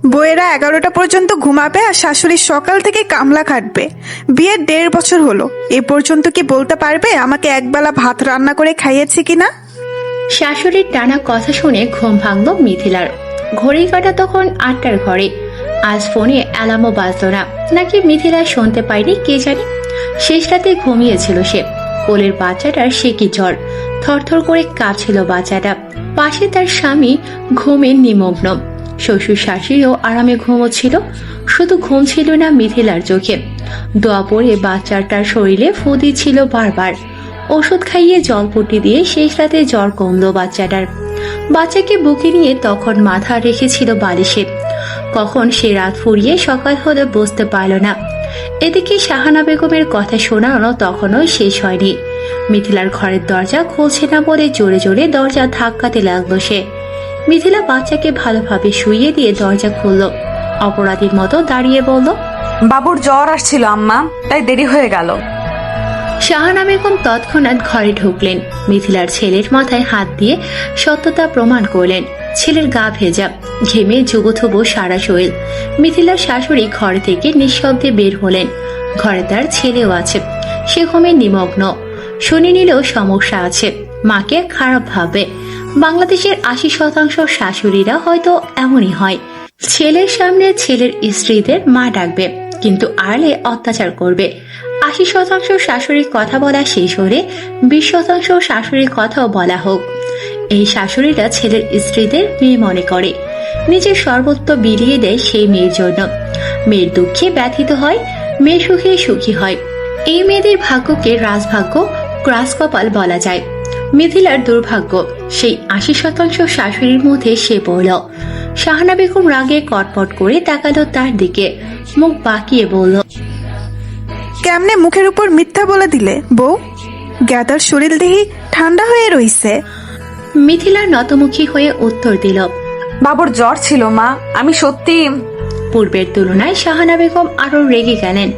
বউয়েরা 11টা পর্যন্ত ঘুমাবে আর শাশুড়ি সকাল থেকে কামলা খাটবে। বিয়ের 1.5 বছর হলো, এ পর্যন্ত কি বলতে পারবে আমাকে একবেলা ভাত রান্না করে খাইয়েছে কিনা? শাশুড়ির টানা কথা শুনে ঘুম ভাঙল মিথিলার। ঘড়ি কাটা তখন 8টার ঘরে। আজ ফোনে অ্যালার্মও বাজল না, নাকি মিথিলা শুনতে পায়নি কে জানে। শেষ রাতে ঘুমিয়েছিল সে। কোলের বাচ্চাটার সে কি জ্বর, থরথর করে কাঁপছিল বাচ্চাটা। পাশে তার স্বামী ঘুমে নিমগ্ন, শ্বশুর শাশুড়িও আরামে ঘুমোচ্ছিল। শুধু ঘুম ছিল না মিথিলার চোখে, দোয়া পড়ে বাচ্চাটার শরীরে ফু দিচ্ছিল বারবার। ওষুধ খাইয়ে জলপট্টি দিয়ে শেষ রাতে জ্বর কমল বাচ্চাটার। বাচ্চাকে বুকে নিয়ে তখন মাথা রেখেছিল বালিশে। কখন সে রাত ফুরিয়ে সকাল হলে বুঝতে পারল না। এদিকে শাহানা বেগমের কথা শোনানো তখনও শেষ হয়নি। মিথিলার ঘরের দরজা খুলছে না বলে জোরে জোরে দরজা ধাক্কাতে লাগলো সে। মিথিলা বাচ্চাকে ভালোভাবে শুইয়ে দিয়ে দরজা খুলল। অপরাধীর মতো দাঁড়িয়ে বলল, বাবুর জ্বর আসছিল আম্মা, তাই দেরি হয়ে গেল। শাহানা বেগম তৎক্ষণাৎ ঘরে ঢুকলেন। মিথিলার ছেলের মাথায় হাত দিয়ে সত্যতা প্রমাণ করলেন। ছেলের গা ভেজা, ঘেমে যুগথুবু সারা শরীর। মিথিলার শাশুড়ি ঘর থেকে নিঃশব্দে বের হলেন। ঘরে তার ছেলেও আছে, সে ঘুমে নিমগ্ন। শুনে নিলেও সমস্যা আছে, মাকে খারাপ ভাবে। বাংলাদেশের 80% শাশুড়িরা হয়তো এমনই হয়। ছেলের সামনে ছেলের স্ত্রীদের মা ডাকবে, কিন্তু আড়ালে অত্যাচার করবে। 80% শাশুড়ির কথা বলা শেষ হলে 20% শাশুড়ির কথাও বলা হোক। এই শাশুড়িরা ছেলের স্ত্রীদের মেয়ে মনে করে, নিজের সর্বত্র বিলিয়ে দেয় সেই মেয়ের জন্য। মেয়ের দুঃখে ব্যথিত হয়, মেয়ে সুখে সুখী হয়। এই মেয়েদের ভাগ্যকে রাজভাগ্য, ক্রাসকপাল বলা যায়। মিথিলার দুর্ভাগ্য, সেই 80% শাশুড়ির মধ্যে সে পড়ল। শাহানা বেগম রাগে কটপট করে তাকালো তার দিকে, মুখ বাঁকিয়ে বলল, কেমনে মুখের উপর মিথ্যা বলে দিলে বউ? গ্যাদার শরীর দেহি ঠান্ডা হয়ে রইছে। মিথিলা নতমুখী হয়ে উত্তর দিল, বাবুর জ্বর ছিল মা, আমি সত্যি। পূর্বের তুলনায় শাহানা বেগম আরো রেগে গেলেন।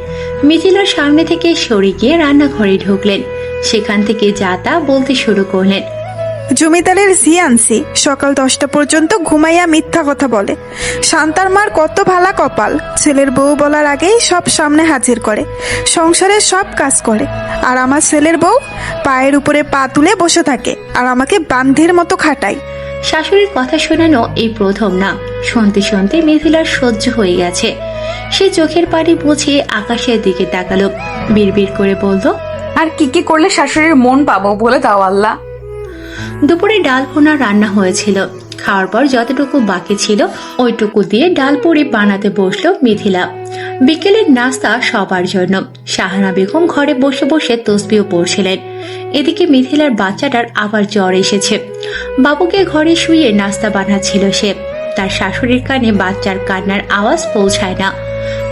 মিথিলার সামনে থেকে সরে গিয়ে রান্নাঘরে ঢুকলেন। সেখান থেকে যা তা বলতে শুরু করলেন। জমিদারের ঝি আনছি, সকাল 10টা পর্যন্ত ঘুমাইয়া মিথ্যা কথা বলে। শান্তার মার কত ভালা কপাল, ছেলের বউ বলার আগেই সব সামনে হাজির করে, সংসারের সব কাজ করে। আর আমার ছেলের বউ পায়ের উপরে পা তুলে বসে থাকে আর আমাকে বান্ধির মতো খাটায়। শাশুড়ির কথা শোনানো এই প্রথম না। শুনতে শুনতে মিথিলার সহ্য হয়ে গেছে। সে চোখের পানি মুছে আকাশের দিকে তাকালো, বিড়বিড় করে বলল, আর কি কি করলে শাশুড়ির মন পাবো বলে দাও আল্লাহ। দুপুরে ডাল ভুনা রান্না হয়েছিল। খাওয়ার পর যতটুকু বাকি ছিল ওইটুকু দিয়ে ডাল পুরি বানাতে বসলো মিথিলা। বিকেলের নাস্তা সবার জন্য। শাহানা বেগম ঘরে বসে বসে তসবিহ পড়ছিলেন। এদিকে মিথিলার বাচ্চাটার আবার জ্বর এসেছে। বাবুকে ঘরে শুয়ে নাস্তা বানাচ্ছিল সে। তার শাশুড়ির কানে বাচ্চার কান্নার আওয়াজ পৌঁছায় না।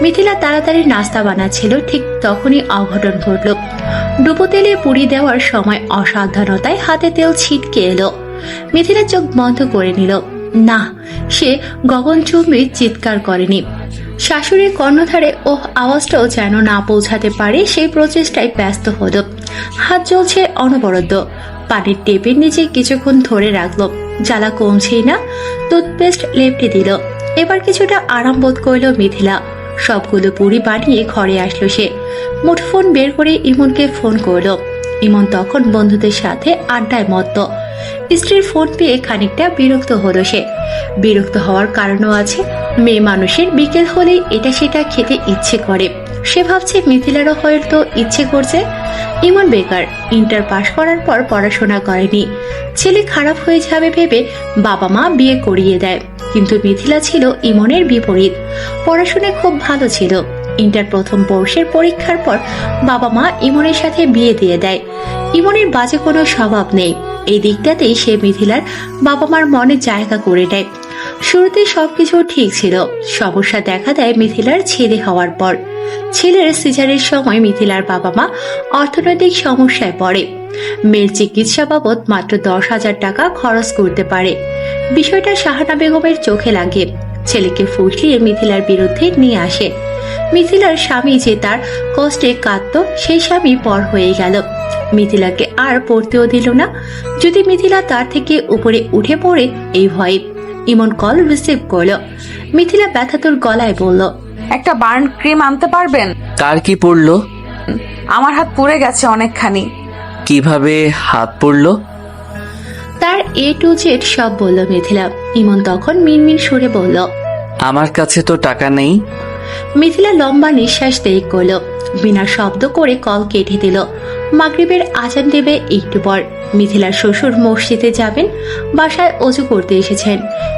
মিথিলা তাড়াতাড়ি নাস্তা বানাচ্ছিল, ঠিক তখনই অঘটন ঘটল। ডুবো তেলে পুরি দেওয়ার সময় অসাবধানতায় হাতে তেল ছিটকে এলো। মিথিলা চোখ বন্ধ করে নিল। না, সে গগনচুম্বী চিৎকার করেনি। শাশুড়ির কর্ণধারে ওহ আওয়াজটাও যেন না পৌঁছাতে পারে সেই প্রচেষ্টায় ব্যস্ত হলো। হাত জ্বলছে অনবরত। পানির টেপের নিচে কিছুক্ষণ ধরে রাখলো, জ্বালা কমছেই না। টুথপেস্ট লেপটে দিল। এবার কিছুটা আরাম বোধ করল মিথিলা। সবগুলো পুরি বানিয়ে ঘরে আসলো সে। মুঠোফোন বের করে ইমনকে ফোন করলো। ইমন তখন বন্ধুদের সাথে আড্ডায় মত্ত। স্ত্রীর ফোন পেয়ে খানিকটা বিরক্ত হলো সে। বিরক্ত হওয়ার কারণও আছে। মেয়ে মানুষের বিকেল হলেই এটা সেটা খেতে ইচ্ছে করে। সে ভাবছে মিথিলারও হয়তো ইচ্ছে করছে। ইমন বেকার, ইন্টার পাশ করার পর পড়াশোনা করেনি। ছেলে খারাপ হয়ে যাবে ভেবে বাবা মা বিয়ে করিয়ে দেয়। কিন্তু মিথিলা ছিল ইমনের বিপরীত। পড়াশোনায় খুব ভালো ছিল। ইন্টার প্রথম বর্ষের পরীক্ষার পর বাবা মা ইমনের সাথে বিয়ে দিয়ে দেয়। ইমনের বাজে কোনো স্বভাব নেই। এই দিকটাতেই সে মিথিলার বাবা মার মনে জায়গা করে নেয়। শুরুতে সবকিছু ঠিক ছিল। সমস্যা দেখা দেয় মিথিলার ছেলে হওয়ার পর। ছেলের সিজারের সময় মিথিলার বাবা মা অর্থনৈতিক সমস্যায় পড়ে। মেয়ের চিকিৎসা বাবদ মাত্র 10,000 টাকা খরচ করতে পারে। বিষয়টা শাহানা বেগমের চোখে লাগে। ছেলেকে ফুসলিয়ে মিথিলার বিরুদ্ধে নিয়ে আসে। মিথিলার স্বামী যে তার কষ্টে কাঁদত, সেই স্বামী পর হয়ে গেল। মিথিলাকে আর পড়তেও দিল না। যদি মিথিলা তার থেকে উপরে উঠে পড়ে এই ভয়ে। ইমন কল রিসিভ করলো। মিথিলা ব্যথাতুর গলায় বলল, একটা বার্ন ক্রিম আনতে পারবেন? কার কি পড়লো? আমার হাত পুড়ে গেছে অনেকখানি। কিভাবে হাত পড়লো? তার A to Z সব বলল মিথিলা। ইমন তখন মিনমিন সুরে বলল, আমার কাছে তো টাকা নেই। মিথিলা লম্বা নিঃশ্বাস ত্যাগ করলো। বিনা শব্দ করে কল কেটে দিল। মাগরিবের আজান দেবে একটু পর। মিথিলার শ্বশুর মসজিদে যাবেন, বাসায় অজু করতে এসেছেন।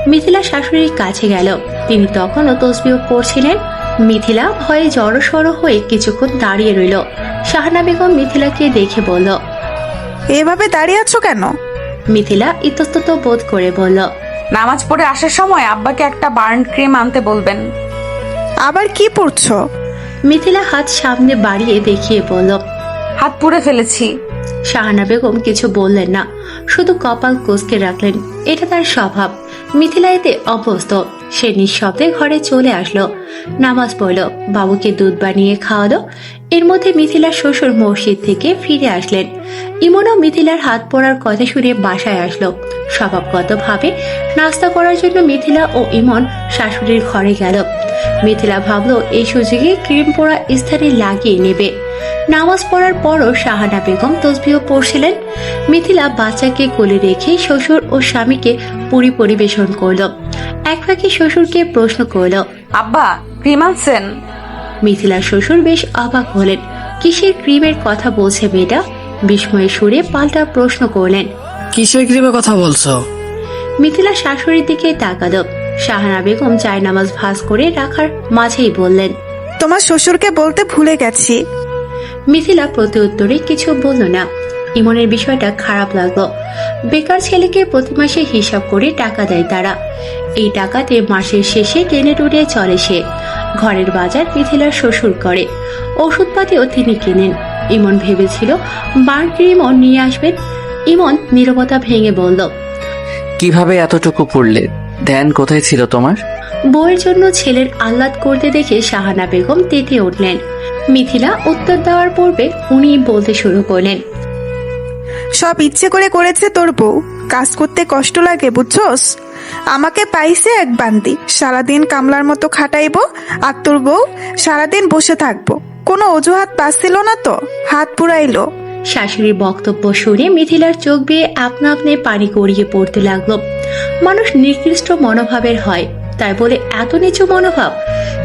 মিথিলা শাশুড়ির কাছে গেল। তিনি তখনও তসবিহ পড়ছিলেন। মিথিলা ভয়ে জড়সড় হয়ে কিছুক্ষণ দাঁড়িয়ে রইল। শাহানা বেগম মিথিলাকে দেখে বলল, এভাবে দাঁড়িয়ে আছো কেন? মিথিলা ইতস্তত বোধ করে বলল, নামাজ পড়ে আসার সময় আব্বাকে একটা বার্ন ক্রিম আনতে বলবেন। আবার কি পড়ছো? মিথিলা হাত সামনে বাড়িয়ে দেখিয়ে বলল, হাত পুড়ে ফেলেছি। শাহানা বেগম কিছু বললেন না, শুধু কপাল কুঁচকে রাখলেন। এটা তার স্বভাব। মিথিলা এতে অভ্যস্ত। সে নিঃশব্দে ঘরে চলে আসলো, নামাজ পড়ল, বাবুকে দুধ বানিয়ে খাওয়ালো। এর মধ্যে মিথিলার শ্বশুর মসজিদ থেকে ফিরে আসলেন। ইমনও মিথিলার হাত পড়ার কথা শুনে বাসায় আসলো। স্বভাবগতভাবে নাস্তা করার জন্য মিথিলা ও ইমন শাশুড়ির ঘরে গেল। মিথিলা ভাবলো এই সুযোগে ক্রিম পোড়া স্থানে লাগিয়ে নেবে। নামাজ পড়ার পরও শাহানা বেগম তসবিহ পড়ছিলেন। মিথিলা বাচ্চাকে কোলে রেখে শ্বশুর ও স্বামীকে পুরি পরিবেশন করল। এক ফাঁকে শ্বশুরকে প্রশ্ন করল, আব্বা ক্রিম আনছেন? মিথিলার শ্বশুর বেশ অবাক হলেন। কিসের ক্রিমের কথা বলছে মেয়েটা? বিস্ময়ের সুরে পাল্টা প্রশ্ন করলেন। কিসের ক্রিমের কথা বলছো? মিথিলা শাশুড়ির দিকে তাকালো। শাহানা বেগম জায়নামাজ ভাঁজ করে রাখার মাঝেই বললেন, তোমার শ্বশুরকে বলতে ভুলে গেছি। মিথিলা প্রত্যুত্তরে কিছু বলল না। ইমনের বিষয়টা খারাপ লাগলো। বেকার ছেলেকে প্রতি মাসে হিসাব করে টাকা দেয় তারা। এই টাকাতে মাসের শেষে টেনে টুনে চলে সে। ঘরের বাজার মিথিলার শ্বশুর করে, ওষুধপাতিও তিনি কেনেন। ইমন ভেবেছিল বার্ন ক্রিমও নিয়ে আসবেন। ইমন নীরবতা ভেঙে বলল, কিভাবে এতটুকু পড়লে? ধ্যান কোথায় ছিল তোমার? বউয়ের জন্য ছেলের আহ্লাদ করতে দেখে শাহানা বেগম তেতে উঠলেন। মিথিলা উত্তর দেওয়ার পূর্বে উনি বলতে শুরু করলেন, সব ইচ্ছে করে করেছে তোর বউ। কাজ করতে কষ্ট লাগে বুঝছস? আমাকে পাইছে এক বান্দি, সারাদিন কামলার মতো খাটাইবো, আর তোর বউ সারাদিন বসে থাকবো। কোনো অজুহাত পাচ্ছিল না তো, হাত পুরাইলো। শাশুড়ির বক্তব্য শুনে মিথিলার চোখ বেয়ে আপনা আপনি পানি গড়িয়ে পড়তে লাগলো। মানুষ নিকৃষ্ট মনোভাবের হয়, তাই বলে এত নিচু মনোভাব?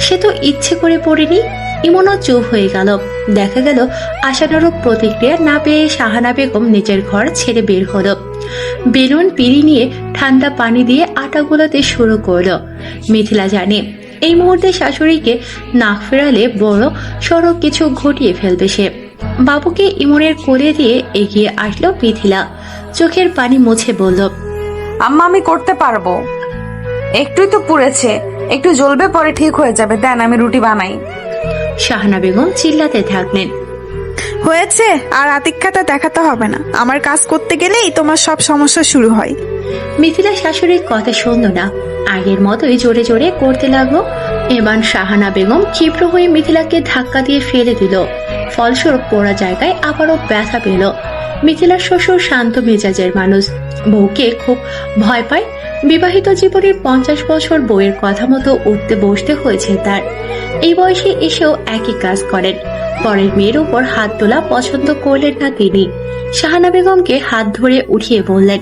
সে তো ইচ্ছে করে পড়েনি। ইমনও চুপ হয়ে গেল। দেখা গেল আশানুরূপ প্রতিক্রিয়া না পেয়ে শাহানা বেগম নিজের ঘর ছেড়ে বের হলো। বেলুন পিড়ি নিয়ে ঠান্ডা পানি দিয়ে আটা গোলাতে শুরু করলো। মিথিলা জানে এই মুহূর্তে শাশুড়িকে নাক ফেরালে বড় সড় কিছু ঘটিয়ে ফেলবে সে। বাবুকে ইমনের কোলে দিয়ে এগিয়ে আসলো মিথিলা। চোখের পানি মুছে বলল, আম্মা আমি করতে পারবো। একটুই তো পুড়েছে, একটু জ্বলবে, পরে ঠিক হয়ে যাবে। দেন আমি রুটি বানাই। শাহানা বেগম চিল্লাতে থাকলেন, হয়েছে, আর আতিক্ষাটা দেখাতে হবে না। আমার কাজ করতে গেলেই তোমার সব সমস্যা শুরু হয়। মিথিলা শাশুড়ির কথা শুনল না, আগের মতোই জোরে জোরে করতে লাগলো। এবার শাহানা বেগম ক্ষিপ্র হয়ে মিথিলাকে ধাক্কা দিয়ে ফেলে দিল। ফলস্বরূপ পোড়া জায়গায় আবারও ব্যথা পেল। মিথিলার শ্বশুর শান্ত মেজাজের মানুষ, বউকে খুব ভয় পায়। বিবাহিত জীবনের 50 বছর বউয়ের কথা মতো উঠতে বসতে হয়েছে তার। এই বয়সে এসেও একই কাজ করেন। পরের মেয়ের উপর হাত তোলা পছন্দ করলেন না তিনি। শাহানা বেগমকে হাত ধরে উঠিয়ে বললেন,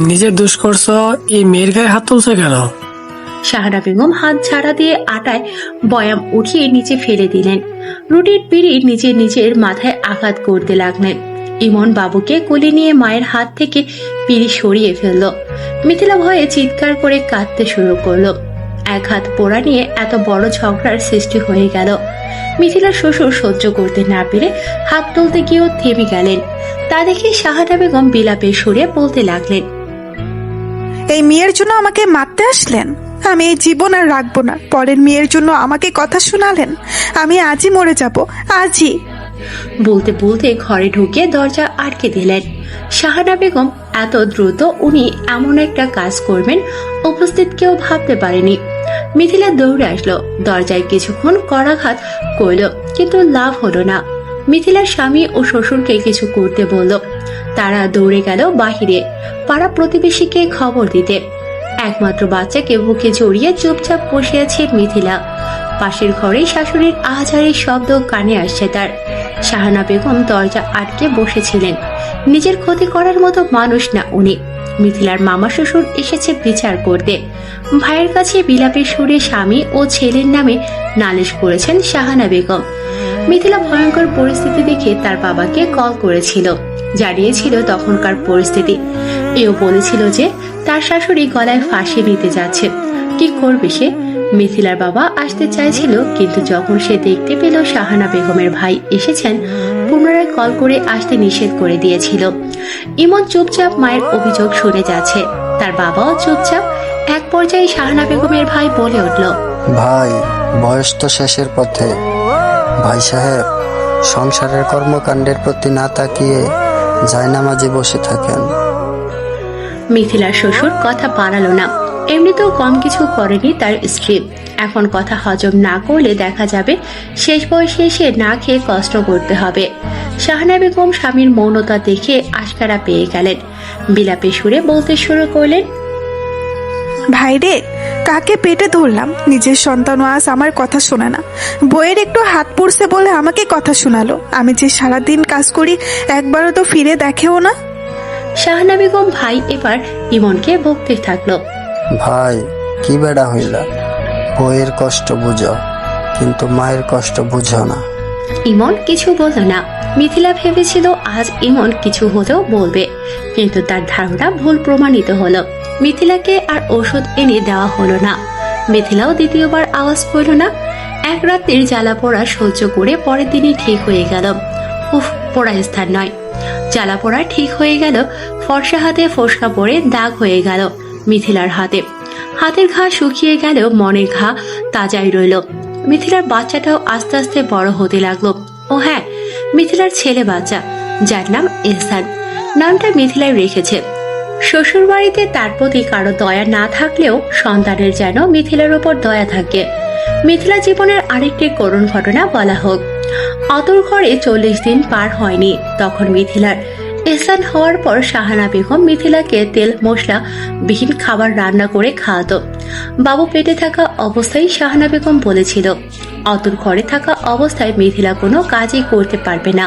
নিজের দোষ করছো, এই মেয়ের গায়ে হাত তুলছো কেন? শাহানা বেগম হাত ঝাড়া দিয়ে আটায় বয়াম উঠিয়ে নিচে ফেলে দিলেন। রুটির পিড়ি নিজের মাথায় আঘাত করতে লাগলেন। ইমন বাবুকে কোলে নিয়ে মায়ের হাত থেকে পিড়ি সরিয়ে ফেলল। মিথিলা ভয়ে চিৎকার করে কাঁদতে শুরু করলো। এক হাত পোড়া নিয়ে এত বড় ঝগড়ার সৃষ্টি হয়ে গেল। মিথিলার শ্বশুর সহ্য করতে না পেরে হাত তুলতে গিয়েও থেমে গেলেন। তা দেখে শাহানা বেগম বিলাপের সুরে বলতে লাগলেন, এই মেয়ের জন্য আমাকে মারতে আসলেন? আমি এই জীবন আর রাখবো না। পরের মেয়ের জন্য আমাকে কথা শোনালেন? আমি আজই মরে যাব, আজই। বলতে বলতে ঘরে ঢুকে দরজা আটকে দিলেন। শাহানা বেগম এত দ্রুত উনি এমন একটা কাজ করবেন উপস্থিত কেউ ভাবতে পারেনি। মিথিলা দৌড়ে আসলো, দরজায় কিছুক্ষণ করাঘাত করলো, কিন্তু লাভ হলো না। মিথিলার স্বামী ও শ্বশুরকে কিছু করতে বলল। তারা দৌড়ে গেল বাহিরে, পাড়া প্রতিবেশীকে খবর দিতে। একমাত্র বাচ্চাকে বুকে জড়িয়ে চুপচাপ বসে আছে মিথিলা। পাশের ঘরে শাশুড়ির আহাজারির শব্দ কানে আসছে তার। শাহানা বেগম দরজা আটকে বসেছিলেন। নিজের ক্ষতি করার মতো মানুষ না উনি। মিথিলার মামা শ্বশুর এসেছে বিচার করতে। ভাইয়ের কাছে বিলাপের সুরে স্বামী ও ছেলের নামে নালিশ করেছেন শাহানা বেগম। মিথিলা ভয়ঙ্কর পরিস্থিতি দেখে তার বাবাকে কল করেছিল, জানিয়েছিল তখনকার পরিস্থিতি। এও বলেছিল যে তার শাশুড়ি গলায় ফাঁসি দিতে যাচ্ছে। কি করবে সে? মিথিলার বাবা আসতে চাইছিল, কিন্তু যখন সে দেখতে পেল শাহানা বেগমের ভাই এসেছেন, পুনরায় কল করে আসতে নিষেধ করে দিয়েছিল। ইমন চুপচাপ মায়ের অভিযোগ শুনে যাচ্ছে, তার বাবাও চুপচাপ। এক পর্যায়ে শাহানা বেগমের ভাই বলে উঠল, ভাই, বয়স তো শেষের পথে। ভাই সাহেব সংসারের কর্মকাণ্ডের প্রতি না তাকিয়ে জায়নামাজে বসে থাকেন। মিথিলার শ্বশুর কথা বাড়ালো না। এমনিতেও কম কিছু করেনি তার স্ত্রী। এখন কথা হজম না করলে দেখা যাবে শেষ বয়সে এসে না খেয়ে কষ্ট করতে হবে। শাহানা বেগম স্বামীর মৌনতা দেখে আশকারা পেয়ে গেলেন। বিলাপে সুরে বলতে শুরু করলেন, ভাইরে, কাকে পেটে ধরলাম, নিজের সন্তানও আজ আমার কথা শোনে না। বইয়ের একটু হাত পড়ছে বলে আমাকে কথা শোনালো। আমি যে সারাদিন কাজ করি, একবারও তো ফিরে দেখেও না। শাহানা বেগম ভাই এবার ইমনকে বকতে থাকলো, ভাই, কি বেড়া হইলা? বইয়ের কষ্ট বুঝো, কিন্তু মায়ের কষ্ট বুঝো না। ইমন কিছু বলল না। মিথিলা ভেবেছিল আজ ইমন কিছু হলেও বলবে, কিন্তু তার ধারণা ভুল প্রমাণিত হলো। মিথিলাকে আর ওষুধ এনে দেওয়া হলো না। মিথিলাও দ্বিতীয়বার আওয়াজ করল না। এক রাতের জ্বালা পোড়া সহ্য করে পরের দিনই ঠিক হয়ে গেল। উফ, পোড়া স্থান নয়, জ্বালা পোড়া ঠিক হয়ে গেল। ফর্সা হাতে ফোসকা পড়ে দাগ হয়ে গেল মিথিলার হাতে। হাতের ঘা শুকিয়ে গেল, মনের ঘা তাজাই রইল। মিথিলার বাচ্চাটাও আস্তে আস্তে বড় হতে লাগলো। ও হ্যাঁ, মিথিলার ছেলে বাচ্চা, যার নাম এহসান। নামটা মিথিলাই রেখেছে। শ্বশুর বাড়িতে তার প্রতি কারো দয়া না থাকলেও সন্তানের যেন মিথিলার উপর দয়া থাকে। মিথিলা জীবনের আরেকটি করুণ ঘটনা বলা হোক। অতর ঘরে 40 দিন পার হয়নি, তখন মিথিলার এহসান হওয়ার পর শাহানা বেগম মিথিলাকে তেল মশলা বিহীন খাবার রান্না করে খাওয়াতো। বাবু পেটে থাকা অবস্থায় শাহানা বেগম বলেছিল, অতর ঘরে থাকা অবস্থায় মিথিলা কোনো কাজই করতে পারবে না।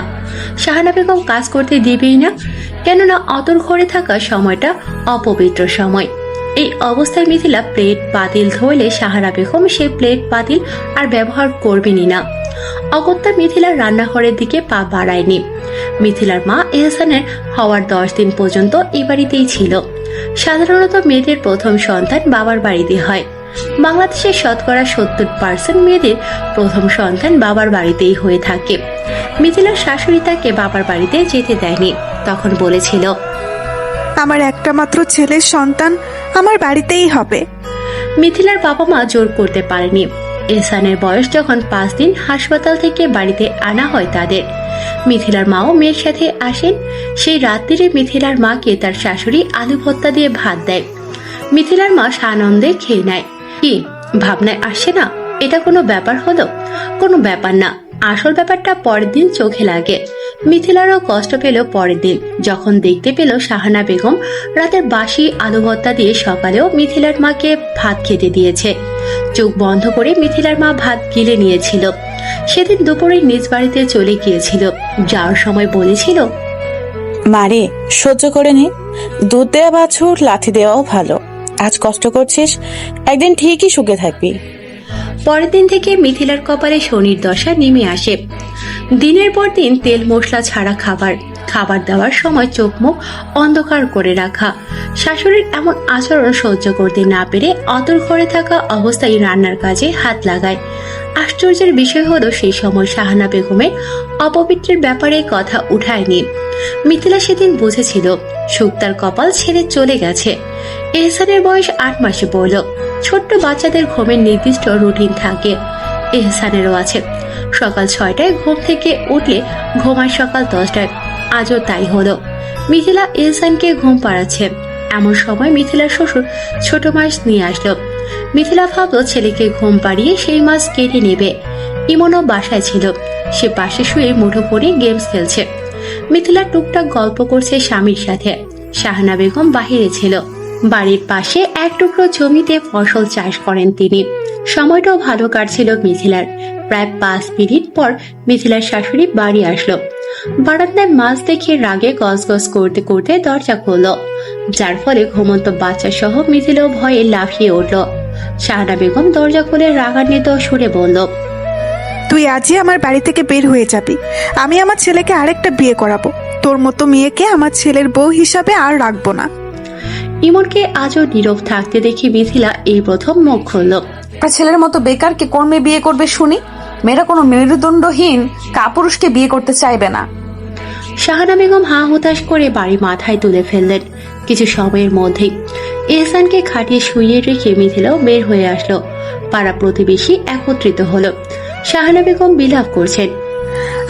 শাহানা বেগম কাজ করতে দিবেই না, কেননা অতর ঘরে থাকা সময়টা অপবিত্র সময়। এই অবস্থায় মিথিলা প্লেট পাতিল ধরলে শাহানা বেগম সেই প্লেট পাতিল আর ব্যবহার করবেনই না। অগত্যা মিথিলার রান্নাঘরের দিকে পা বাড়ায়নি। মিথিলার মা এহসানের হওয়ার 10 দিন পর্যন্ত এই বাড়িতেই ছিল। সাধারণত মেয়েদের প্রথম সন্তান বাবার বাড়িতে হয়। বাংলাদেশের শতকরা 70% মেয়েদের প্রথম সন্তান বাবার বাড়িতেই হয়ে থাকে। মিথিলার শাশুড়ি তাকে বাবার বাড়িতে যেতে দেয়নি। তখন বলেছিল, আমার একটা মাত্র ছেলের সন্তান আমার বাড়িতেই হবে। মিথিলার বাবা মা জোর করতে পারেনি। এহসানের বয়স যখন 5 দিন, হাসপাতাল থেকে বাড়িতে আনা হয় তাদের। মিথিলার মাও মেয়ের সাথে আসেন। সেই রাত্রিরে মিথিলার মাকে তার শাশুড়ি আলু ভর্তা দিয়ে ভাত দেয়। মিথিলার মা সানন্দে খেয়ে নেয়। কি ভাবনায় আসে না, এটা কোনো ব্যাপার হলো? কোনো ব্যাপার না। আসল ব্যাপারটা পরের দিন চোখে লাগে। মিথিলারও কষ্ট পেল পরের দিন, যখন দেখতে পেল শাহানা বেগম রাতের বাসি আলু ভর্তা দিয়ে সকালেও মিথিলার মাকে ভাত খেতে দিয়েছে। চোখ বন্ধ করে মিথিলার মা ভাত গিলে নিয়েছিল। সেদিন দুপুরে নিজ বাড়িতে চলে গিয়েছিল। যাওয়ার সময় বলেছিল, মারে, সহ্য করে নে। দুধ দেওয়া বাছুর লাথি দেওয়াও ভালো। আজ কষ্ট করছিস, একদিন ঠিকই সুখে থাকবি। পরের দিন থেকে মিথিলার কপালে শনির দশা নেমে আসে। দিনের পর দিন তেল মশলা ছাড়া খাবার দেওয়ার সময় চোখ মুখ অন্ধকার করে রাখা। শাশুড়ির এমন আচরণ সহ্য করতে না পেরে অতর ঘরে থাকা অবস্থায় রান্নার কাজে হাত লাগায়। আশ্চর্যের বিষয় হলো সেই সময় শাহানা বেগমের অপবিত্রের ব্যাপারে কথা উঠায়নি। মিথিলা সেদিন বুঝেছিল সুখ তার কপাল ছেড়ে চলে গেছে। এহসানের বয়স 8 মাসে পড়ল। ছোট্ট বাচ্চাদের ঘুমের নির্দিষ্ট রুটিন থাকে, এহসানেরও আছে। সকাল 6টায় ঘুম থেকে উঠলে ঘুমায় সকাল 10টায়। আজও তাই হলো। মিথিলা এহসানকে ঘুম পাড়াচ্ছে। এমন সময় মিথিলার শ্বশুর ছোট মাছ নিয়ে আসলো। মিথিলা ভাবলো ছেলেকে ঘুম পাড়িয়ে সেই মাছ কেটে নেবে। ইমনও বাসায় ছিল। সে পাশে শুয়ে মুঠো করে গেমস খেলছে। মিথিলা টুকটাক গল্প করছে স্বামীর সাথে। শাহানা বেগম বাহিরে ছিল। বাড়ির পাশে এক টুকরো জমিতে ফসল চাষ করেন তিনি। সময়টাও ভালো কাটছিল মিথিলার। প্রায় 5 মিনিট পর মিথিলার শাশুড়ি বাড়ি আসলো। বারান্দায় মাছ দেখে রাগে গজগজ করতে করতে দরজা খুলল, যার ফলে ঘুমন্ত বাচ্চা সহ মিথিলাও ভয়ে লাফিয়ে উঠল। শাহানা বেগম দরজা খুলে রাগান্বিত সুরে বলল, তুই আজই আমার বাড়ি থেকে বের হয়ে যাবি। আমি আমার ছেলেকে আরেকটা বিয়ে করাবো। তোর মতো মেয়েকে আমার ছেলের বউ হিসাবে আর রাখবো না। ইমনকে আজও নীরব থাকতে দেখে মিথিলা এই প্রথম মুখ খুলল। আপনার ছেলের মতো বেকারকে কোন মেয়ে বিয়ে করবে শুনি? মেয়েরা কোনো মেরুদণ্ডহীন কাপুরুষকে বিয়ে করতে চাইবে না। শাহানা বেগম হা হুতাশ করে বাড়ি মাথায় তুলে ফেললেন। কিছু সময়ের মধ্যেই এহসানকে খাটিয়ে শুইয়ে রেখে মিথিলাও বের হয়ে আসলো। পাড়া প্রতিবেশী একত্রিত হলো। শাহানা বেগম বিলাপ করছেন,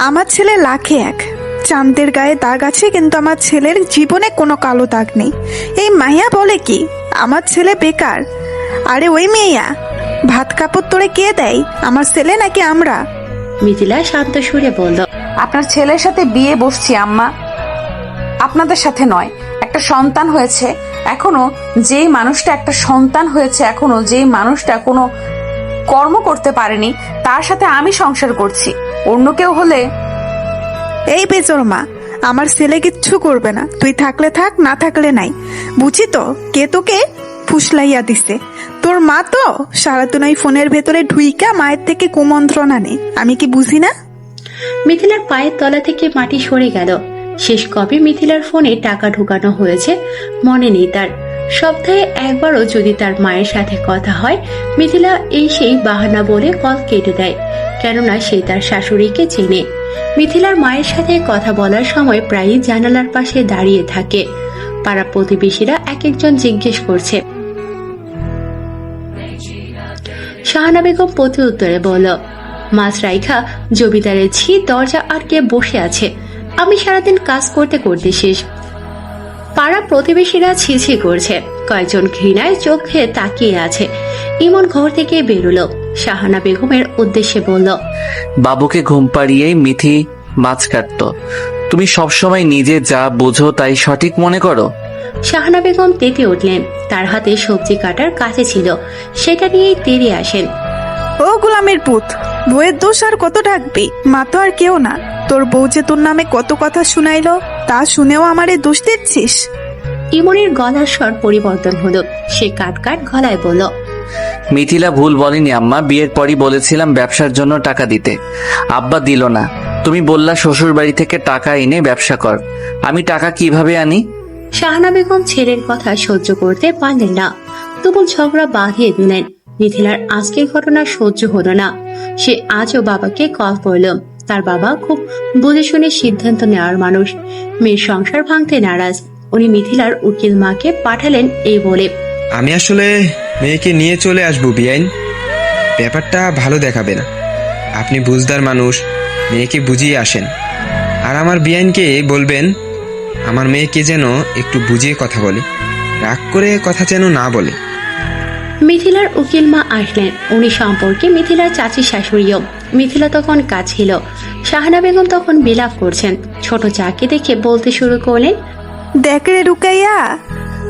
আমার ছেলে লাখে এক। চাঁদের গায়ে দাগ আছে, কিন্তু আমার ছেলের জীবনে কোনো কালো দাগ নেই। এই মাইয়া বলে কি আমার ছেলে বেকার? আরে ওই মেয়া, ভাত কাপড় তোরে কে দেয়? আমার ছেলে নাকি আমরা? মিথিলা শান্ত সুরে বলল, আপনার ছেলের সাথে বিয়ে বসছি আম্মা, আপনাদের সাথে নয়। একটা সন্তান হয়েছে, এখনো যেই মানুষটা একটা সন্তান হয়েছে, এখনো যেই মানুষটা কোনো কর্ম করতে পারেনি, তার সাথে আমি সংসার করছি। অন্য কেউ হলে এই বেজর মা, আমার ছেলে কিচ্ছু করবে না। তুই থাকলে থাক, না থাকলে নাই। বুঝি তো কে তোকে ফুসলাইয়া দিছে? তোর মা তো সারাদিন ওই ফোনের ভেতরে ঢুইকা মায়ের থেকে কুমন্ত্রণা নেই। আমি কি বুঝি না? মিথিলার পায়ের তলা থেকে মাটি সরে গেল। শেষ কবে মিথিলার ফোনে টাকা ঢোকানো হয়েছে মনে নেই তার। সপ্তাহে একবারও যদি তার মায়ের সাথে কথা হয়, মিথিলা এই সেই বাহানা বলে কল কেটে দেয়, কেননা সে তার শাশুড়িকে চেনে। মিথিলার মায়ের সাথে কথা বলার সময় প্রায়ই জানালার পাশে দাঁড়িয়ে থাকে। পাড়া প্রতিবেশীরা এক একজন জিজ্ঞেস করছে। শাহানা বেগম প্রতি উত্তরে বলল, মাছ রাইখা জমিদারের ঝি দরজা আটকে বসে আছে। আমি সারাদিন কাজ করতে করতে শেষ। পাড়া প্রতিবেশীরা ছিছি করছে, কয়েকজন ঘৃণায় চোখে তাকিয়ে আছে। ইমন ঘর থেকে বেরোলো, শাহানা বেগমের উদ্দেশ্যে বলল, বাবুকে ঘুম পাড়িয়েই মিথি মাছ কাটতো। তুমি সবসময় নিজে যা বোঝো তাই সঠিক মনে করো। শাহানা বেগম তেতে উঠলেন। তার হাতে সবজি কাটার কাছে ছিল, সেটা নিয়েই তেড়ে আসেন। ও গোলামের পুত, বউয়ের দোষ আর কত ডাকবি? মা তো আর কেউ না। তোর বউ যে তোর নামে কত কথা শুনাইলো, তা শুনেও আমারে দোষ দিচ্ছিস? ইমনের গলার স্বর পরিবর্তন হলো। সে কাট কাট গলায় বলল, মিথিলা ভুল বলেনি আম্মা। বিয়ের পরই বলেছিলাম ব্যবসার জন্য টাকা দিতে, আব্বা দিল না। তুমি বললা শ্বশুর বাড়ি থেকে টাকা এনে ব্যবসা কর। আমি টাকা কিভাবে আনি? শাহানা বেগম ছেলের কথা সহ্য করতে পারলেন না, তুমুল ঝগড়া বাঁধিয়ে দিলেন। মিথিলার আজকের ঘটনা সহ্য হলো না। সে আজও বাবাকে কল করল। তার বাবা খুব বুঝে শুনে সিদ্ধান্ত নেওয়ার মানুষ। মেয়ের সংসার ভাঙতে নারাজ। উনি মিথিলার উকিল মাকে পাঠালেন এই বলে, আমি আসলে মেয়েকে নিয়ে চলে আসবো বিয়াইন। ব্যাপারটা ভালো দেখাবে না। আপনি বুঝদার মানুষ, মেয়েকে বুঝিয়ে আসেন। আর আমার বিয়াইনকে বলবেন আমার মেয়েকে যেন একটু বুঝিয়ে কথা বলে, রাগ করে কথা যেন না বলে। মিথিলার উকিল মা আসলেন। উনি সম্পর্কে মিথিলার চাচি শাশুড়িও। মিথিলা তখন কাজ ছিল। শাহানা বেগম তখন বিলাপ করছেন। ছোট চাকে দেখে বলতে শুরু করলেন, দেখ রে রুকাইয়া,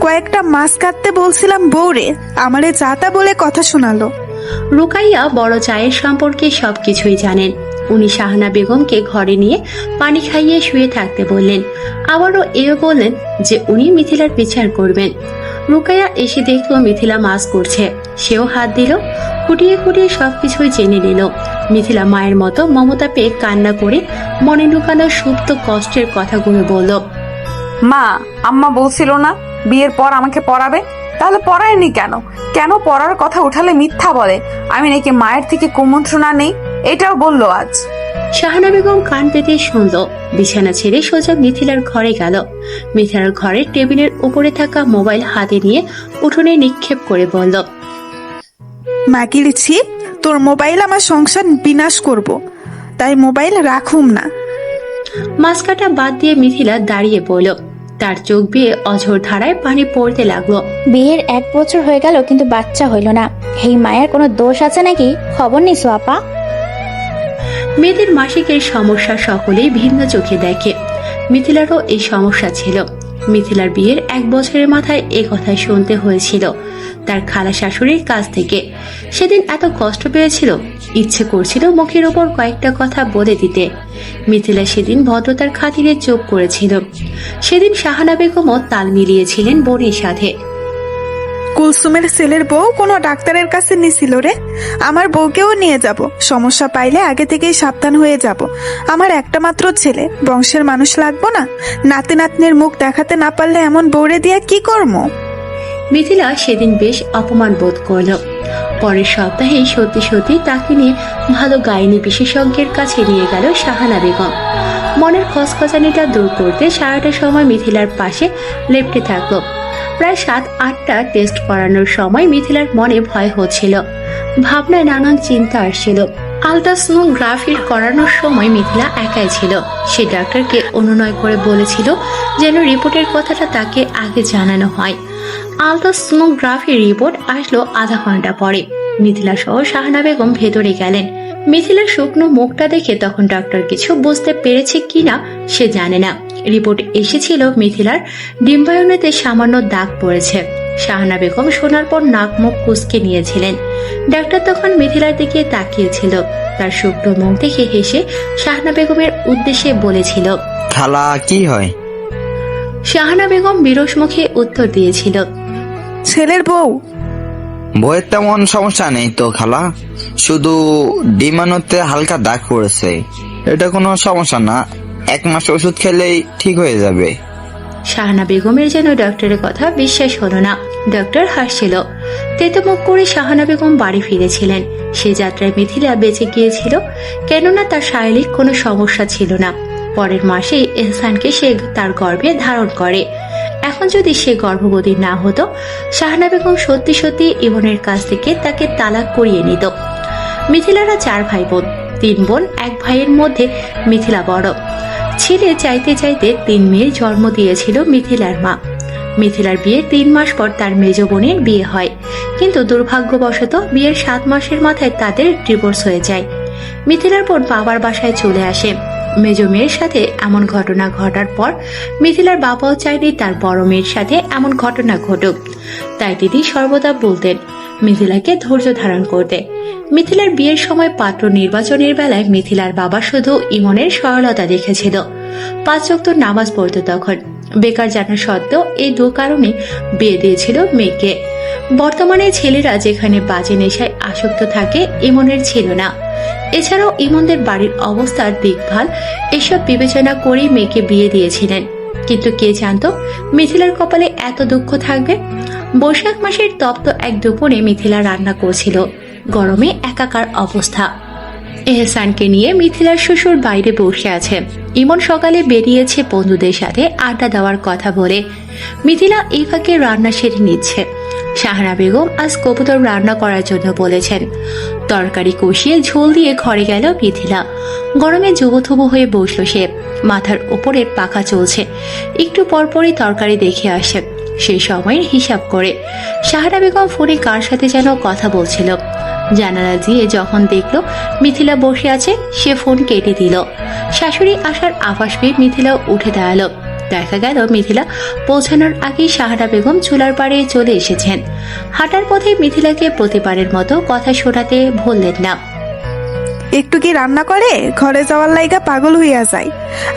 কয়েকটা মাছ কাটতে বলছিলাম বউরে, আমারে যাতা বলে কথা শোনালো। রুকাইয়া বড় চায়ের সম্পর্কে সবকিছুই জানেন। উনি শাহানা বেগমকে ঘরে নিয়ে পানি খাইয়ে শুয়ে থাকতে বললেন। আবারও এও বললেন যে উনি মিথিলার বিচার করবেন। রুকাইয়া এসে দেখলো মিথিলা মাছ করছে। সেও হাত দিল। খুঁটিয়ে খুঁটিয়ে সবকিছুই জেনে নিল। মিথিলা মায়ের মতো মমতা পেয়ে কান্না করে মনে ঢুকানো সুপ্ত কষ্টের কথাগুলো বলল, মা, আম্মা বলছিল না বিয়ের পর আমাকে পড়াবে, তাহলে পড়ায়নি কেন? কেন পড়ার কথা উঠালে মিথ্যা বলে? আমি নাকি মায়ের থেকে কুমন্ত্রণা নেই, এটাও বললো আজ। শাহানা বেগম কান পেতে শুনল। বিছানা ছেড়ে সোজা মিথিলার ঘরে গেল। মিথিলার ঘরের টেবিলের উপরে থাকা মোবাইল হাতে নিয়ে উঠোনে নিক্ষেপ করে বলল, মাগির ছিপ, তোর মোবাইল আমার সংসার বিনাশ করব, তাই মোবাইল রাখুম না। মাছ কাটা বাদ দিয়ে মিথিলা দাঁড়িয়ে পড়ল। তার চোখ বেয়ে অঝোর ধারায় পানি পড়তে লাগলো। বিয়ের 1 বছর হয়ে গেল কিন্তু বাচ্চা হইল না। এই মায়ের কোনো দোষ আছে নাকি? খবর নিছো আপা? মেয়েদের মাসিকের সমস্যা সকলেই ভিন্ন চোখে দেখে। মিথিলারও এই সমস্যা ছিল। মিথিলার বিয়ের 1 বছরের মাথায় এ কথা শুনতে হয়েছিল তার খালা শাশুড়ির কাছ থেকে। সেদিন এত কষ্ট পেয়েছিল, ইচ্ছে করছিল মুখের ওপর কয়েকটা কথা বলে দিতে। মিথিলা সেদিন ভদ্রতার খাতিরে চুপ করেছিল। সেদিন শাহানা বেগমও তাল মিলিয়েছিলেন বোনের সাথে। কুলসুমের ছেলের বউ কোনো ডাক্তারের কাছে নিছিল রে। আমার বউকেও নিয়ে যাব, সমস্যা পাইলে আগে থেকেই সাবধান হয়ে যাব। আমার একটা মাত্র ছেলে, বংশের মানুষ লাগবো না? নাতি নাতনির মুখ দেখাতে না পারলে এমন বউরে দিয়া কি করবো? মিথিলা সেদিন বেশ অপমান বোধ করল। পরের সপ্তাহেই সত্যি সত্যি তাকে নিয়ে ভালো গাইনি বিশেষজ্ঞের কাছে নিয়ে গেল শাহানা বেগম। মনের খসখসানিটা দূর করতে সারাটা সময় মিথিলার পাশে লেপ্টে থাকলো। প্রায় 7-8টা টেস্ট করানোর সময় মিথিলার মনে ভয় হচ্ছিল, ভাবনায় নানান চিন্তা আসছিল। আলট্রাসোনোগ্রাফি করানোর সময় মিথিলা একাই ছিল। সে ডাক্তারকে অনুনয় করে বলেছিল যেন রিপোর্টের কথাটা তাকে আগে জানানো হয়। আলট্রাসোনোগ্রাফির রিপোর্ট আসলো আধা ঘন্টা পরে। মিথিলা সহ শাহানা বেগম ভেতরে গেলেন। মিথিলার শুকনো মুখটা দেখে তখন ডক্টর কিছু বুঝতে পেরেছে কিনা সে জানে না। রিপোর্ট এসেছিল মিথিলার ডিম্বায়নেতে সামান্য দাগ পড়েছে। শাহানা বেগম শোনার পর নাক মুখ কুঁচকে নিয়েছিলেন। ডাক্তার তখন মিথিলার দিকে তাকিয়েছিল। তার শুকনো মুখ দেখে হেসে শাহানা বেগমের উদ্দেশ্যে বলেছিল, খালা কি হয়? শাহানা বেগম বিরস মুখে উত্তর দিয়েছিল, ছেলের বউ। বইয়ের তেমন সমস্যা নেই তো খালা, শুধু ডিমানোতে হালকা দাগ পড়েছে। এটা কোনো সমস্যা না, 1 মাস ওষুধ খেলেই ঠিক হয়ে যাবে। শাহানা বেগমের যেন ডক্টরের কথা বিশ্বাস হলো না। ডক্টর হাসছিল। তেতো মুখ করে শাহানা বেগম বাড়ি ফিরেছিলেন। সে যাত্রায় মিথিলা বেঁচে গিয়েছিল, কেননা তার শারীরিক কোনো সমস্যা ছিল না। পরের মাসেই এহসানকে সে তার গর্ভে ধারণ করে। এখন যদি সে গর্ভবতী না হতো, শাহানা বেগম সত্যি সত্যি ইমনের কাছ থেকে তাকে তালাক করিয়ে নিত। মিথিলারা 4 ভাই বোন, 3 বোন, 1 ভাইয়ের মধ্যে মিথিলা বড়। ছেলে চাইতে চাইতে 3 মেয়ের জন্ম দিয়েছিল মিথিলার মা। মিথিলার বিয়ের 3 মাস পর তার মেজ বোনের বিয়ে হয়, কিন্তু দুর্ভাগ্যবশত বিয়ের 7 মাসের মাথায় তাদের ডিভোর্স হয়ে যায়। মিথিলার বোন বাবার বাসায় চলে আসে। মেজ মেয়ের সাথে এমন ঘটনা ঘটার পর মিথিলার বাবাও চাইনি তার বড় মেয়ের সাথে এমন ঘটনা ঘটুক। তাই তিনি সর্বদা বলতেন মিথিলাকে ধৈর্য ধারণ করতে। মিথিলার বিয়ের সময় পাত্র নির্বাচনের বেলায় মিথিলার বাবা শুধু ইমনের সরলতা দেখেছিল। 5 ওয়াক্ত নামাজ পড়তো তখন। বেকার জানা সত্ত্বেও এই 2 কারণে বিয়ে দিয়েছিল মেয়েকে। বর্তমানে ছেলেরা যেখানে বাজে নেশায় আসক্ত থাকে, ইমনের ছিল না। এছাড়াও ইমনদের বাড়ির অবস্থার দেখভাল এসব বিবেচনা করেই মেয়েকে বিয়ে দিয়েছিলেন। কিন্তু কে জানতো মিথিলার কপালে এত দুঃখ থাকবে। বৈশাখ মাসের তপ্ত এক দুপুরে মিথিলা রান্না করছিল। গরমে একাকার অবস্থা। এহসানকে নিয়ে মিথিলার শ্বশুর বাইরে বসে আছে। ইমন সকালে বেরিয়েছে বন্ধুদের সাথে আড্ডা দেওয়ার কথা বলে। মিথিলা এই ফাঁকে রান্না সেরে নিচ্ছে। শাহানা বেগম আজ কবুতর রান্না করার জন্য বলেছেন। তরকারি কষিয়ে ঝোল দিয়ে ঘরে গেল মিথিলা। গরমে জুবুথুবু হয়ে বসল সে। মাথার উপরে পাখা চলছে। একটু পরপরই তরকারি দেখে আসে। সেই সময়ের হিসাব করে শাহানা বেগম ফোনে কার সাথে যেন কথা বলছিল। জানালা দিয়ে যখন দেখলো মিথিলা বসে আছে, সে ফোন কেটে দিল। শাশুড়ি আসার আভাস পেয়ে মিথিলাও উঠে দাঁড়ালো। দেখা গেল মিথিলা পৌঁছানোর আগেই শাহানা বেগম চুলার পাড়ে চলে এসেছেন। হাঁটার পথে মিথিলাকে প্রতিবারের মতো কথা শোনাতে ভুললেন না। একটু কি রান্না করে ঘরে যাওয়ার লাইগা পাগল হইয়া যায়।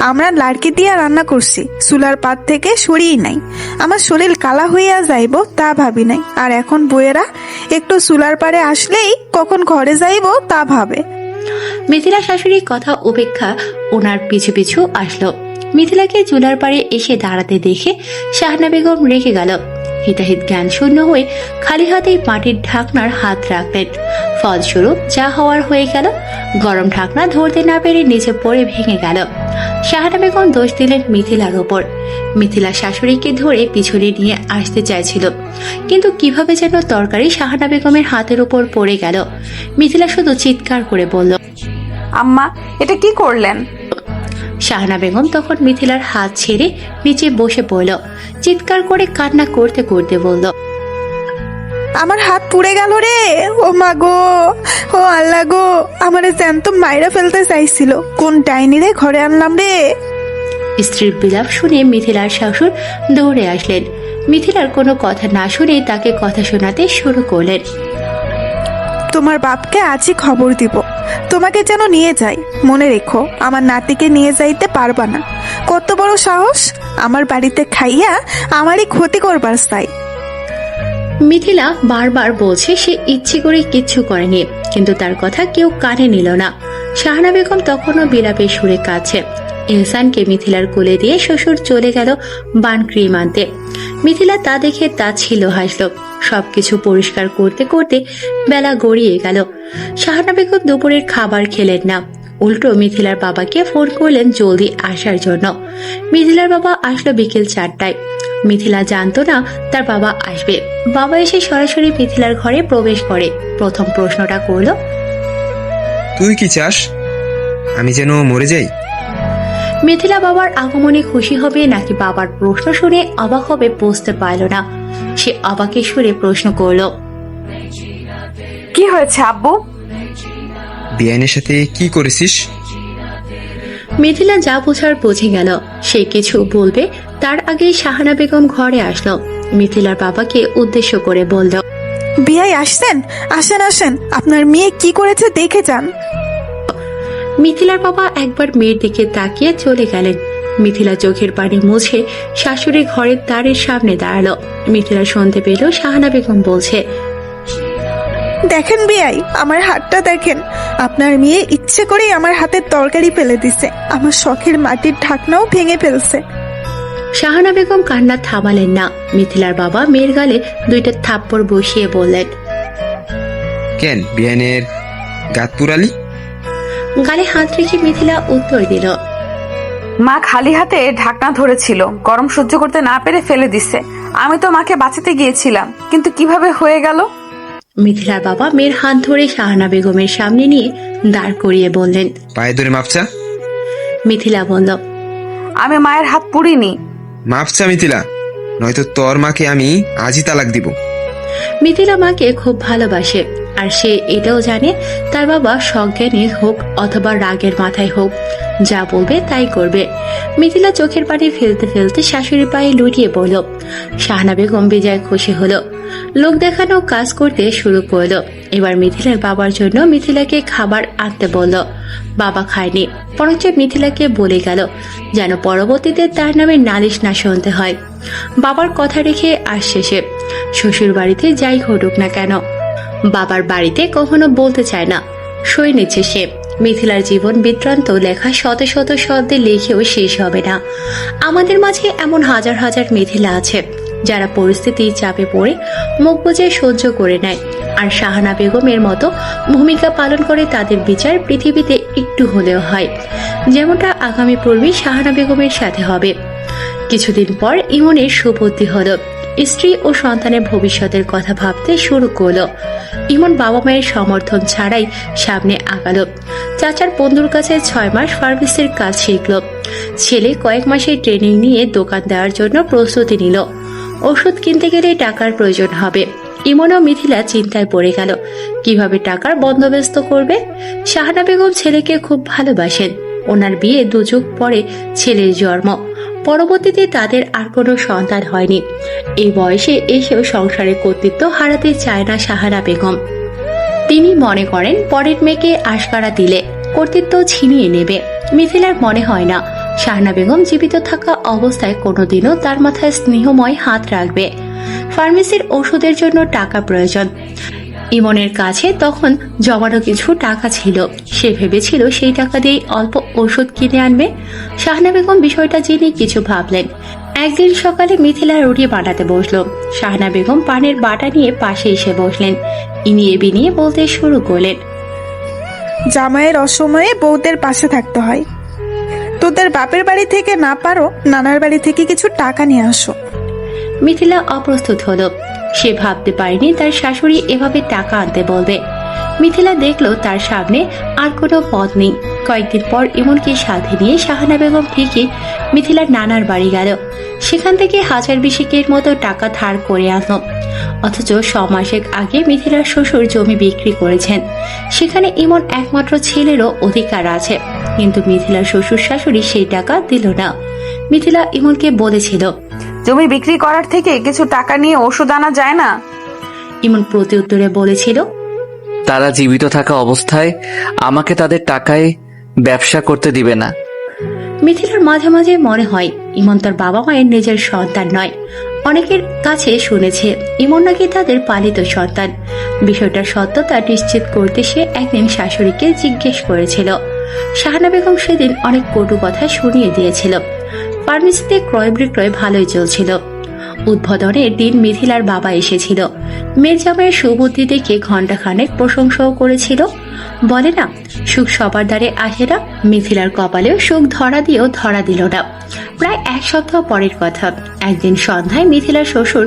আমরা লাড়কি দিয়া রান্না করছি, চুলার পাত থেকে সরিয়ে নাই। আমার শরীর কালা হইয়া যাইব তা ভাবি নাই, আর এখন বইয়েরা একটু চুলার পাড়ে আসলেই কখন ঘরে যাইব তা ভাবে। মিথিলা শাশুড়ির কথা উপেক্ষা ওনার পিছু পিছু আসলো। মিথিলাকে চুলার পাড়ে এসে দাঁড়াতে দেখে শাহানা বেগম রেগে গেল। হিতাহিত জ্ঞান শূন্য হয়ে খালি হাতেই মাটির ঢাকনার হাত রাখলেন। ফলস্বরূপ যা হওয়ার হয়ে গেল। গরম ঢাকনা ধরতে না পেরে নিচে পড়ে ভেঙে গেল। শাহানা বেগম দোষ দিলেন মিথিলার ওপর। মিথিলা শাশুড়িকে ধরে পিছনে নিয়ে আসতে চাইছিল, কিন্তু কিভাবে যেন তরকারি শাহানা বেগমের হাতের উপর পড়ে গেল। মিথিলা শুধু চিৎকার করে বলল, আম্মা এটা কি করলেন? শাহানা বেগম তখন মিথিলার হাত ছেড়ে নিচে বসে পড়ল। চিৎকার করে কান্না করতে করতে বলল, আমার হাত পুড়ে গেল রে। ও মা গো, ও আল্লাহ গো, আমারে জ্যান্ত মাইরা ফেলতে চাইছিল। কোন ডাইনি রে ঘরে আনলাম রে। স্ত্রীর বিলাপ শুনে মিথিলার শাশুড় দৌড়ে আসলেন। মিথিলার কোনো কথা না শুনে তাকে কথা শোনাতে শুরু করলেন। তোমার বাপকে আজই খবর দিব, তোমাকে যেন নিয়ে যাই। মনে রেখো, আমার নাতিকে নিয়ে যাইতে পারবা না। কত বড় সাহস, আমার বাড়িতে খাইয়া আমারই ক্ষতি করবার চাই। মিথিলা বারবার বলছে সে ইচ্ছে করে কিচ্ছু করেনি, কিন্তু তার কথা কেউ কানে নিল না। শাহানা বেগম তখনও বিলাপের সুরে কাঁদছে। ইহসানকে মিথিলার কোলে দিয়ে শ্বশুর চলে গেল বান ক্রিম আনতে। মিথিলা তা দেখে তা ছিল হাসল। সবকিছু পরিষ্কার করতে করতে বেলা গড়িয়ে গেল। শাহানা বেগম দুপুরের খাবার খেলেন না, উল্টো মিথিলার বাবাকে ফোন করলেন জলদি আসার জন্য। মিথিলার বাবা আসলো বিকেল 4টায়। মিথিলা জানতো না তার বাবা আসবে। বাবা এসে সরাসরি মিথিলার ঘরে প্রবেশ করে প্রথম প্রশ্নটা করলো, তুই কি চাস? আমি যেন মরে যাই? মিথিলা বাবার আগমনে খুশি হবে নাকি বাবার প্রশ্ন শুনে অবাক হবে বুঝতে পারল না। সে অবাকের সুরে প্রশ্ন করলো, কি হয়েছে আব্বু? বিয়ানের সাথে কি করেছিস? মিথিলা যা বোঝার বুঝে গেল। সে কিছু বলবে তার আগেই শাহানা বেগম ঘরে আসলো। মিথিলার বাবাকে উদ্দেশ্য করে বলল, বিয়াই আসছেন? আসেন আসেন, আপনার মেয়ে কি করেছে দেখে যান। মিথিলার বাবা একবার মেয়ের দিকে তাকিয়ে চলে গেলেন। মিথিলা চোখের পানি মুছে শাশুড়ি ঘরের দ্বারের সামনে দাঁড়ালো। মিথিলা শুনতে পেল শাহানা বেগম বলছে, দেখেন বিয়াই, আমার হাতটা দেখেন। আপনার মেয়ে ইচ্ছে করেই আমার হাতের তরকারি ফেলে দিছে, আমার শখের মাটির ঢাকনাও ভেঙে ফেলছে। শাহানা বেগম কান্না থামালেন না। মিথিলার বাবা মেয়ের গালে 2টা থাপ্পড় বসিয়ে বললেন, কেন বিয়ানের গাত পুরালি? গালে হাত রেখে মিথিলা উত্তর দিল, মা খালি হাতে ঢাকনা ধরেছিল, গরম সহ্য করতে না পেরে ফেলে দিছে। আমি তো মাকে বাঁচাতে গিয়েছিলাম, কিন্তু কিভাবে হয়ে গেল? মিথিলার বাবা মেয়ের হাত ধরে শাহানা বেগমের সামনে নিয়ে দাঁড় করিয়ে বললেন। পায়ে ধরে মাপচা। মিথিলা বলল, আমি মায়ের হাত পুড়িনি। মাপচা মিথিলা, নয়তো তোর মাকে আমি আজই তালাক দিব। মিথিলা মাকে খুব ভালোবাসে, আর সে এটাও জানে তার বাবা সজ্ঞানী হোক অথবা রাগের মাথায় হোক, যা বলবে তাই করবে। মিথিলা চোখের পানি ফেলতে ফেলতে শাশুড়ির পায়ে লুটিয়ে পড়ল। শাহানা বেগম বিজয় খুশি হলো, লোক দেখানো কাজ করতে শুরু করলো। এবার মিথিলার বাবার জন্য মিথিলাকে খাবার আনতে বলল। বাবা খায়নি, বরঞ্চ মিথিলাকে বলে গেল যেন পরবর্তীতে তার নামে নালিশ না শুনতে হয়। বাবার কথা রেখে আসছে সে। শ্বশুর বাড়িতে যাই ঘটুক না কেন, বাবার বাড়িতে কখনো বলতে চায় না, সই নিচ্ছে সে। মিথিলার জীবন বৃত্তান্ত লেখা শত শত শব্দে লিখেও শেষ হবে না। আমাদের মাঝে এমন হাজার হাজার মিথিলা আছে যারা পরিস্থিতি চাপে পড়ে মুখ বুজে সহ্য করে নেয়, আর শাহানা বেগমের মতো ভূমিকা পালন করে তাদের বিচার পৃথিবীতে একটু হলেও হয়, যেমনটা আগামী পর্বে শাহানা বেগমের সাথে হবে। কিছুদিন পর ইমনের সুবুদ্ধি হলো। স্ত্রী ও সন্তানের ভবিষ্যতের কথা ভাবতে শুরু করলো। ইমন বাবা মায়ের সমর্থন ছাড়াই সামনে আগালো। চাচার বন্ধুর কাছে 6 মাস ফার্মেসির কাজ শিখল। ছেলে কয়েক মাসের ট্রেনিং নিয়ে দোকান দেওয়ার জন্য প্রস্তুতি নিল। ওষুধ কিনতে গেলে টাকার প্রয়োজন হবে। ইমন ও মিথিলা চিন্তায় পড়ে গেল কিভাবে টাকার বন্দোবস্ত করবে। শাহানা বেগম ছেলেকে খুব ভালোবাসেন। ওনার বিয়ে 2 যুগ পরে ছেলের জন্ম। পরবর্তীতে তাদের আর কোনো সন্তান হয়নি। এই বয়সে এসেও সংসারের কর্তৃত্ব হারাতে চায় না শাহানা বেগম। তিনি মনে করেন পরের মেয়েকে আশকারা দিলে কর্তৃত্ব ছিনিয়ে নেবে। মিথিলার মনে হয় না শাহানা বেগম জীবিত থাকা অবস্থায় কোনোদিনও তার মাথায় স্নেহময় হাত রাখবে। ফার্মেসির ওষুধের জন্য টাকা প্রয়োজন। ইমনের কাছে তখন জমানো কিছু টাকা ছিল। সে ভেবেছিল সেই টাকা দিয়ে অল্প ওষুধ কিনে আনবে। শাহানা বেগম বিষয়টা জেনে কিছু ভাবলেন। একদিন সকালে মিথিলা রুটি বানাতে বসলো। শাহানা বেগম পানের বাটা নিয়ে পাশে এসে বসলেন। ইনিয়ে বিনিয়ে বলতে শুরু করলেন, জামাইয়ের অসময়ে বউদের পাশে থাকতে হয়। তোদের বাপের বাড়ি থেকে না পারো, নানার বাড়ি থেকে কিছু টাকা নিয়ে আসো। মিথিলা অপ্রস্তুত হলো। সে ভাবতে পারেনি তার শাশুড়ি এভাবে টাকা আনতে বলবে। মিথিলা দেখলো তার সামনে আর কোনো পথ নেই। কয়েকদিন পর ইমনকে সাথে নিয়ে শাহানা বেগম ঠিকই মিথিলার নানার বাড়ি গেল। সেখান থেকে 1000-20 মতো টাকা ধার করে আনলো। অথচ 6 মাসের আগে মিথিলার শ্বশুর জমি বিক্রি করেছেন। সেখানে ইমন একমাত্র ছেলেরও অধিকার আছে, কিন্তু মিথিলার শ্বশুর শাশুড়ি সেই টাকা দিল না। মিথিলা ইমনকে বলেছিল। জমি বিক্রি করার থেকে কিছু টাকা নিয়ে ওষুধ আনা যায় না? ইমন প্রতি উত্তরে বলেছিল, তারা জীবিত থাকা অবস্থায় আমাকে তাদের টাকায় ব্যবসা করতে দিবে না। মিথিলার মাঝে মাঝে মনে হয় ইমন তার বাবা মায়ের নিজের সন্তান নয়। অনেকের কাছে শুনেছে ইমন নাকি তাদের পালিত সন্তান। বিষয়টার সত্যতা নিশ্চিত করতে সে একদিন শাশুড়িকে জিজ্ঞেস করেছিল। শাহানা বেগম সেদিন অনেক কটু কথা শুনিয়ে দিয়েছিল। ফার্মেসিতে ক্রয় বিক্রয় ভালোই চলছিল। উদ্বোধনের দিন মিথিলার বাবা এসেছিল। মেয়ের জামাইয়ের সুবুদ্ধি দেখে ঘণ্টাখানেক প্রশংসাও করেছিল। বলে না, সুখ সবার দ্বারে আসে না। মিথিলার কপালেও সুখ ধরা দিয়েও ধরা দিল না। প্রায় এক সপ্তাহ পরের কথা, একদিন সন্ধ্যায় মিথিলার শ্বশুর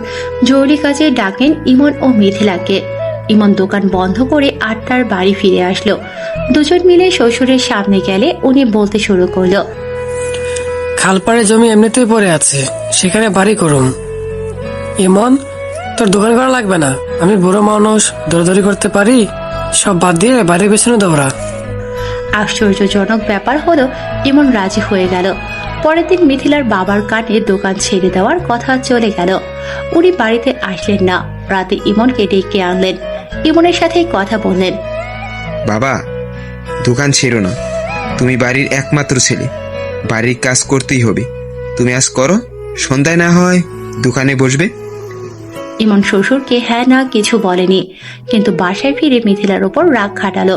জরুরি কাজে ডাকেন ইমন ও মিথিলাকে। ইমন দোকান বন্ধ করে 8টার বাড়ি ফিরে আসলো। দুজন মিলে শ্বশুরের সামনে গেলে উনি বলতে শুরু করলো, খালপাড়ে জমি এমনিতেই পড়ে আছে, সেখানে বাড়ি করুম। ইমন, তোর দোকান করা লাগবে না। আমি বুড়ো মানুষ, দৌড়াদৌড়ি করতে পারি। সব বাদ দিয়ে বাড়ির পেছনে দৌড়া। আশ্চর্যজনক ব্যাপার হলো ইমন রাজি হয়ে গেল। পরের দিন মিথিলার বাবার কানে দোকান ছেড়ে দেওয়ার কথা চলে গেল। উনি বাড়িতে আসলেন না। রাতে ইমনকে ডেকে আনলেন, ইমনের সাথে কথা বললেন। বাবা, দোকান ছেড়ো না। তুমি বাড়ির একমাত্র ছেলে, বাড়ির কাজ করতেই হবে। তুমি আজ করো, সন্ধ্যায় না হয় দোকানে বসবে। ইমন শ্বশুরকে হ্যাঁ না কিছু বলেনি, কিন্তু বাসায় ফিরে মিথিলার ওপর রাগ খাটালো।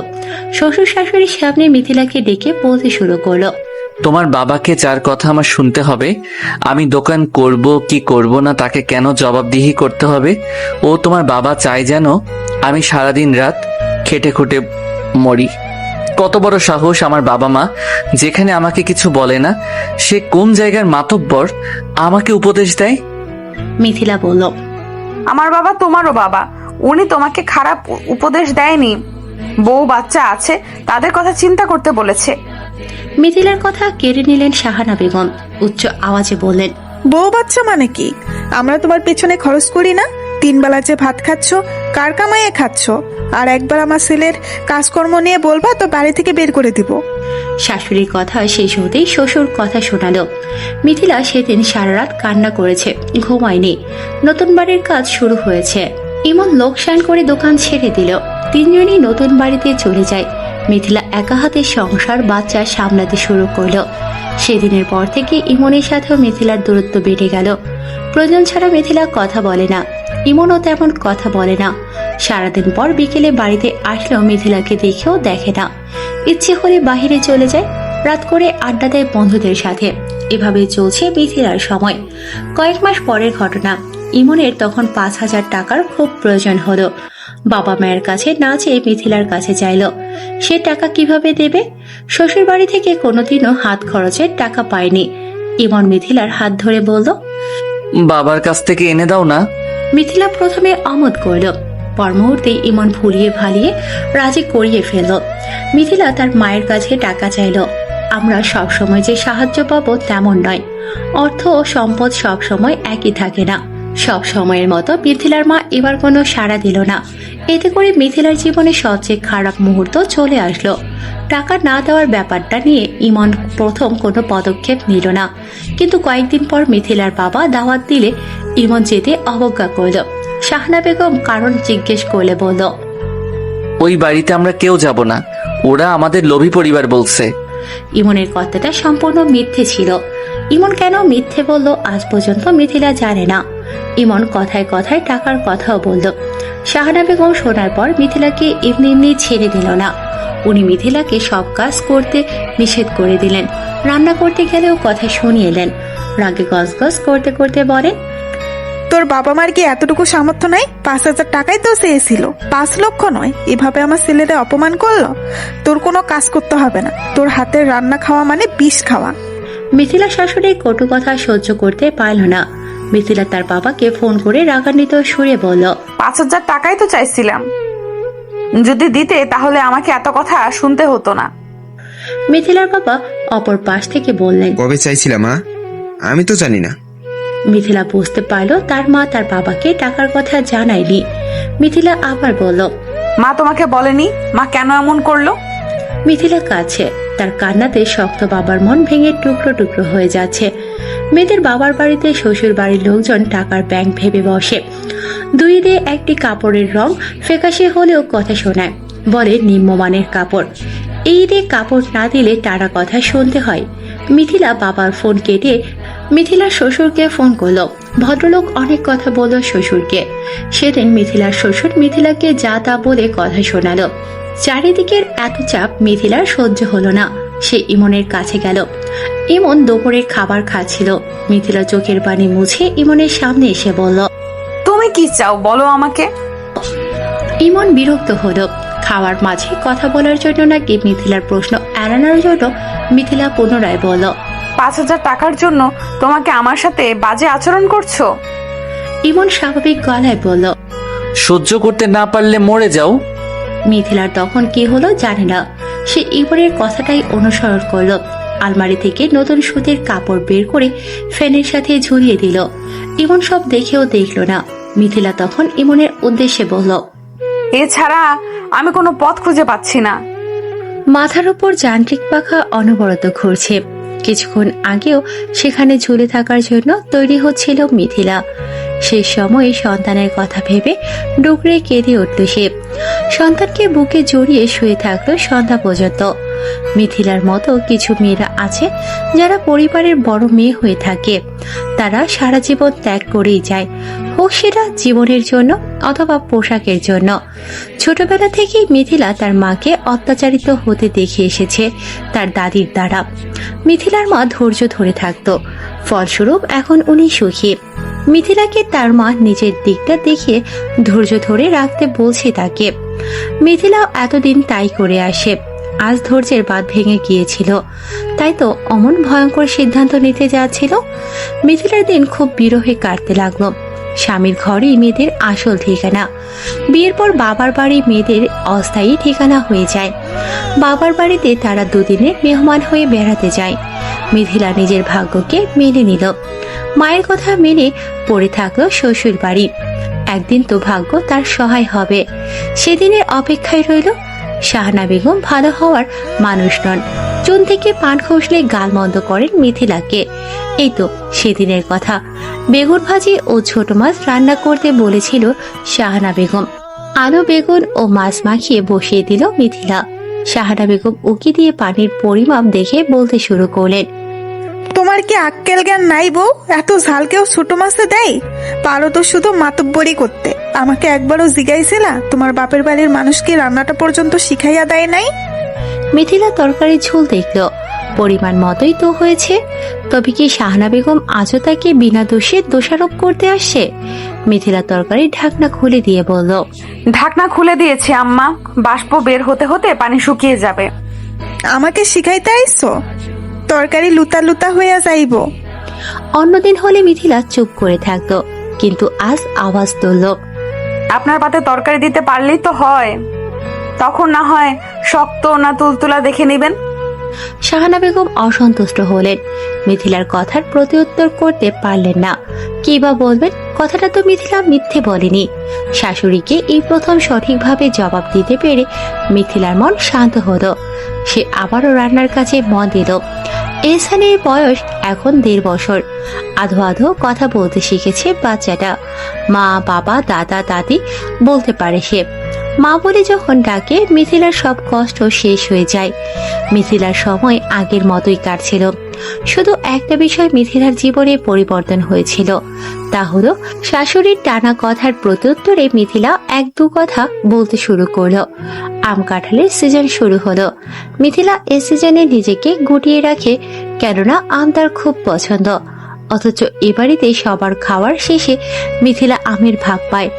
শ্বশুর শাশুড়ির সামনে মিথিলাকে ডেকে বলতে শুরু করলো, তোমার বাবাকে যার কথা আমার শুনতে হবে, আমি দোকান করব কি করব না তাকে কেন জবাবদিহি করতে হবে? ও তোমার বাবা চায় যেন আমি সারাদিন রাত খেটে খুটে মরি। কত বড় সাহস আমার বাবা মা, যেখানে আমাকে কিছু বলে না, সে কোন জায়গার মাতব্বর আমাকে উপদেশ দেয়? মিথিলা বলল, আমার বাবা তোমারও বাবা, উনি তোমাকে খারাপ উপদেশ দেয়নি। বউ বাচ্চা আছে, তাদের কথা চিন্তা করতে বলেছে। মিথিলার কথা কেড়ে নিলেন শাহানা বেগম। উচ্চ আওয়াজে বললেন, বউ বাচ্চা মানে কি? আমরা তোমার পেছনে খরচ করি না? 3 বেলা যে ভাত খাচ্ছ, কার কামাইয়ে খাচ্ছ? আর একবার আমার ছেলের কাজকর্ম নিয়ে বলবা তো বাড়ি থেকে বের করে দিব। শাশুড়ির কথা শেষ হতেই শ্বশুর কথা শোনালো। মিথিলা সেদিন সারা রাত কান্না করেছে, ঘুমায়নি। নতুন বাড়ির কাজ শুরু হয়েছে। ইমন লোকসান করে দোকান ছেড়ে দিল। তিনজনই নতুন বাড়িতে চলে যায়। মিথিলা একা হাতে সংসার বাচ্চা সামলাতে শুরু করলো। সেদিনের পর থেকে ইমনের সাথেও মিথিলার দূরত্ব বেড়ে গেল। প্রয়োজন ছাড়া মিথিলা কথা বলে না, ইমনও তেমন কথা বলে না। সারাদিন পর বিকেলে বাড়িতে আসলেও মিথিলাকে দেখেও দেখে না। ইচ্ছে হলে বাহিরে চলে যায়, রাত করে আড্ডা দেয় বন্ধুদের সাথে। এভাবে চলছে মিথিলার সময়। কয়েক মাস পরের ঘটনা, ইমনের তখন 5,000 টাকার খুব প্রয়োজন হলো। বাবা মায়ের কাছে না চেয়ে মিথিলার কাছে চাইলো। সে টাকা কিভাবে দেবে? শ্বশুর বাড়ি থেকে কোনোদিনও হাত খরচের টাকা পায়নি। ইমন মিথিলার হাত ধরে বলল, বাবার কাছ থেকে এনে দাও না। মিথিলা প্রথমে আমোদ করল, পর মুহূর্তে ইমন ভুলিয়ে ভালিয়ে রাজি করিয়ে ফেলল। মিথিলা তার মায়ের কাছে টাকা চাইল। আমরা সব সময় যে সাহায্য পাবো তেমন নয়। অর্থ ও সম্পদ সব সময় একই থাকে না। সব সময়ের মতো মিথিলার মা এবার কোনো সাড়া দিল না। এতে করে মিথিলার জীবনে সবচেয়ে খারাপ মুহূর্ত চলে আসলো। টাকা না দেওয়ার ব্যাপারটা নিয়ে ইমন প্রথম কোনো পদক্ষেপ নিল না, কিন্তু কয়েকদিন পর মিথিলার বাবা দাওয়াত দিলে ইমন যেতে অবজ্ঞা করল। শাহানা বেগম কারণ জিজ্ঞেস করলে বলল, ওই বাড়িতে আমরা কেউ যাব না, ওরা আমাদের লোভী পরিবার বলছে। ইমনের কথাটা সম্পূর্ণ মিথ্যে ছিল। ইমন কেন মিথ্যে বলল আজ পর্যন্ত মিথিলা জানে না। ইমন কথায় কথায় টাকার কথাও বলল। শাহানা বেগম শোনার পর মিথিলাকে এমনি এমনি ছেড়ে দিল না। উনি মিথিলাকে সব কাজ করতে নিষেধ করে দিলেন। রান্না করতে গেলেও কথা শুনিয়ে এলেন। রাগে গজগজ করতে করতে বলেন, তোর বাবা মার কি এতটুকু সামর্থ্য নাই? 5,000 টাকাই তো চেয়েছিল, 5 লক্ষ নয়। এভাবে আমার ছেলেরা অপমান করলো। তোর কোনো কাজ করতে হবে না, তোর হাতের রান্না খাওয়া মানে বিষ খাওয়া। মিথিলা শাশুড়ির কটু কথা সহ্য করতে পারল না। মিথিলা তার বাবাকে ফোন করে রাগান্বিত সুরে বলল, 5,000 টাকাই তো চাইছিলাম, যদি দিতে তাহলে আমাকে এত কথা শুনতে হতো না। মিথিলার বাবা অপর পাশ থেকে বললেন, কবে চাইছিলাম মা? আমি তো জানি না। মিথিলা বুঝতে পারল তার মা তার বাবাকে টাকার কথা জানায়নি। মিথিলা আবার বলল, মা তোমাকে বলেনি? মা কেন এমন করলো? মিথিলা কাছে তার কান্নাতে শক্ত বাবার মন ভেঙে টুকরো টুকরো হয়ে যাচ্ছে। মেয়েদের বাবার বাড়িতে শ্বশুর বাড়ির লোকজন টাকার ব্যাংক ভেবে বসে। দুই ঈদে একটি কাপড়ের রং ফ্যাকাশে হলেও কথা শোনায়, বলে নিম্নমানের কাপড়। এই ঈদে কাপড় না দিলে টানা কথা শুনতে হয়। মিথিলা বাবার ফোন কেটে মিথিলার শ্বশুরকে ফোন করলো। ভদ্রলোক অনেক কথা বলল শ্বশুরকে। সেদিন মিথিলার শ্বশুর মিথিলাকে যা তা বলে কথা শোনালো। চারিদিকের এত চাপ মিথিলার সহ্য হলো না। সে ইমনের কাছে গেল। ইমন দুপুরের খাবার খাচ্ছিল। মিথিলা চোখের পানি মুছে ইমনের সামনে এসে বলল, তুমি কি চাও বলো আমাকে। ইমন বিরক্ত হলো। খাওয়ার মাঝে কথা বলার জন্য নাকি মিথিলার প্রশ্ন এড়ানোর জন্য মিথিলা পুনরায় বলল, 5,000 টাকার জন্য তোমাকে আমার সাথে বাজে আচরণ করছো? ইমন স্বাভাবিক গলায় বলল। সহ্য করতে না পারলে মরে যাও। মিথিলার তখন কি হলো জানে না। সে ইমনের কথাটাই অনুসরণ করলো। আলমারি থেকে নতুন সুতির কাপড় বের করে ফ্যানের সাথে ঝুলিয়ে দিল। ইমন সব দেখেও দেখল না। মিথিলা তখন ইমনের উদ্দেশ্যে বলল, এছাড়া আমি কোনো পথ খুঁজে পাচ্ছি না। মাথার উপর যান্ত্রিক পাখা অনবরত ঘুরছে। কিছুক্ষণ আগেও সেখানে ঝুলে থাকার জন্য তৈরি হচ্ছিল মিথিলা। শেষ সময়ে সন্তানের কথা ভেবে ডুকরে কেঁদে উঠল সে। সন্তানকে বুকে জড়িয়ে শুয়ে থাকলো সন্ধ্যা পর্যন্ত। মিথিলার মতো কিছু মেয়েরা আছে যারা পরিবারের বড় মেয়ে হয়ে থাকে। তারা সারা জীবন ত্যাগ করেই যায়, হোক সেটা জীবনের জন্য অথবা পোশাকের জন্য। ছোটবেলা থেকেই মিথিলা তার মাকে অত্যাচারিত হতে দেখে এসেছে তার দাদির দ্বারা। মিথিলার মা ধৈর্য ধরে থাকত, ফলস্বরূপ এখন উনি সুখী। মিথিলাকে তার মা নিজের দিকটা দেখিয়ে ধৈর্য ধরে রাখতে বলছে তাকে। মিথিলাও এতদিন তাই করে আসে। আজ ধৈর্যের বাঁধ ভেঙে গিয়েছিল, তাই তো অমন ভয়ঙ্কর সিদ্ধান্ত নিতে যাচ্ছিল। মিথিলার দিন খুব বিরহে কাটতে লাগলো। স্বামীর ঘরেই মেয়েদের আসল ঠিকানা। বিয়ের পর বাবার বাড়ি মেয়েদের অস্থায়ী ঠিকানা হয়ে যায়। বাবার বাড়িতে তারা দুদিনের মেহমান হয়ে বেড়াতে যায়। মিথিলা নিজের ভাগ্যকে মেনে নিল। মায়ের কথা মেনে পড়ে থাকলো শ্বশুর বাড়ি। একদিন তো ভাগ্য তার সহায় হবে। সেদিনের অপেক্ষায় রইল। শাহানা বেগম ভালো হওয়ার মানুষ নন। চুন থেকে পান খসলে গাল মন্দ করেন মিথিলাকে। এই তো সেদিনের কথা। বেগুন ভাজি ও ছোট মাছ রান্না করতে বলেছিল শাহানা বেগম। আলু বেগুন ও মাছ মাখিয়ে বসিয়ে দিল মিথিলা। শাহানা বেগম উকি দিয়ে পানির পরিমাপ দেখে বলতে শুরু করলেন, তোমার কি আক্কেল জ্ঞান নাই বউ? এত ঝাল কেউ ছোট মাছে দেয়? পারো তো শুধু মাতব্বরি করতে। আমাকে একবারও জিগাইছিলা তোমার বাপের বাড়ির মানুষকে রান্নাটা পর্যন্ত শিখাইয়া দেয় নাই? মিথিলা তরকারি ঝোল দেখল, পরিমাণ মতোই তো হয়েছে। তবে কি শাহানা বেগম আজও তাকে বিনা দোষে দোষারোপ করতে আসছে? মিথিলা তরকারি ঢাকনা খুলে দিয়ে বলল, ঢাকনা খুলে দিয়েছি আম্মা, বাষ্প বের হতে হতে পানি শুকিয়ে যাবে। আমাকে শিখাইতে আইছো? তরকারি লুতা লুতা হইয়া যাইব। অন্যদিন হলে মিথিলা চুপ করে থাকতো, কিন্তু আজ আওয়াজ তুলল, আপনার পাতে তরকারি দিতে পারলেই তো হয়, তখন না হয় শক্ত না তুলতুলা দেখে নেবেন। শাহানা বেগম অসন্তুষ্ট হলেন। মিথিলার কথার প্রতিউত্তর করতে পারলেন না। কি বা বলবেন? কথাটা তো মিথিলা মিথ্যে বলেনি। শাশুড়িকে এই প্রথম সঠিকভাবে জবাব দিতে পেরে মিথিলার মন শান্ত হলো। সে আবারও রান্নার কাছে মন দিল। এহসানের বয়স এখন 1.5 বছর। আধো আধো কথা বলতে শিখেছে বাচ্চাটা। মা, বাবা, দাদা, দাদি বলতে পারে সে। মা বলে যখন ডাকে মিথিলার সব কষ্ট শেষ হয়ে যায়। মিথিলার সময় আগের মতোই কাটছিল। শুধু একটা বিষয় মিথিলার জীবনে পরিবর্তন হয়েছিল, তা হলো শাশুড়ির টানা কথার প্রত্যুত্তরে মিথিলা 1-2 কথা বলতে শুরু করলো। আম কাঁঠালের সিজন শুরু হলো। মিথিলা এই সিজনে নিজেকে গুটিয়ে রাখে, কেননা আম তার খুব পছন্দ। অথচ এ বাড়িতে সবার খাওয়ার শেষে মিথিলা আমের ভাগ পায়।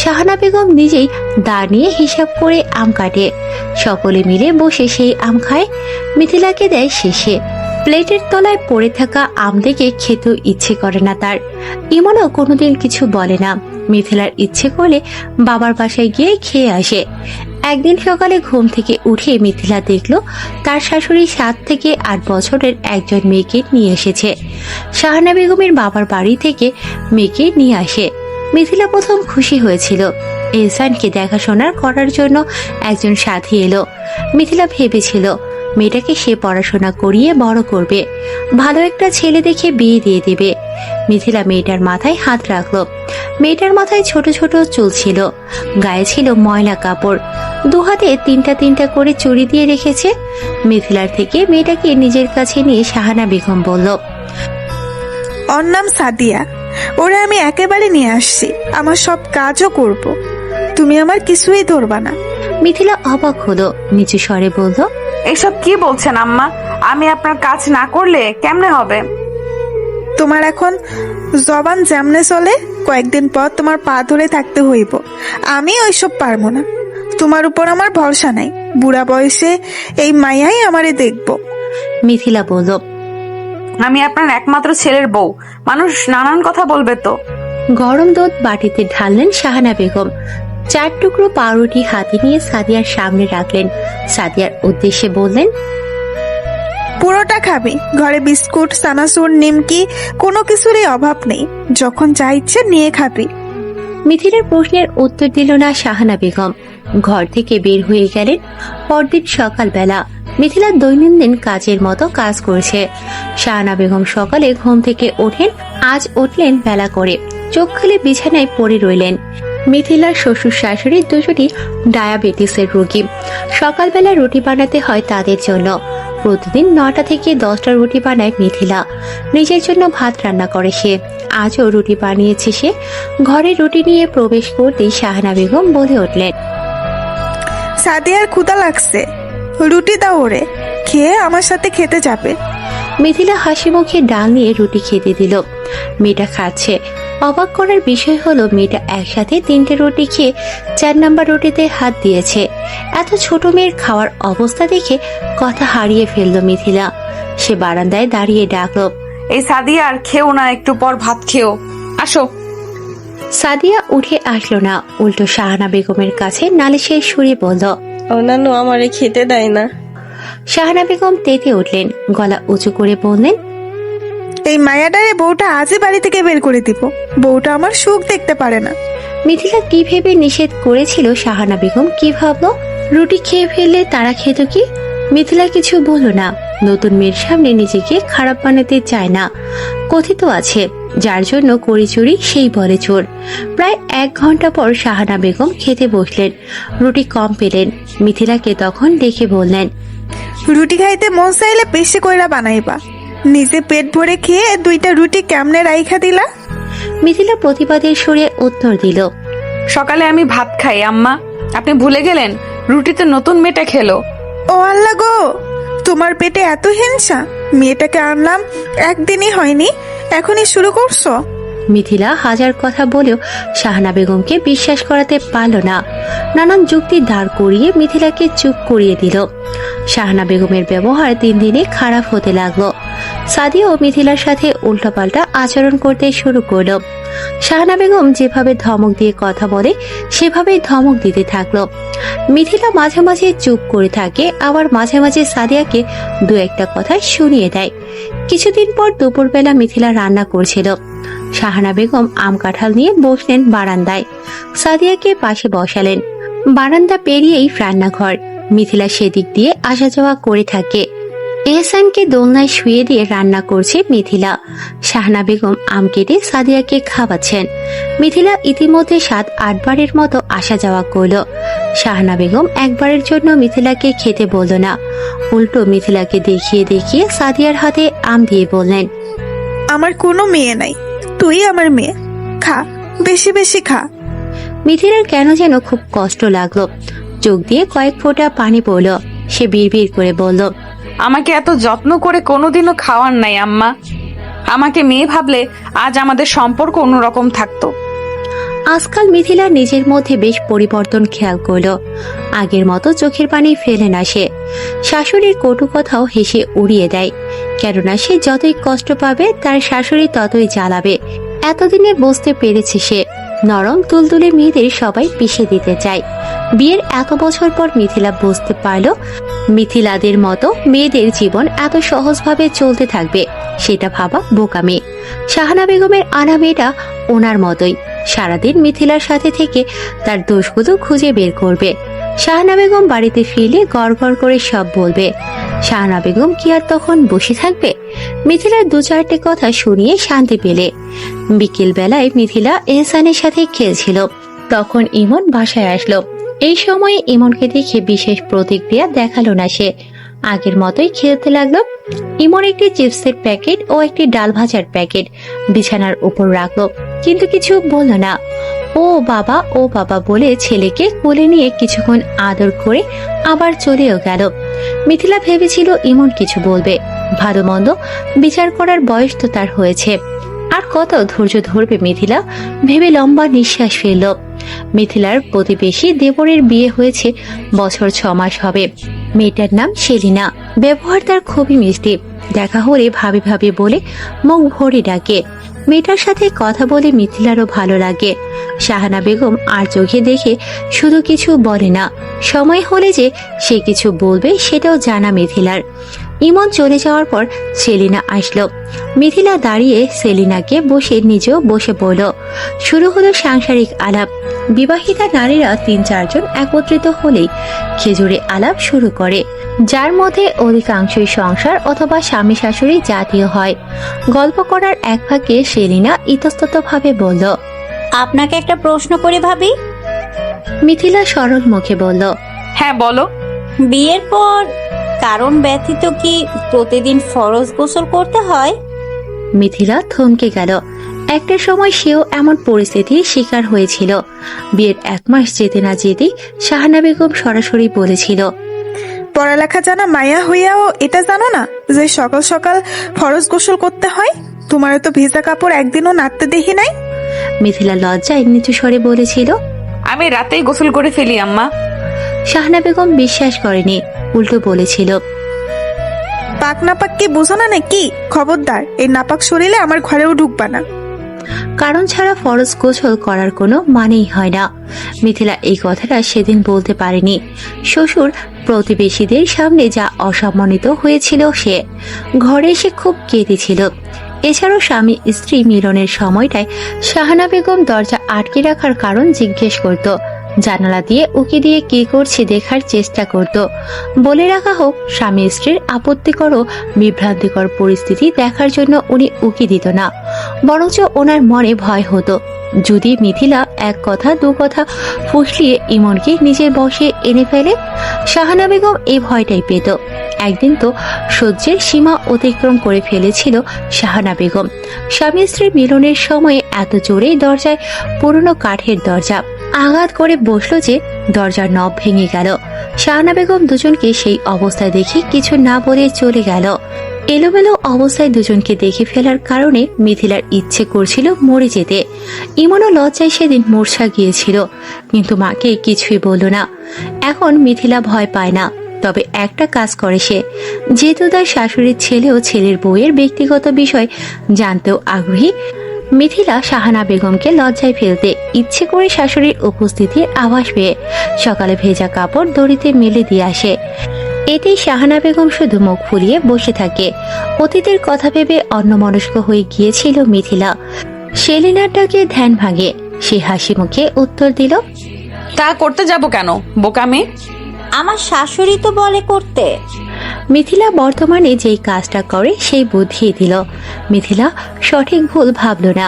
শাহানা বেগম নিজেই দা নিয়ে হিসাব করে আম কাটে। সকলে মিলে বসে সেই আম খায়। মিথিলাকে দেয় শেষে। প্লেটের তলায় পড়ে থাকা আম দেখে খেতেও ইচ্ছে করে না তার। ইমনও কোনোদিন কিছু বলে না। মিথিলার ইচ্ছে করলে বাবার বাসায় গিয়ে খেয়ে আসে। একদিন সকালে ঘুম থেকে উঠে মিথিলা দেখলো তার শাশুড়ি 7 থেকে 8 বছরের একজন মেয়েকে নিয়ে এসেছে। শাহানা বেগমের বাবার বাড়ি থেকে মেয়েকে নিয়ে আসে। মিথিলা প্রথম খুশি হয়েছিল। এহসানকে দেখাশোনা করার জন্য একজন সাথী এলো। মিথিলা ভেবেছিল মেয়েটাকে সে পড়াশোনা করিয়ে বড় করবে, ভালো একটা ছেলে দেখে বিয়ে দিয়ে দিবে। মিথিলা মেয়েটার মাথায় হাত রাখলো। মেয়েটার মাথায় ছোট ছোট চুল ছিল, গায়ে ছিল ময়লা কাপড়, দু হাতে তিনটা তিনটা করে চুড়ি দিয়ে রেখেছে। মিথিলার থেকে মেয়েটাকে নিজের কাছে নিয়ে শাহানা বেগম বলল, ওর নাম সাদিয়া, ওরে আমি একেবারে নিয়ে আসছি, আমার সব কাজও করব। তুমি আমার কিছুই ধরবা না। মিথিলা অবাক হলো, নিচু স্বরে বলল, এসব কি বলছেন আম্মা? আমি আপনার কাজ না করলে কেমনে হবে? তোমার এখন জবান যেমনে চলে, কয়েকদিন পর তোমার পা ধরে থাকতে হইব। আমি ওইসব পারবো না, তোমার উপর আমার ভরসা নাই। বুড়া বয়সে এই মাইয়াই আমারে দেখবো। মিথিলা বলল, আমি আপনার একমাত্র ছেলের বউ, মানুষ নানান কথা বলবে তো। গরম দুধ বাটিতে ঢাললেন শাহানা বেগম। 4 টুকরো পাউরুটি হাতে নিয়ে সাদিয়ার সামনে রাখলেন। সাদিয়ার উদ্দেশ্যে বললেন, পুরোটা খাবি, ঘরে বিস্কুট, সানাসুর, নিমকি কোনো কিছুরই অভাব নেই, যখন যা ইচ্ছে নিয়ে খাবি। মিথিলার প্রশ্নের উত্তর দিল না শাহানা বেগম। ঘর থেকে বের হয়ে গেলেন। পরদিন সকালবেলা মিথিলা দৈনন্দিন কাজের মতো কাজ করছে। শাহানা বেগম সকালে ঘুম থেকে ওঠেন। আজ উঠলেন বেলা করে, চোখ খুলে বিছানায় পড়ে রইলেন। মিথিলার শ্বশুর শাশুড়ি দুজনই ডায়াবেটিসের রোগী। সকালবেলা রুটি বানাতে হয় তাদের জন্য। প্রতিদিন 9টা থেকে 10টা রুটি বানায় মিথিলা। নিজের জন্য ভাত রান্না করে সে। আজও রুটি বানিয়েছে সে। ঘরে রুটি নিয়ে প্রবেশ করতেই শাহানা বেগম বলে উঠলেন, সাদিয়ার ক্ষুধা লাগছে, রুটি দাও ওরে, খেয়ে আমার সাথে খেতে যাবে। মিথিলা হাসি মুখে ডাল নিয়ে রুটি খেতে দিল। মেয়েটা খাচ্ছে। অবাক করার বিষয় হলো মেয়েটা একসাথে 3টে রুটি খেয়ে 4 নাম্বার রুটিতে হাত দিয়েছে। এত ছোট মেয়ের খাওয়ার অবস্থা দেখে কথা হারিয়ে ফেললো মিথিলা। সে বারান্দায় দাঁড়িয়ে ডাকলো, এই সাদিয়া, আর খেও না, একটু পর ভাত খেও, আসো। সাদিয়া উঠে আসলো না, উল্টো শাহানা বেগমের কাছে নালিশের সুরে বলল, অন্যান্য আমারে খেতে দেয় না। শাহানা বেগম তেতে উঠলেন, গলা উঁচু করে বললেন, এই মায়াডারে বউটা আজই বাড়ি থেকে বের করে দিব, বউটা আমার সুখ দেখতে পারে না। মিথিলা কি ভেবে নিষেধ করেছিল শাহানা বেগম কি ভাবলো? রুটি খেয়ে ফেললে তারা খেত কি? মিথিলা কিছু বলল না। নতুন মেয়ের সামনে নিজেকে খারাপ বানাতে চায় না। কথিত আছে, যার জন্য করি চুরি সেই বলে চোর। প্রায় 1 ঘন্টা পর শাহানা বেগম খেতে বসলেন। রুটি কম পেলেন। মিথিলাকে তখন ডেকে বললেন, রুটি খাইতে মন চাইলে বেশি কইরা বানাইবা, নিজে পেট ভরে খেয়ে 2টা রুটি কেমনে রাইখা দিলা। মিথিলা প্রতিবাদের সুরে উত্তর দিল, সকালে আমি ভাত খাই আম্মা, আপনি ভুলে গেলেন? রুটিতে নতুন মেয়েটা খেলো। ও আল্লাহ গো, তোমার পেটে এত হিংসা! মেয়েটাকে আনলাম একদিনই হয়নি, এখনই শুরু করছো? মিথিলা হাজার কথা বলেও শাহানা বেগমকে বিশ্বাস করাতে পারল না। নানান যুক্তি দাঁড় করিয়ে মিথিলাকে চুপ করিয়ে দিল। শাহানা বেগমের ব্যবহার দিন দিনে খারাপ হতে লাগলো। সাদিয়া ও মিথিলার সাথে উল্টাপাল্টা আচরণ করতে শুরু করলো। শাহানা বেগম যেভাবে ধমক দিয়ে কথা বলে সেভাবেই ধমক দিতে থাকলো। মিথিলা মাঝে মাঝে চুপ করে থাকে, আবার মাঝে মাঝে সাদিয়াকে 2-1টা কথা শুনিয়ে দেয়। কিছুদিন পর দুপুরবেলা মিথিলা রান্না করছিল। শাহানা বেগম আম কাঁঠাল নিয়ে বসলেন বারান্দায়। সাদিয়াকে পাশে বসালেন। বারান্দা পেরিয়েই রান্নাঘর। মিথিলা সেদিক দিয়ে আসা যাওয়া করে থাকে। এহসানকে দোলনায় শুয়ে দিয়ে রান্না করছে মিথিলা। শাহানা বেগম আম কেটে সাদিয়াকে খাওয়াচ্ছেন। মিথিলা ইতিমধ্যে 7-8 বারের মতো আসা যাওয়া করলো। শাহানা বেগম একবারের জন্য মিথিলাকে খেতে বলল না, উল্টো মিথিলাকে দেখিয়ে দেখিয়ে সাদিয়ার হাতে আম দিয়ে বললেন, আমার কোনো মেয়ে নাই, তুই আমার মেয়ে, খা, বেশি বেশি খা। মিথিলার কেন যেন খুব কষ্ট লাগলো। চোখ দিয়ে কয়েক ফোঁটা পানি পড়ল। সে বিড়বিড় করে বলল, আমাকে এত যত্ন করে কোনোদিনও খাওয়ার নাই আম্মা। আমাকে মেয়ে ভাবলে আজ আমাদের সম্পর্ক অন্যরকম থাকতো। আজকাল মিথিলা নিজের মধ্যে বেশ পরিবর্তন খেয়াল করলো। আগের মতো চোখের পানি ফেলে না সে। শাশুড়ির কটু কথাও হেসে উড়িয়ে দেয়, কেননা সে যতই কষ্ট পাবে তার শাশুড়ি ততই জ্বালাবে। এতদিনে বুঝতে পেরেছে সে, নরম তুলতুলে মেয়েদের সবাই পিষে দিতে চায়। বিয়ের এত বছর পর মিথিলা বুঝতে পারল মিথিলাদের মতো মেয়েদের জীবন এত সহজভাবে চলতে থাকবে, সেটা ভাবা বোকামি। শাহানা বেগমের আনা মেয়েটা ওনার মতোই সারাদিন মিথিলার সাথে থেকে তার দোষগুলো খুঁজে বের করবে। শাহানা বেগম বাড়িতে ফিরলে গড় গড় করে সব বলবে। শাহানা বেগম কি আর তখন বসে থাকবে? মিথিলার দু চারটে কথা শুনিয়ে শান্তি পেলে। বিকেল বেলায় মিথিলা এহসানের সাথে খেলছিল, তখন ইমন বাসায় আসলো। এই সময়ে ইমনকে দেখে বিশেষ প্রতিক্রিয়া দেখালো না সে, আগের মতোই খেলতে লাগলো। ইমন একটি চিপসের প্যাকেট ও একটি ডাল ভাজার প্যাকেট বিছানার উপর রাখলো, কিন্তু কিছু বলল না। ও বাবা বলে ছেলেকে কোলে নিয়ে কিছুক্ষণ আদর করে আবার চলেও গেল। মিথিলা ভেবেছিল ইমন কিছু বলবে, ভালো মন্দ বিচার করার বয়স তো তার হয়েছে, আর কত ধৈর্য ধরবে মিথিলা ভেবে লম্বা নিঃশ্বাস ফেলল। মিথিলার প্রতিবেশী দেবরের বিয়ে হয়েছে বছর 6 মাস হবে। মেয়েটার নাম সেলিনা, ব্যবহার তার খুবই মিষ্টি, দেখা হলে ভাবি ভাবি বলে মুখ ভরে ডাকে। মেয়েটার সাথে কথা বলে মিথিলারও ভালো লাগে। শাহানা বেগম আর চোখে দেখে শুধু কিছু বলে না, সময় হলে যে সে কিছু বলবে সেটাও জানা মিথিলার। ইমন চলে যাওয়ার পর সেলিনা আসলো। মিথিলা দাঁড়িয়ে সেলিনাকে বসে নিজেও বসে পড়ল। শুরু হলো সাংসারিক আলাপ। বিবাহিতা নারীরা 3-4 জন একত্রিত হলেই খেজুরে আলাপ শুরু করে, যার মধ্যে অধিকাংশই সংসার অথবা স্বামী শাশুড়ি জাতীয় হয়। গল্প করার এক ফাঁকে সেলিনা ইতস্তত ভাবে বলল, আপনাকে একটা প্রশ্ন করে ভাবি। মিথিলা সরল মুখে বলল, হ্যাঁ বলো। বিয়ের পর কারণ ব্যতীত কি প্রতিদিন ফরজ গোসল করতে হয়? মিথিলা থমকে গেল। একটা সময় সেও এমন পরিস্থিতির শিকার হয়েছিল। বিয়ের 1 মাস যেতে না যেতেই শাহানা বেগম সরাসরি বলেছিল, পড়ালেখা জানা মায়া হইয়াও এটা জানো না যে সকাল সকাল ফরজ গোসল করতে হয়? তোমারও তো ভেজা কাপড় একদিনও নাড়তে দেখি নাই। মিথিলা লজ্জায় নিচু স্বরে বলেছিল, আমি রাতেই গোসল করে ফেলি আম্মা। শাহানা বেগম বিশ্বাস করেনি, উল্টো বলেছিল, পাক নাপাক কি বুঝো না নাকি? খবরদার, এই নাপাক শরীরে আমার ঘরেও ঢুকবা না। কারণ ছাড়া ফরজ গোসল করার কোনো মানেই হয় না। মিথিলা এই কথাটা সেদিন বলতে পারেনি। শ্বশুর প্রতিবেশীদের সামনে যা অসম্মানিত হয়েছিল সে। ঘরে এসে খুব কেঁদেছিল। এছাড়াও স্বামী স্ত্রী মিলনের সময়টায় শাহানা বেগম দরজা আটকে রাখার কারণ জিজ্ঞেস করত, জানালা দিয়ে উকি দিয়ে কি করছে দেখার চেষ্টা করত। বলে রাখা হোক, স্বামী স্ত্রীর আপত্তিকর ও বিভ্রান্তিকর পরিস্থিতি দেখার জন্য উনি উকি দিত না, বরঞ্চ ওনার মনে ভয় হতো যদি মিথিলা 1 কথা 2 কথা ফুসলিয়ে ইমনকে নিজের বশে এনে ফেলে। শাহানা বেগম এই ভয়টাই পেত। একদিন তো সহ্যের সীমা অতিক্রম করে ফেলেছিল শাহানা বেগম। স্বামী স্ত্রীর মিলনের সময়ে এত জোরেই দরজায় পুরনো কাঠের দরজা আঘাত করে বসলো যে দরজার নব ভেঙে গেল। শাহানা বেগম দুজনকে সেই অবস্থায় দেখে কিছু না বলে চলে গেল। এলোমেলো অবস্থায় দুজনকে দেখে ফেলার কারণে মিথিলার ইচ্ছে করছিল মরে যেতে। ইমনও লজ্জায় সেদিন মূর্ছা গিয়েছিল, কিন্তু মাকে কিছুই বলল না। এখন মিথিলা ভয় পায় না, তবে একটা কাজ করে সে। যেহেতু তার শাশুড়ির ছেলে ও ছেলের বউয়ের ব্যক্তিগত বিষয় জানতেও আগ্রহী, মিথিলা শাহানা বেগমকে লজ্জায় ফেলতে ইচ্ছে করে শাশুড়ির উপস্থিতির আভাস পেয়ে সকালে ভেজা কাপড় দড়িতে মেলে দিয়ে আসে। এতেই শাহানা বেগম শুধু মুখ ফুলিয়ে বসে থাকে। অতীতের কথা ভেবে অন্যমনস্ক হয়ে গিয়েছিল মিথিলা। সেলিনার ডাকে ধ্যান ভাঙে। সে হাসি মুখে উত্তর দিল, তা করতে যাব কেন বোকামে? আমার শাশুড়ি তো বলে করতে। মিথিলা বর্তমানে যেই কাজটা করে সেই বুদ্ধি দিল। মিথিলা সঠিক ভুল ভাবল না।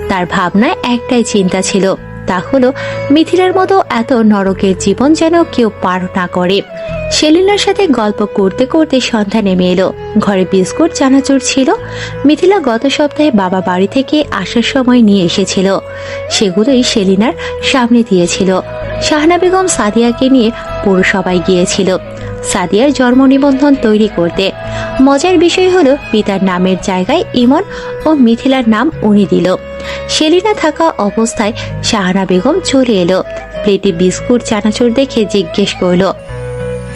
তার ভাবনায় একটাই চিন্তা ছিল, তা হলো মিথিলার মতো এত নরকের জীবন যেন কেউ পার না করে। সেলিনার সাথে গল্প করতে করতে সন্ধ্যা নেমে এলো। ঘরে বিস্কুট চানাচুর ছিল। মিথিলা গত সপ্তাহে বাবা বাড়ি থেকে আসার সময় নিয়ে এসেছিল, সেগুলোই সেলিনার সামনে দিয়েছিল। শাহানা বেগম সাদিয়াকে নিয়ে পৌরসভায় গিয়েছিল সাদিয়ার জন্ম নিবন্ধন তৈরি করতে। মজার বিষয় হলো পিতার নামের জায়গায় ইমন ও মিথিলার নাম উনি দিল। সেলিনা থাকা অবস্থায় শাহানা বেগম চলে এলো। প্লেটে বিস্কুট চানাচুর দেখে জিজ্ঞেস করলো,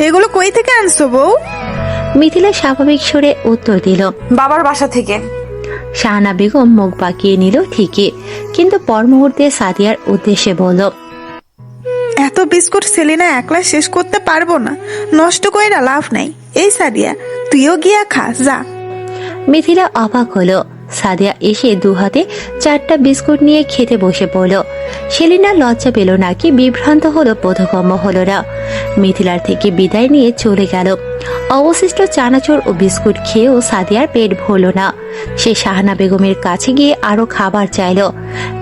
এগুলো কই থেকে আনছো বউ? মিথিলা স্বাভাবিক সুরে উত্তর দিল, বাবার বাসা থেকে। শাহানা বেগম মুখ বাঁকিয়ে নিল ঠিকই, কিন্তু পর মুহূর্তে সাদিয়ার উদ্দেশ্যে বলল, এত বিস্কুট সেলিনা একলা শেষ করতে পারবো না, নষ্ট কইরা লাভ নাই। এই সাদিয়া, তুইও গিয়া খা যা। মিথিলা অবাক হলো। সাদিয়া এসে 2 হাতে 4টা বিস্কুট নিয়ে খেতে বসে পড়ল। সেলিনা লজ্জা পেল নাকি বিভ্রান্ত হলো বোধগম্য হলো না। মিথিলার থেকে বিদায় নিয়ে চলে গেল। অবশিষ্ট চানাচুর ও বিস্কুট খেয়েও সাদিয়ার পেট ভরল না। সে শাহানা বেগমের কাছে গিয়ে আরো খাবার চাইল।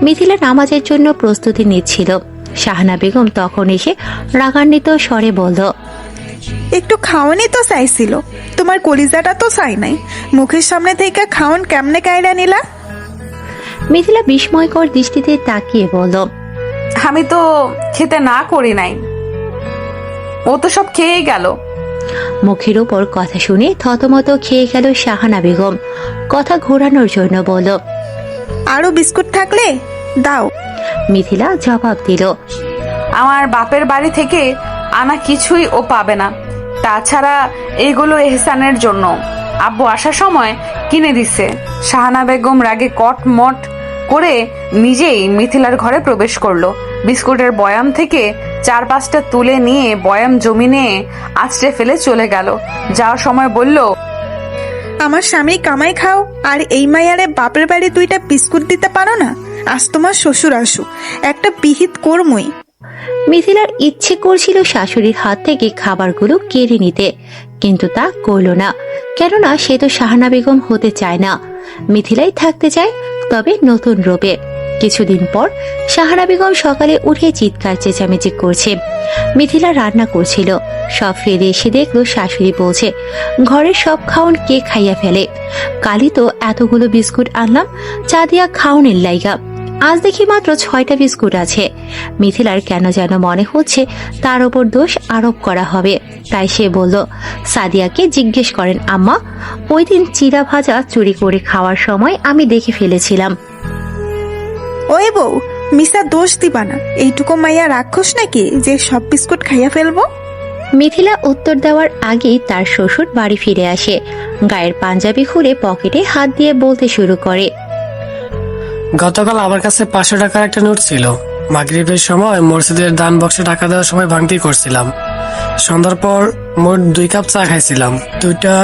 মিথিলা নামাজের জন্য প্রস্তুতি নিচ্ছিল। শাহানা বেগম তখন এসে রাগান্বিত স্বরে বলল, একটু খাওয়ানি তো চাইছিল, তোমার কলিজাটা তো চাই নাই, মুখের সামনে থেকে খাওন কেমনে কায়রা নিলা? মিথিলা বিস্ময়কর দৃষ্টিতে তাকিয়ে বলল, আমি তো খেতে না করি নাই, ও তো সব খেয়েই গেল। মুখের উপর কথা শুনে থতমত খেয়ে গেল শাহানা বেগম। কথা ঘোরানোর জন্য বলল, আরো বিস্কুট থাকলে দাও। মিথিলা জবাব দিল, আমার বাপের বাড়ি থেকে আনা কিছুই ও পাবে না, তাছাড়া এগুলো এহসানের জন্য, আব্বু আসার সময় কিনে দিছে। শাহানা বেগম রাগে কটমট করে নিজেই মিথিলার ঘরে প্রবেশ করলো। বিস্কুটের বয়াম থেকে 4-5টা তুলে নিয়ে বয়াম জমিনে আছড়ে ফেলে চলে গেল। যাওয়ার সময় বলল, আমার স্বামী কামাই খাও, আর এই মাইয়ারে বাপের বাড়ি 2টা বিস্কুট দিতে পারো না? আজ তোমার শ্বশুর আসু, একটা বিহিত কর্মই। মিথিলার ইচ্ছে করছিল শাশুড়ির হাত থেকে খাবারগুলো কেড়ে নিতে, কিন্তু তা করল না, কেননা সে তো শাহানা বেগম হতে চায় না, মিথিলাই থাকতে চায়, তবে নতুন রূপে। কিছুদিন পর শাহানা বেগম সকালে উঠে চিৎকার চেঁচামেচি করছে। মিথিলা রান্না করছিল, সব ফেলে এসে দেখলো শাশুড়ি বলছে, ঘরের সব খাওন কে খাইয়া ফেলে? কালই তো এতগুলো বিস্কুট আনলাম চা দিয়া খাওনের লাইগা, আজ দেখি মাত্র 6টা বিস্কুট আছে। মিথিলার কেন যেন মনে হচ্ছে তার ওপর দোষ আরোপ করা হবে, তাই সে বলল, সাদিয়াকে জিজ্ঞেস করেন আম্মা, ওই দিন চিড়া ভাজা চুরি করে খাওয়ার সময় আমি দেখে ফেলেছিলাম। ওই বউ, মিসা দোষ দিবা না, এইটুকু মাইয়া রাক্ষস নাকি যে সব বিস্কুট খাইয়া ফেলবো? মিথিলা উত্তর দেওয়ার আগেই তার শ্বশুর বাড়ি ফিরে আসে। গায়ের পাঞ্জাবি খুলে পকেটে হাত দিয়ে বলতে শুরু করে, গতকাল আমার কাছে 500 টাকার একটা নোট ছিল। মাগরিবের সময় মসজিদের দান বক্সে টাকা দেওয়ার সময় ভাঙতি করছিলাম। সন্ধ্যার পর মোট 2 কাপ চা খাইছিলাম। 2টা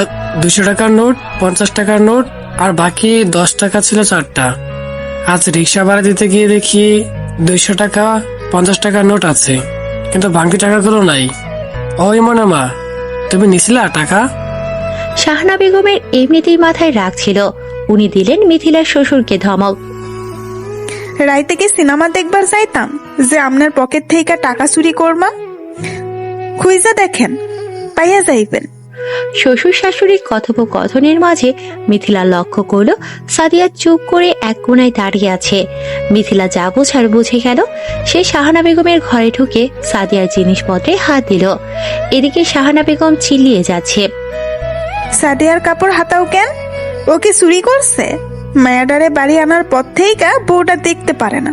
200 টাকার নোট, 50 টাকার নোট, আর বাকি 10 টাকা ছিল 4টা। আজ রিক্সা ভাড়া দিতে গিয়ে দেখি 200 টাকা 50 টাকার নোট আছে, কিন্তু ভাঙতি টাকাগুলো নাই। ওই মনে মা, তুমি নিছিলা টাকা? শাহানা বেগমের এমনিতেই মাথায় রাগ ছিল, উনি দিলেন মিথিলার শ্বশুরকে ধমক। রাইতে কি সিনেমা দেখবার যাইতাম যে আপনার পকেট থেকে টাকা চুরি করবা? খুঁজা দেখেন, পাইয়া যাইবেন। শ্বশুর শাশুড়ির কথোপকথনের মাঝে মিথিলা লক্ষ্য করল সাদিয়া চুপ করে এক কোণায় দাঁড়িয়ে আছে। মিথিলা যা বোঝার বুঝে গেল। সে শাহানা বেগমের ঘরে ঢুকে সাদিয়ার জিনিসপত্রে হাত দিল। এদিকে শাহানা বেগম চিল্লিয়ে যাচ্ছে, সাদিয়ার কাপড় হাতাও কেন? ও কি চুরি করছে? মায়াডারে বাড়ি আনার পর থেকে বউটা দেখতে পারে না।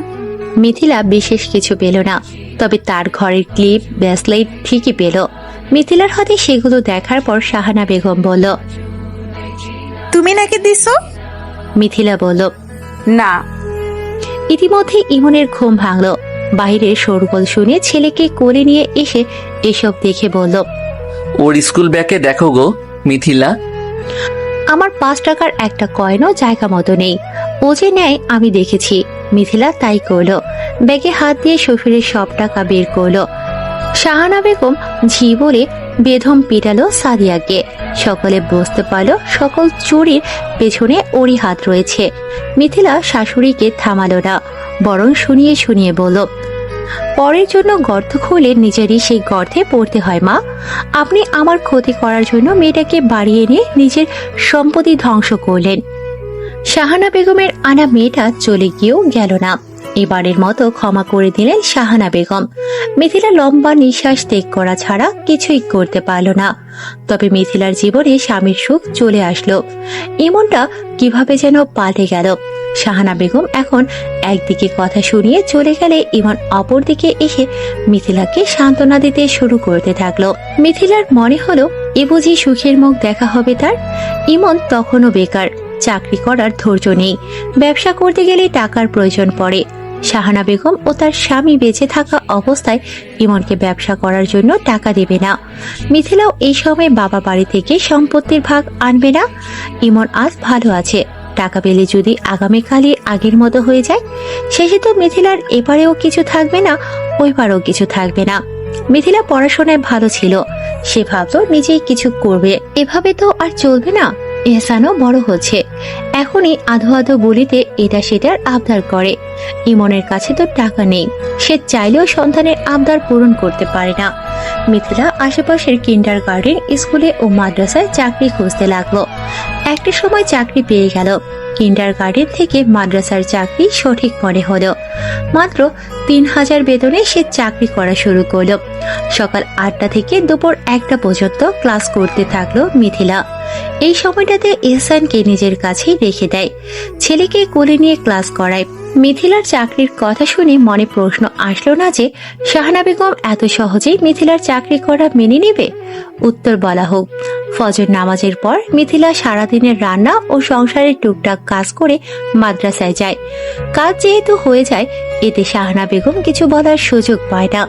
মিথিলা বিশেষ কিছু পেল না, তবে তার ঘরের ক্লিপ ব্রেসলেট ঠিকই পেল। মিথিলার হাতে সেগুলো দেখার পর শাহানা বেগম বলল, তুমি নাকি দিছো? মিথিলা বলল, না। ইতিমধ্যে ইমনের ঘুম ভাঙল। বাইরের শোরগোল শুনে ছেলেকে কোলে নিয়ে এসে এসব দেখে বলল, ওর স্কুল ব্যাগে দেখো গো মিথিলা। আমার 5 টাকার একটা কয়েনও জায়গা মতো নেই, ও যে নেয় আমি দেখেছি। মিথিলা তাই করলো, ব্যাগে হাত দিয়ে শ্বশুরের সব টাকা বের করলো। শাহানা বেগম ঝি বলে বেধম পিটালো সাদিয়াকে। সকলে বুঝতে পারলো সকল চুরির পেছনে ওরই হাত রয়েছে। মিথিলা শাশুড়িকে থামালো না, বরং শুনিয়ে শুনিয়ে বলল, পরের জন্য গর্ত খুলে নিজেরই সেই গর্তে পড়তে হয় মা। আপনি আমার ক্ষতি করার জন্য মেয়েটাকে বাড়িয়ে নিয়ে নিজের সম্পত্তি ধ্বংস করলেন। শাহানা বেগমের আনা মেয়েটা চলে গিয়েও গেল না। এবারের মতো ক্ষমা করে দিলেন শাহানা বেগম। মিথিলা লম্বা নিঃশ্বাস ত্যাগ করা ছাড়া কিছুই করতে পারল না। তবে মিথিলার জীবনে স্বামীর সুখ চলে আসলো। এমনটা কিভাবে যেন পাল্টে গেল। শাহানা বেগম এখন একদিকে কথা শুনিয়ে চলে গেলে ইমন অপরদিকে এসে মিথিলাকে সান্ত্বনা দিতে শুরু করতে থাকলো। মিথিলার মনে হলো এ বুঝি সুখের মুখ দেখা হবে তার। ইমন তখনও বেকার, চাকরি করার ধৈর্য নেই, ব্যবসা করতে গেলে টাকার প্রয়োজন পড়ে। শাহানা বেগম ও তার স্বামী বেঁচে থাকা অবস্থায় ইমনকে ব্যবসা করার জন্য টাকা দেবে না। মিথিলাও এই সময় বাবা বাড়ি থেকে সম্পত্তির ভাগ আনবে না। ইমন আজ ভালো আছে, টাকা পেলে যদি আগামীকালই আগের মতো হয়ে যায়, শেষে তো মিথিলার এবারেও কিছু থাকবে না, ওইবারও কিছু থাকবে না। মিথিলা পড়াশোনায় ভালো ছিল, সে ভাবতো নিজেই কিছু করবে। এভাবে তো আর চলবে না। এহসানও বড় হচ্ছে, এখনই আধো আধো বলিতে এটা সেটার আবদার করে। ইমনের কাছে তো টাকা নেই, সে চাইলেও সন্তানের আবদার পূরণ করতে পারে না। মিথিলা আশেপাশের কিন্ডারগার্টেন, স্কুলে ও মাদ্রাসায় চাকরি খুঁজতে লাগলো। একটা সময় চাকরি পেয়ে গেল। কিন্ডারগার্টেন থেকে মাদ্রাসার চাকরি সঠিক মনে হলো। মাত্র 3000 বেতনে সে চাকরি করা শুরু করলো। সকাল 8টা থেকে দুপুর 1টা পর্যন্ত ক্লাস করতে থাকলো মিথিলা। এই সময়টাতে এহসানকে নিজের কাছেই রেখে দেয়, ছেলেকে কোলে নিয়ে ক্লাস করায়। মিথিলার চাকরির কথা শুনে মনে প্রশ্ন আসলো না যে শাহানা বেগম এত সহজেই মিথিলার চাকরি করা মেনে নেবে। উত্তর বলা হোক। ফজর নামাজের পর মিথিলা সারাদিনের রান্না ও সংসারের টুকটাক কাজ করে মাদ্রাসায় যায়। কাজ যেহেতু হয়ে যায়, এতে শাহানা বেগম কিছু বলার সুযোগ পায় না।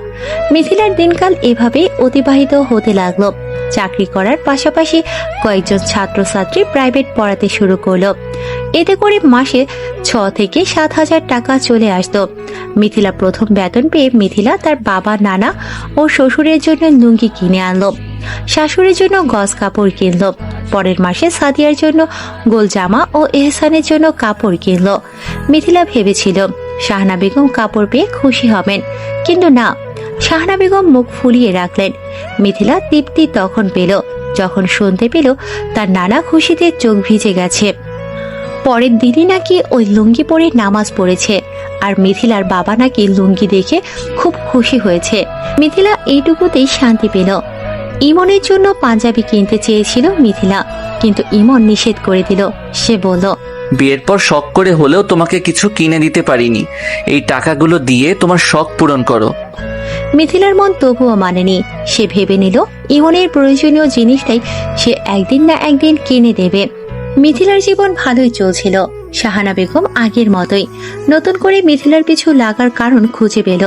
মিথিলার দিনকাল এভাবেই অতিবাহিত হতে লাগলো। চাকরি করার পাশাপাশি কয়েকজন ছাত্রছাত্রী প্রাইভেট পড়াতে শুরু করলো। এতে করে মাসে 6 থেকে 7,000 টাকা চলে আসতো। মিথিলা প্রথম বেতন পেয়ে মিথিলা তার বাবা, নানা ও শ্বশুরের জন্য লুঙ্গি কিনে আনলো, শাশুড়ির জন্য গজ কাপড় কিনলো। পরের মাসে সাদিয়ার জন্য গোল জামা ও এহসানের জন্য কাপড় কিনলো। মিথিলা ভেবেছিল শাহানা বেগম কাপড় পেয়ে খুশি হবেন, কিন্তু না, শাহানা বেগম মুখ ফুলিয়ে রাখলেন। মিথিলা তৃপ্তি তখন পেল যখন শুনতে পেল তার নানা খুশিতে চোখ ভিজে গেছে। পরের দিনই নাকি ওই লুঙ্গি পরে নামাজ পড়েছে, আর মিথিলার বাবা নাকি লুঙ্গি দেখে খুব খুশি হয়েছে। মিথিলা এইটুকুতেই শান্তি পেল। ইমনের জন্য পাঞ্জাবি কিনতে চেয়েছিল মিথিলা, কিন্তু ইমন নিষেধ করে দিল। সে বলল, বিয়ের পর শখ করে হলেও তোমাকে কিছু কিনে দিতে পারিনি, এই টাকাগুলো দিয়ে তোমার শখ পূরণ করো। মিথিলার মন তবুও মানেনি। সে ভেবে নিল ইমনের প্রয়োজনীয় জিনিসটাই সে একদিন না একদিন কিনে দেবে। মিথিলার জীবন ভালোই চলছিল। শাহানা বেগম আগের মতোই নতুন করে মিথিলার পিছু লাগার কারণ খুঁজে পেল।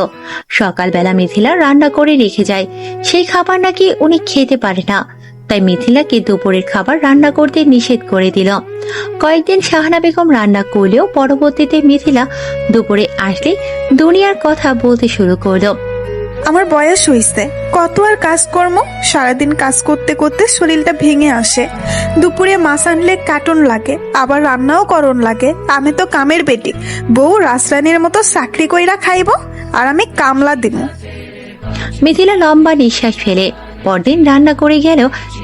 সকালবেলা মিথিলা রান্না করে রেখে যায়, সেই খাবার নাকি উনি খেতে পারে না, তাই মিথিলাকে দুপুরের খাবার রান্না করতে নিষেধ করে দিল। কয়েকদিন শাহানা বেগম রান্না করলেও পরবর্তীতে মিথিলা দুপুরে আসলে দুনিয়ার কথা বলতে শুরু করলো। আমার বয়স হইছে, কত আর কাজ কর্ম, সারাদিন কাজ করতে করতে শরীরটা ভেঙে আসে। দুপুরে মাছ আনলে কাটন লাগে, আবার রান্নাও করণ লাগে। আমি তো কামের বেটি, বউ রাজরানীর মতো চাকরি কইরা খাইব, আর আমি কামলা দিব। মিথিলা লম্বা নিঃশ্বাস ফেলে পরদিন রান্না করে গেল,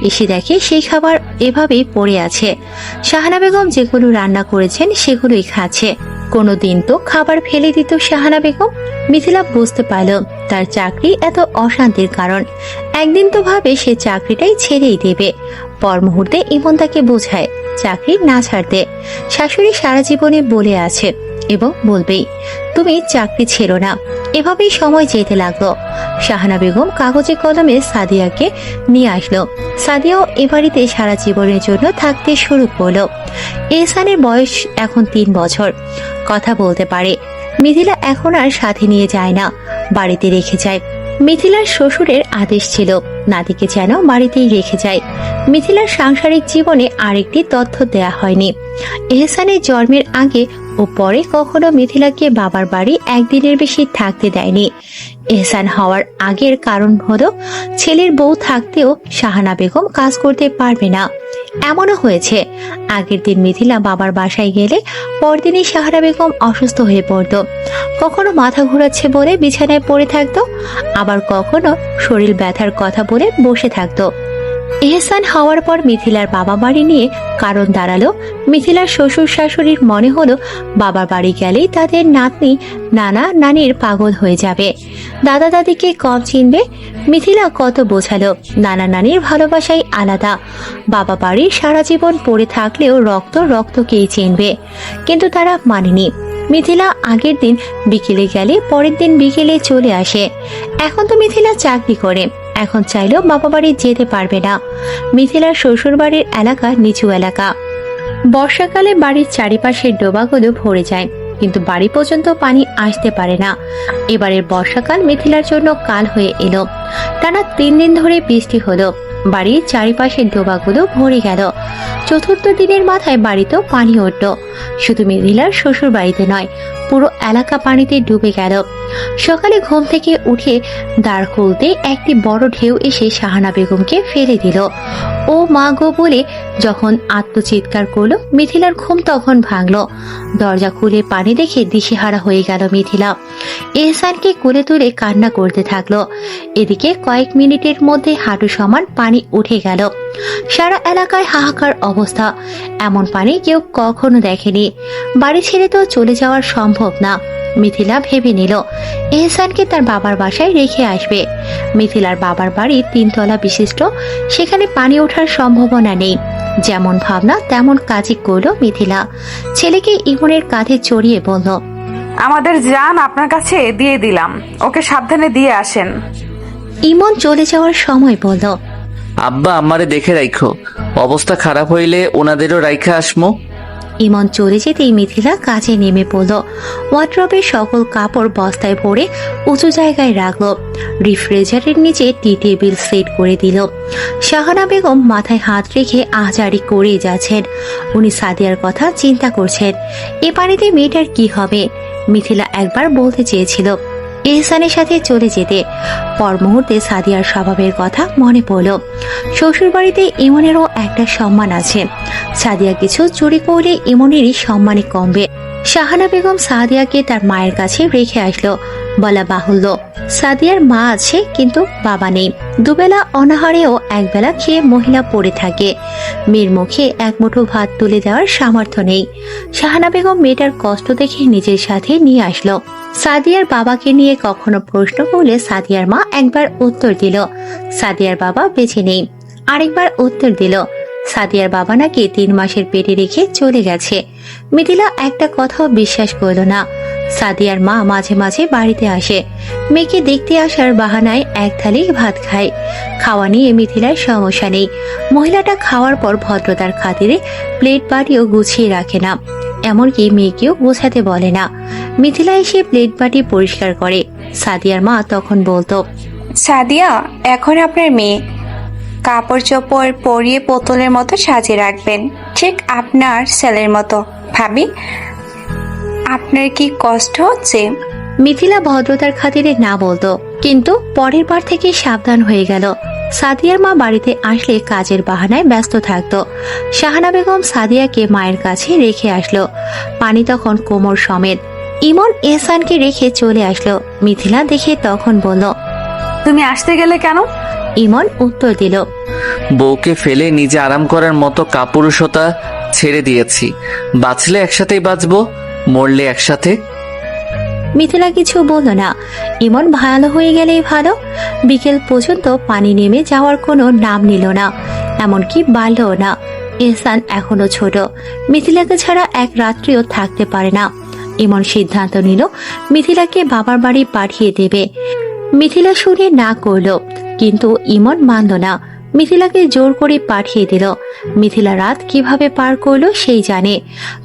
এসে দেখে সেই খাবার এভাবেই পড়ে আছে। শাহানা বেগম যেগুলো রান্না করেছেন সেগুলোই খাচ্ছে। কোনোদিন তো খাবার ফেলে দিত শাহানা বেগম। মিথিলা বুঝতে পারল তার চাকরি এত অশান্তির কারণ। একদিন তো ভাবে সে চাকরিটাই ছেড়েই দেবে। পর মুহূর্তে ইমন তাকে বোঝায় চাকরি না ছাড়তে। শাশুড়ি সারা জীবনে বলে আছে এবং বলবেই, তুমি চাকরি ছেড়ো না। এভাবেই সময় যেতে লাগলো। শাহানা বেগম কাগজে কলমে সাদিয়াকে নিয়ে আসলো। সাদিয়াও এ বাড়িতে সারা জীবনের জন্য থাকতে শুরু করলো। এহসানের বয়স এখন 3 বছর, কথা বলতে পারে। মিথিলা এখন আর সাথে নিয়ে যায় না, বাড়িতে রেখে যায়। মিথিলার শ্বশুরের আদেশ ছিল নাতিকে যেন বাড়িতেই রেখে যায়। মিথিলার সাংসারিক জীবনে আরেকটি তথ্য দেয়া হয়নি। এহসানের জন্মের আগে ও পরে কখনো মিথিলাকে বাবার বাড়ি একদিনের বেশি থাকতে দেয়নি। এহসান হওয়ার আগের কারণ হলো ছেলের বউ থাকতেও শাহানা বেগম কাজ করতে পারবে না। এমনও হয়েছে আগের দিন মিথিলা বাবার বাসায় গেলে পরদিনই শাহানা বেগম অসুস্থ হয়ে পড়তো। কখনো মাথা ঘোরাচ্ছে বলে বিছানায় পড়ে থাকতো, আবার কখনো শরীর ব্যথার কথা বলে বসে থাকতো। এহসান হওয়ার পর মিথিলার বাবা বাড়ি নিয়ে কারণ দাঁড়ালো মিথিলার শ্বশুর শাশুড়ির মনে হলো বাবার বাড়ি গেলেই তাদের নাতনি নানা নানির পাগল হয়ে যাবে, দাদা দাদিকে কম চিনবে। মিথিলা কত বোঝালো নানা নানির ভালোবাসাই আলাদা, বাবা বাড়ির সারা জীবন পড়ে থাকলেও রক্ত রক্তকেই চিনবে, কিন্তু তারা মানেনি। মিথিলা আগের দিন বিকেলে গেলে পরের দিন বিকেলে চলে আসে। এখন তো মিথিলা চাকরি করে, এখন চাইলেও বাবা বাড়ি যেতে পারবে না। মিথিলার শ্বশুর বাড়ির এলাকা নিচু এলাকা। বর্ষাকালে বাড়ির চারিপাশের ডোবাগুলো ভরে যায়, কিন্তু বাড়ি পর্যন্ত পানি আসতে পারে না। এবারের বর্ষাকাল মিথিলার জন্য কাল হয়ে এলো। টানা 3 দিন ধরে বৃষ্টি হলো। বাড়ির চারিপাশের ডোবাগুলো ভরে গেল। চতুর্থ দিনের মাথায় বাড়িতেও পানি উঠল। শুধু মৃদুলার শ্বশুর বাড়িতে নয়, পুরো এলাকা পানিতে ডুবে গেল। সকালে ঘুম থেকে উঠে দ্বার খুলতে একটি বড় ঢেউ এসে শাহানা বেগমকে ফেলে দিল। ও মা গো বলে যখন আত্মচিৎকার করলো, মিথিলার ঘুম তখন ভাঙলো। দরজা খুলে পানি দেখে দিশেহারা হয়ে গেল মিথিলা। এহসানকে কোলে তুলে কান্না করতে থাকলো। এদিকে কয়েক মিনিটের মধ্যে হাঁটু সমান পানি উঠে গেল। সারা এলাকায় হাহাকার অবস্থা। এমন পানি কেউ কখনো দেখেনি। বাড়ি ছেড়ে তো চলে যাওয়া সম্ভব না। মিথিলা ভেবে নিল এহসানকে তার বাবার বাসায় রেখে আসবে। মিথিলার বাবার বাড়ি 3 তলা বিশিষ্ট, সেখানে পানি ওঠার সম্ভাবনা নেই। যেমন ভাবনা তেমন কাজই করলো মিথিলা। ছেলেকে ইমনের কাঁধে চড়িয়ে বলল, আমাদের জান আপনার কাছে দিয়ে দিলাম, ওকে সাবধানে দিয়ে আসেন। ইমন চলে যাওয়ার সময় বলল, আব্বা আমারে দেখে রাখো, অবস্থা খারাপ হইলে ওনাদেরও রাইখা আসমো। ইমন চলে যেতেই মিথিলা কাজে নেমে পড়ল। ওয়ার্ড্রবের সকল কাপড় বস্তায় ভরে উঁচু জায়গায় রাখলো। রিফ্রিজারের নিচে টি টেবিল সেট করে দিল। শাহানা বেগম মাথায় হাত রেখে আহাজারি করে যাচ্ছেন। উনি সাদিয়ার কথা চিন্তা করছেন। এ পানিতে মেয়েটার কি হবে? মিথিলা একবার বলতে চেয়েছিল এহসানের সাথে চলে যেতে। পর মুহূর্তে সাদিয়ার স্বভাবের কথা মনে পড়ল। শ্বশুর বাড়িতে ইমনেরও একটা সম্মান আছে। সাদিয়া কিছু চুরি করলে ইমনেরই সম্মানে কমবে। শাহানা বেগম সাদিয়াকে তার মায়ের কাছে রেখে আসলো। বলা বাহুল্য, সাদিয়ার মা আছে কিন্তু বাবা নেই। দুবেলা অনাহারেও একবেলা খেয়ে মহিলা পড়ে থাকে। মেয়ের মুখে এক মুঠো ভাত তুলে দেওয়ার সামর্থ্য নেই। শাহানা বেগম মেয়েটার কষ্ট দেখে নিজের সাথে নিয়ে আসলো। সাদিয়ার বাবাকে নিয়ে কখনো প্রশ্ন করলে সাদিয়ার মা একবার উত্তর দিল সাদিয়ার বাবা বেঁচে নেই। আরেকবার উত্তর দিল সাদিয়ার বাবা নাকি 3 মাসের পেটে রেখে চলে গেছে। মিথিলা একটা কথাও বিশ্বাস করল না। সাদিয়ার মা মাঝে মাঝে বাড়িতে আসে। মেয়েকে দেখতে আসার বাহানায় এক থালি ভাত খায়। খাওয়া নিয়ে মিথিলার সমস্যা নেই। মহিলাটা খাওয়ার পর ভদ্রতার খাতিরে প্লেট বাটিও গুছিয়ে রাখে না, এমনকি মেয়েকেও গোছাতে বলে না। মিথিলা এসে প্লেট বাটি পরিষ্কার করে। সাদিয়ার মা তখন বলতো, সাদিয়া, এখন আপনার মেয়ে, কাপড় চোপড় পরিয়ে বোতলের মতো সাজিয়ে রাখবেন, ঠিক আপনার ছেলের মতো। ভাবি, আপনার কি কষ্ট হচ্ছে? মিথিলা ভদ্রতার খাতিরে না বলতো, কিন্তু পরের বার থেকে সাবধান হয়ে গেল। সাদিয়ার মা বাড়িতে আসলে কাজের বাহানায় ব্যস্ত থাকতো। শাহানা বেগম সাদিয়াকে মায়ের কাছে রেখে আসলো। পানি তখন কোমর সমেত। ইমন এহসানকে রেখে চলে আসলো। মিথিলা দেখে তখন বলল, তুমি আসতে গেলে কেন? ইমন উত্তর দিল, বউকে ফেলে নিজে আরাম করার মতো কাপুরুষতা ছেড়ে দিয়েছি। বাঁচলে একসাথেই বাঁচবো, মরলে একসাথে। মিথিলা কিছু বলল না। ইমন ভালো হয়ে গেলেই ভালো। বিকেল পর্যন্ত পানি নেমে যাওয়ার কোনো নাম নিল না, এমনকি বাড়লও না। এহসান এখনো ছোট, মিথিলাকে ছাড়া এক রাত্রিও থাকতে পারে না। ইমন সিদ্ধান্ত নিল মিথিলাকে বাবার বাড়ি পাঠিয়ে দেবে। মিথিলা শুনে না করলো, কিন্তু ইমন মানল না। মিথিলাকে জোর করে পাঠিয়ে দিল। মিথিলা রাত কিভাবে পার করলো সেই জানে।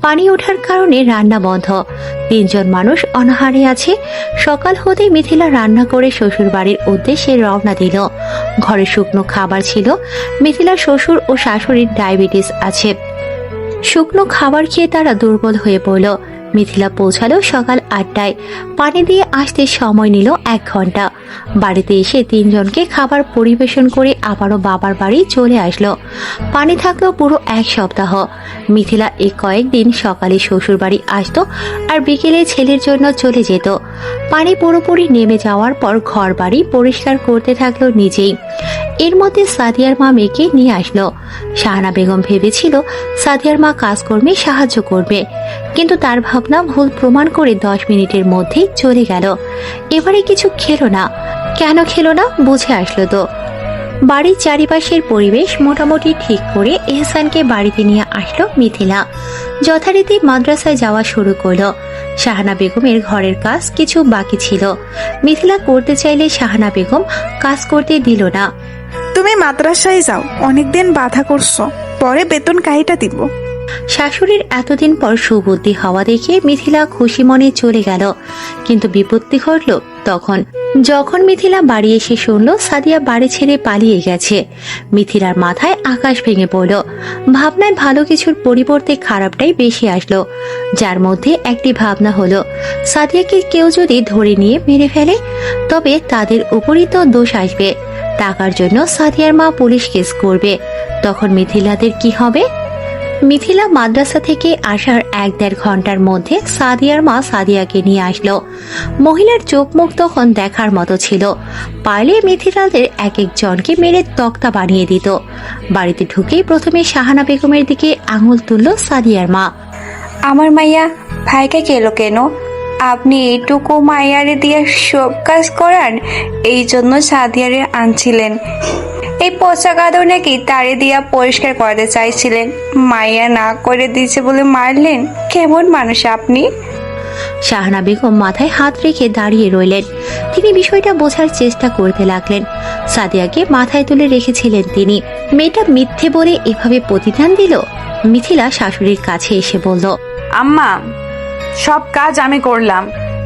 পানি ওঠার কারণে রান্না বন্ধ। 3 জন মানুষ অনাহারে আছে। সকাল হতে মিথিলা রান্না করে শ্বশুর বাড়ির উদ্দেশ্যে রওনা দিল। ঘরে শুকনো খাবার ছিল। মিথিলার শ্বশুর ও শাশুড়ির ডায়াবেটিস আছে। শুকনো খাবার খেয়ে তারা দুর্বল হয়ে পড়ল। মিথিলা পৌঁছালো সকাল 8টায়। পানি দিয়ে আসতে সময় নিল 1 ঘন্টা। বাড়িতে এসে 3 জনকে খাবার পরিবেশন করে আবারও বাবার বাড়ি চলে আসলো। পানি থাকলো পুরো 1 সপ্তাহ। মিথিলা এই কয়েকদিন সকালে শ্বশুর বাড়ি আসতো আর বিকেলে ছেলের জন্য চলে যেত। পানি পুরোপুরি নেমে যাওয়ার পর ঘর বাড়ি পরিষ্কার করতে থাকলো নিজেই। এর মধ্যে সাদিয়ার মা মেয়েকে নিয়ে আসলো। শাহানা বেগম ভেবেছিল সাদিয়ার মা কাজকর্মে সাহায্য করবে, কিন্তু তার ভাবনা ভুল প্রমাণ করে 10 মিনিটের মধ্যেই চলে গেল। এবারে কিছু খেলো না। কেন খেলো না বুঝে আসলো তো। বাড়ির চারিপাশের পরিবেশ মোটামুটি ঠিক করে এহসানকে বাড়িতে নিয়ে আসলো মিথিলা। যথারীতি মাদ্রাসায় যাওয়া শুরু করলো। শাহানা বেগমের ঘরের কাজ কিছু বাকি ছিল। মিথিলা করতে চাইলে শাহানা বেগম কাজ করতে দিল না। তুমি মাদ্রাসায় যাও, অনেকদিন বাধা করছো, পরে বেতন কাইটা দিব। শাশুড়ির এতদিন পর সুবুদ্ধি হওয়া দেখে মিথিলা খুশি মনে চলে গেল, কিন্তু বিপত্তি ঘটল তখন যখন মিথিলা বাড়ি এসে শুনল সাদিয়া বাড়ি ছেড়ে পালিয়ে গেছে। মিথিলার মাথায় আকাশ ভেঙে পড়ল। ভাবনায় ভালো কিছুর পরিবর্তে খারাপটাই বেশি আসলো, যার মধ্যে একটি ভাবনা হলো সাদিয়াকে কেউ যদি ধরে নিয়ে মেরে ফেলে তবে তাদের উপরই তো দোষ আসবে। টাকার জন্য সাদিয়ার মা পুলিশ কেস করবে, তখন মিথিলাদের কি হবে? মিথিলা মাদ্রাসা থেকে আসার 1-1.5 ঘন্টার মধ্যে সাদিয়ার মা সাদিয়াকে নিয়ে আসলো। মহিলার চোখ মুখ তখন দেখার মতো ছিল, পারলে মিথিলাদের এক একজনকে মেরে তক্তা বানিয়ে দিত। বাড়িতে ঢুকেই প্রথমে শাহানা বেগমের দিকে আঙুল তুলল সাদিয়ার মা। আমার মাইয়া ভাইকে গেল কেন? আপনি এইটুকু মাইয়ারে দিয়ে সব কাজ করান, এই জন্য সাদিয়ারে আনছিলেন। এই পচা কাদর নাকি তারে দিয়া পরিষ্কার করতে চাইছিলেন, মাইয়া না করে দিয়েছে বলে মারলেন। কেমন মানুষ আপনি? শাহানা বেগম মাথায় হাত রেখে দাঁড়িয়ে রইলেন। তিনি বিষয়টা বোঝার চেষ্টা করতে লাগলেন। সাদিয়াকে মাথায় তুলে রেখেছিলেন তিনি, মেয়েটা মিথ্যে বলে এভাবে প্রতিদান দিল। মিথিলা শাশুড়ির কাছে এসে বলল, আম্মা, সব কাজ আমি করলাম,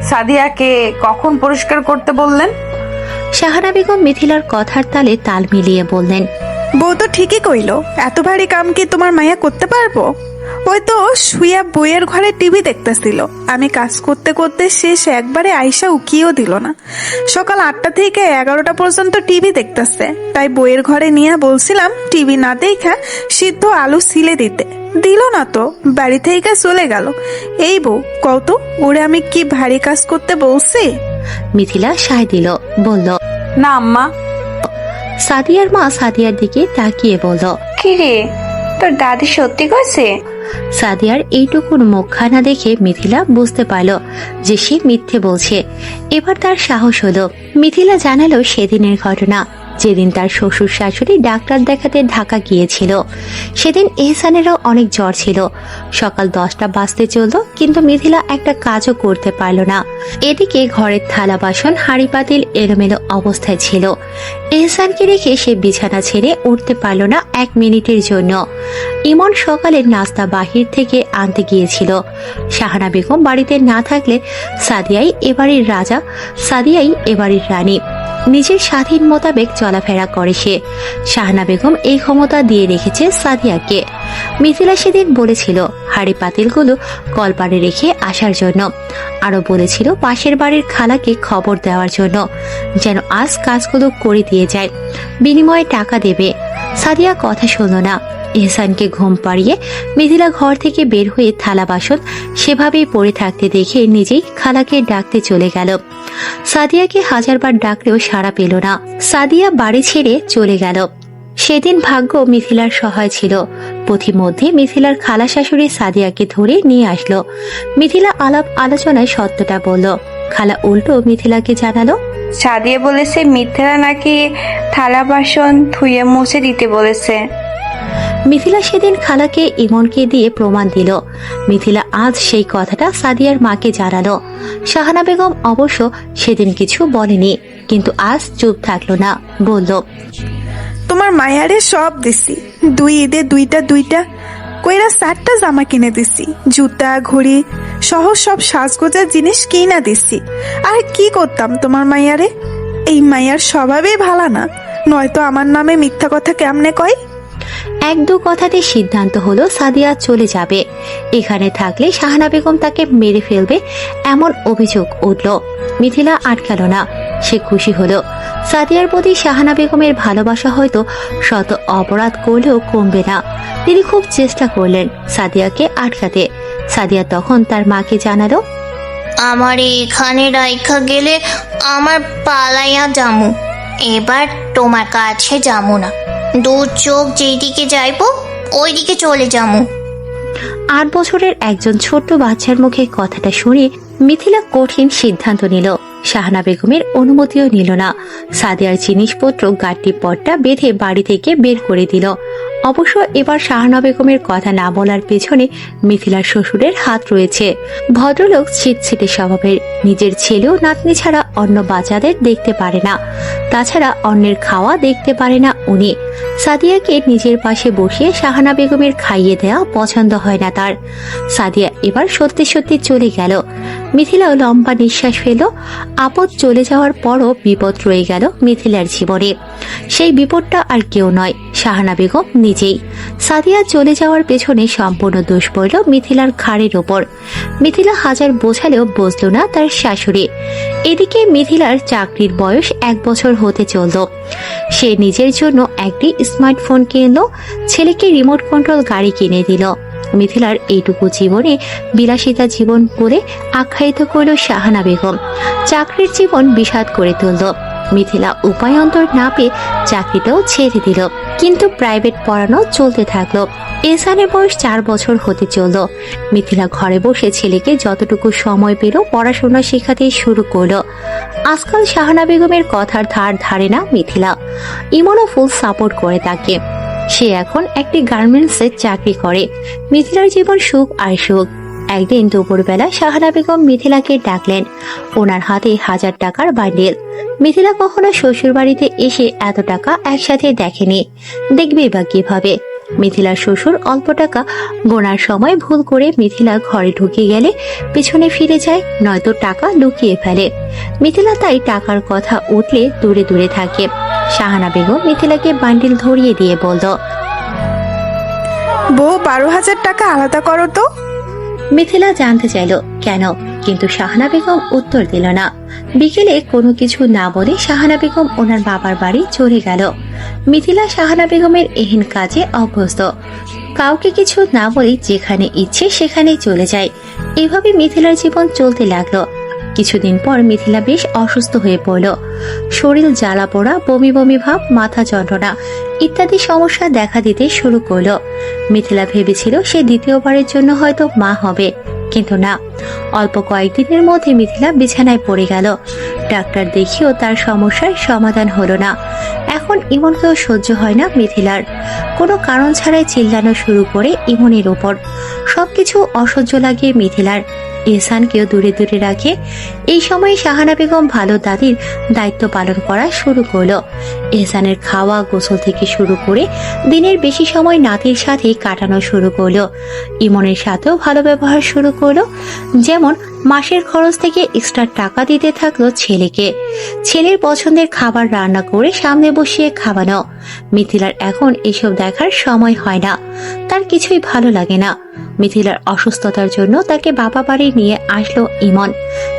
সাদিয়াকে কখন পরিষ্কার করতে বললেন? শাহানা বেগম মিথিলার কথার তালে তাল মিলিয়ে বললেন, বউ তো ঠিকই কইলো, এত ভারী কাম কি তোমার মাইয়া করতে পারবো? ওই তো শুইয়া বইয়ের ঘরে টিভি দেখতেছিল, আমি কাজ করতে করতে শেষ একবারে আইসা উকিয়েও দিল না। সকাল 8টা থেকে 11টা পর্যন্ত টিভি দেখতেছে, তাই বইয়ের ঘরে নিয়ে বলছিলাম টিভি না দেখা সিদ্ধ আলু ছিলে দিতে, দিল না তো বাড়ি থেকে চলে গেল। এই বউ কত, ওরে আমি কি ভারী কাজ করতে বলছি? মিথিলা সায় দিল, বলল, না আম্মা। সাদিয়ার মা সাদিয়ার দিকে তাকিয়ে বলল, কি রে, তোর দাদি সত্যি কইছে? সাদিয়ার এইটুকুন মুখখানা দেখে মিথিলা বুঝতে পারল যে সে মিথ্যে বলছে। এবার তার সাহস হলো। মিথিলা জানালো সেদিনের ঘটনা, যেদিন তার শ্বশুর শাশুড়ি ডাক্তার দেখাতে ঢাকা গিয়েছিল। সেদিন এহসানেরও অনেক জ্বর ছিল। সকাল 10টা বাজতে চলল, কিন্তু মিথিলা একটা কাজও করতে পারল না। এদিকে ঘরের থালা বাসন হাঁড়ি পাতিল এলোমেলো অবস্থায় ছিল। এহসানকে রেখে সে বিছানা ছেড়ে উঠতে পারল না 1 মিনিটের জন্য। ইমন সকালের নাস্তা বাহির থেকে আনতে গিয়েছিল। শাহানা বেগম বাড়িতে না থাকলে সাদিয়াই এবাড়ির রাজা, সাদিয়াই এবাড়ির রানী। নিজের স্বাধীন মোতাবেক চলাফেরা করে সে। শাহানা বেগম এই ক্ষমতা দিয়ে রেখেছে সাদিয়াকে। মিথিলা সেদিন বলেছিল হাড়ি পাতিলগুলো কলপারে রেখে আসার জন্য, আরো বলেছিল পাশের বাড়ির খালাকে খবর দেওয়ার জন্য যেন আজ কাজগুলো করে দিয়ে যায়, বিনিময়ে টাকা দেবে। সাদিয়া কথা শুনল না। এহসানকে ঘুম পাড়িয়ে মিথিলা ঘর থেকে বের হয়ে থালা বাসন সেভাবেই পড়ে থাকতে দেখে নিজেই খালাকে ডাকতে চলে গেল। সাদিয়াকে 1000বার ডাকলেও সাড়া পেল না। সাদিয়া বাড়ি ছেড়ে চলে গেল। সেদিন ভাগ্য মিথিলার সহায় ছিল। পথিমধ্যে মিথিলার খালা শাশুড়ি সাদিয়াকে ধরে নিয়ে আসলো। মিথিলা আলাপ আলোচনায় সত্যটা বলল। খালা উল্টো মিথিলাকে জানালো, সাদিয়া বলেছে মিথিলা নাকি থালা বাসন ধুয়ে মুছে দিতে বলেছে। মিথিলা সেদিন খালাকে ইমনকে দিয়ে প্রমাণ দিল। মিথিলা আজ সেই কথাটা সাদিয়ার মাকে জানালো। শাহানা বেগম অবশ্য সেদিন কিছু বলেনি, কিন্তু আজ চুপ থাকলো না, বলল, তোমার মায়ারে সব দিছি, 2 ঈদে দুইটা কইরা 4টা জামা কিনে দিছি, জুতা ঘড়ি সহ সব সাজগোজার জিনিস কিনা দিছি। আর কি করতাম তোমার মায়ারে? এই মায়ার স্বভাবই ভালো না, নয়তো আমার নামে মিথ্যা কথা কেমনে কয়? 1-2 কথাতে সিদ্ধান্ত হলো সাদিয়া চলে যাবে। এখানে থাকলে শাহানা বেগম তাকে মেরে ফেলবে এমন অভিযোগ উঠল। মিথিলা আটকালো না, সে খুশি হলো। সাদিয়ার প্রতি শাহানা বেগমের ভালোবাসা হয়তো শত অপরাধ করলেও কমবে না। তিনি খুব চেষ্টা করলেন সাদিয়াকে আটকাতে। সাদিয়া তখন তার মাকে জানালো, আমার এখানে রাইখা গেলে আমার পালাইয়া যামু, এবার তোমার কাছে যামু না, 2 চোখ যেদিকে যাইবো ওইদিকে চলে যামু। 8 বছরের একজন ছোট্ট বাচ্চার মুখে কথাটা শুনে মিথিলা কঠিন সিদ্ধান্ত নিল। শাহানা বেগমের অনুমতিও নিল না। সাদিয়ার জিনিসপত্র গাড়ির পট্টা বেঁধে বাড়ি থেকে বের করে দিল। অবশ্য এবার শাহানা বেগমের কথা না বলার পেছনে মিথিলার শ্বশুরের হাত রয়েছে। ভদ্রলোক ছিটছিটে স্বভাবের, নিজের ছেলেও নাতনি ছাড়া অন্য বাচ্চাদের দেখতে পারে না, তাছাড়া অন্যের খাওয়া দেখতে পারে না উনি। সাদিয়াকে নিজের পাশে বসিয়ে শাহানা বেগমের খাইয়ে দেওয়া পছন্দ হয় না তার। সাদিয়া এবার সত্যি সত্যি চলে গেল। মিথিলাও লম্বা নিঃশ্বাস ফেল। আপদ চলে যাওয়ার পরও বিপদ রয়ে গেল মিথিলার জীবনে। সেই বিপদটা আর কেউ নয়, শাহানা বেগম নিজেই। সাদিয়া চলে যাওয়ার পেছনে সম্পূর্ণ দোষ পড়ল মিথিলার ঘাড়ের ওপর। মিথিলা হাজার বোঝালেও বুঝল না তার শাশুড়ি। এদিকে মিথিলার চাকরির বয়স 1 বছর হতে চলল। সে নিজের জন্য একটি স্মার্টফোন কিনল, ছেলেকে রিমোট কন্ট্রোল গাড়ি কিনে দিল। মিথিলার এইটুকু জীবনে বিলাসিতা জীবন বলে আখ্যায়িত করল শাহানা বেগম। চাকরির জীবন বিষাদ করে তুলল। মিথিলা উপায়ন্তর না পেয়ে চাকরিটাও ছেড়ে দিল, কিন্তু প্রাইভেট পড়ানো চলতে থাকলো। এহসানের বয়স 4 বছর হতে চলল। মিথিলা ঘরে বসে ছেলেকে যতটুকু সময় পেল পড়াশোনা শেখাতে শুরু করলো। আজকাল শাহানা বেগমের কথার ধার ধারে না মিথিলা। ইমনও ফুল সাপোর্ট করে তাকে। সে এখন একটি গার্মেন্টসে চাকরি করে। মিথিলার জীবন সুখ আর সুখ। একদিন দুপুরবেলা শাহানা বেগম মিথিলাকে ডাকলেন। ওনার হাতে 1000 টাকার বান্ডিল। মিথিলা কখনো শ্বশুর বাড়িতে এসে এত টাকা একসাথে দেখেনি, দেখবে বা কিভাবে। মিথিলার শ্বশুর অল্প টাকা গোনার সময় ভুল করে মিথিলা ঘরে ঢুকে গেলে পেছনে ফিরে যায়, নয়তো টাকা লুকিয়ে ফেলে। মিথিলা তাই টাকার কথা উঠলে দূরে দূরে থাকে। শাহানা বেগম মিথিলাকে বান্ডিল ধরিয়ে দিয়ে বলল, বউ 12,000 টাকা আলাদা করো তো। মিথিলা জানতে চাইল কেন, কিন্তু শাহানা বেগম উত্তর দিল না। বিকেলে কোনো কিছু না বলে শাহানা বেগম ওনার বাবার বাড়ি চলে গেল। মিথিলা শাহানা বেগমের এহেন কাজে অভ্যস্ত। কাউকে কিছু না বলে যেখানে ইচ্ছে সেখানেই চলে যায়। এভাবে মিথিলার জীবন চলতে লাগলো। কিছুদিন পর মিথিলা বেশ অসুস্থ হয়ে পড়ল। শরীর জ্বালা পোড়া, বমি বমি ভাব, মাথা যন্ত্রণা ইত্যাদি সমস্যা দেখা দিতে শুরু করলো। মিথিলা ভেবেছিল সে দ্বিতীয়বারের জন্য হয়তো মা হবে, কিন্তু না। অল্প কয়েকদিনের মধ্যে মিথিলা বিছানায় পড়ে গেল। ডাক্তার দেখিয়েও তার সমস্যার সমাধান হলো না। এখন ইমনকেও সহ্য হয় না মিথিলার। কোনো কারণ ছাড়াই চিল্লানো শুরু করে ইমনের উপর। সবকিছু অসহ্য লাগে মিথিলার। এহসানকেও দূরে দূরে রাখে। এই সময় শাহানা বেগম ভালো দাদির দায়িত্ব পালন করা শুরু করলো। এহসানের খাওয়া, গোসল থেকে শুরু করে দিনের বেশি সময় নাতির সাথে কাটানো শুরু করলো। ইমনের সাথেও ভালো ব্যবহার শুরু করলো। যেমন মাসের খরচ থেকে এক্সট্রা টাকা দিতে থাকলো ছেলেকে। ছেলের পছন্দের খাবার রান্না করে সামনে বসিয়ে খাওয়ানো। মিথিলার এখন এসব দেখার সময় হয় না, তার কিছুই ভালো লাগে না। মিথিলার অসুস্থতার জন্য তাকে বাবা বাড়ি নিয়ে আসলো ইমন।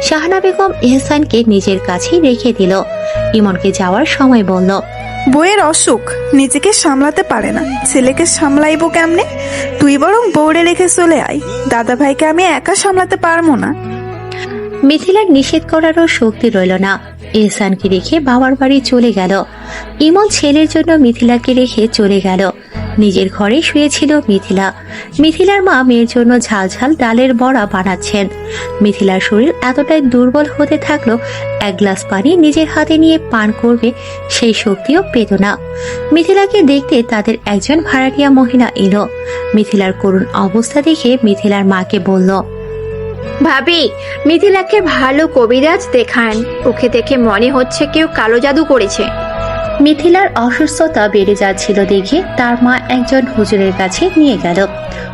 শাহানা বেগম এহসানকে নিজের কাছেই রেখে দিল। ইমনকে যাওয়ার সময় বলল, বউয়ের অসুখ, নিজেকে সামলাতে পারে না, ছেলেকে সামলাইবো কেমনে? তুই বরং বউরে রেখে চলে আয়, দাদা ভাইকে আমি একা সামলাতে পারবো না। মিথিলার নিষেধ করারও শক্তি রইল না। এহসানকে রেখে বাবার বাড়ি চলে গেল। ইমন ছেলের জন্য মিথিলাকে রেখে চলে গেল। নিজের ঘরে শুয়েছিল মিথিলা। মিথিলার মা মেয়ের জন্য ঝাল ঝাল ডালের বড়া বানাচ্ছেন। মিথিলার শরীর এতটাই দুর্বল হতে থাকলো, 1 গ্লাস পানি নিজের হাতে নিয়ে পান করবে সেই শক্তিও পেত না। মিথিলাকে দেখতে তাদের একজন ভাড়াটিয়া মহিলা এলো। মিথিলার করুণ অবস্থা দেখে মিথিলার মাকে বলল, ভাবি, মিথিলাকে ভালো কবিরাজ দেখান, ওকে দেখে মনে হচ্ছে কেউ কালো জাদু করেছে। মিথিলার অসুস্থতা বেড়ে যাচ্ছিল দেখে তার মা একজন হুজুরের কাছে নিয়ে গেল।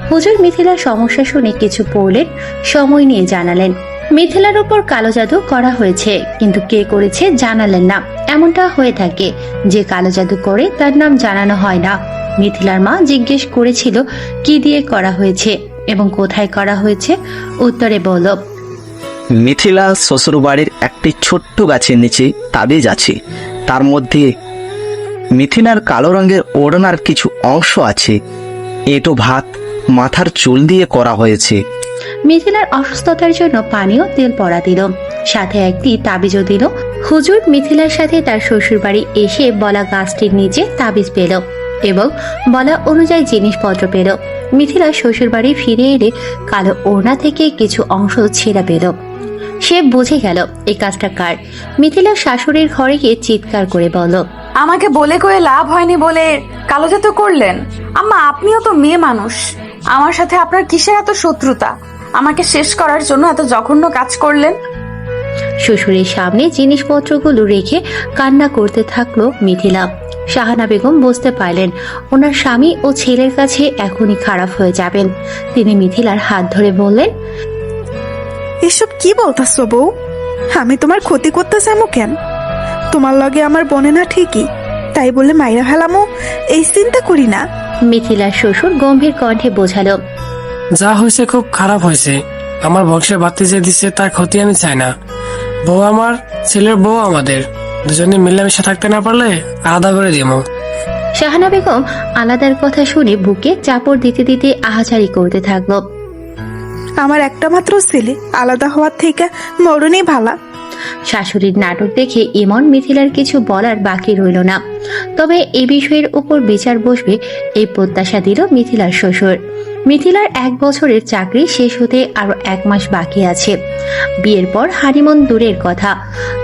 হুজুর মিথিলার সমস্যা শুনে কিছু পড়লেন, সময় নিয়ে জানালেন মিথিলার উপর কালো জাদু করা হয়েছে, কিন্তু কে করেছে জানালেন না। এমনটা হয়ে থাকে, যে কালো জাদু করে তার নাম জানানো হয় না। মিথিলার মা জিজ্ঞেস করেছিল কি দিয়ে করা হয়েছে এবং কোথায় করা হয়েছে। উত্তরে বলল, মিথিলা শ্বশুরবাড়ির একটি ছোট্ট গাছের নিচে তাবিজ আছে, তার মধ্যে মিথিলার কালো রঙের ওড়নার কিছু অংশ আছে। এটো ভাত মাথার চুল দিয়ে করা হয়েছে। মিথিলার অসুস্থতার জন্য পানীয় তেল পড়া দিল, সাথে একটি তাবিজও দিল। হুজুর মিথিলার সাথে তার শ্বশুর বাড়ি এসে বলা গাছটির নিচে তাবিজ পেল এবং বলা অনুযায়ী জিনিসপত্র পেল। মিথিলা শ্বশুর বাড়ি ফিরে এলে কালো ওড়না থেকে কিছু অংশ ছেঁড়া পেল। সে বুঝে গেল এই কাজটা কার। মিথিলা শাশুড়ির ঘরে গিয়ে চিৎকার করে বলল, আমাকে বলে কয়ে লাভ হয়নি বলে কালো জাদু করলেন। আম্মা, আপনিও তো মেয়ে মানুষ, আমার সাথে আপনার কিসের এত শত্রুতা? আমাকে শেষ করার জন্য এত জঘন্য কাজ করলেন। শ্বশুরের সামনে জিনিসপত্রগুলো রেখে কান্না করতে থাকলো মিথিলা। শাহানা বেগম বুঝতে পারলেন ওনার স্বামী ও ছেলের কাছে এখনই খারাপ হয়ে যাবেন। তিনি মিথিলার হাত ধরে বললেন, এসব কি বলতাছো বউ? আমি তোমার ক্ষতি করতে চাইমো কেন? তোমার লগে আমার বনে না ঠিকই, তাই বলে মাইরা ফেলামো এই চিন্তা করি না। মিথিলার শ্বশুর গম্ভীর কণ্ঠে বোঝালো, যা হয়েছে খুব খারাপ হয়েছে। আমার বংশের বাতি যে দিচ্ছে তার ক্ষতি আমি চাই না। বউ আমার, ছেলের বউ আমাদের, দুজনে মিলেমিশে থাকতে না পারলে আলাদা করে দিব। শাহানা বেগম আলাদার কথা শুনে বুকে চাপড় দিতে দিতে আহাজারি করতে থাকলো। আমার একটা মাত্র ছেলে, আলাদা হওয়ার থেকে মরণই ভালা। শাশুড়ির নাটক দেখে ইমন মিথিলার কিছু বলার বাকি রইল না। তবে এই বিষয়ের উপর বিচার বসবে এই প্রত্যাশা দিল মিথিলার শ্বশুর। মিথিলার 1 বছরের চাকরি শেষ হতে আরো 1 মাস বাকি আছে। বিয়ের পর হানিমুন দূরের কথা,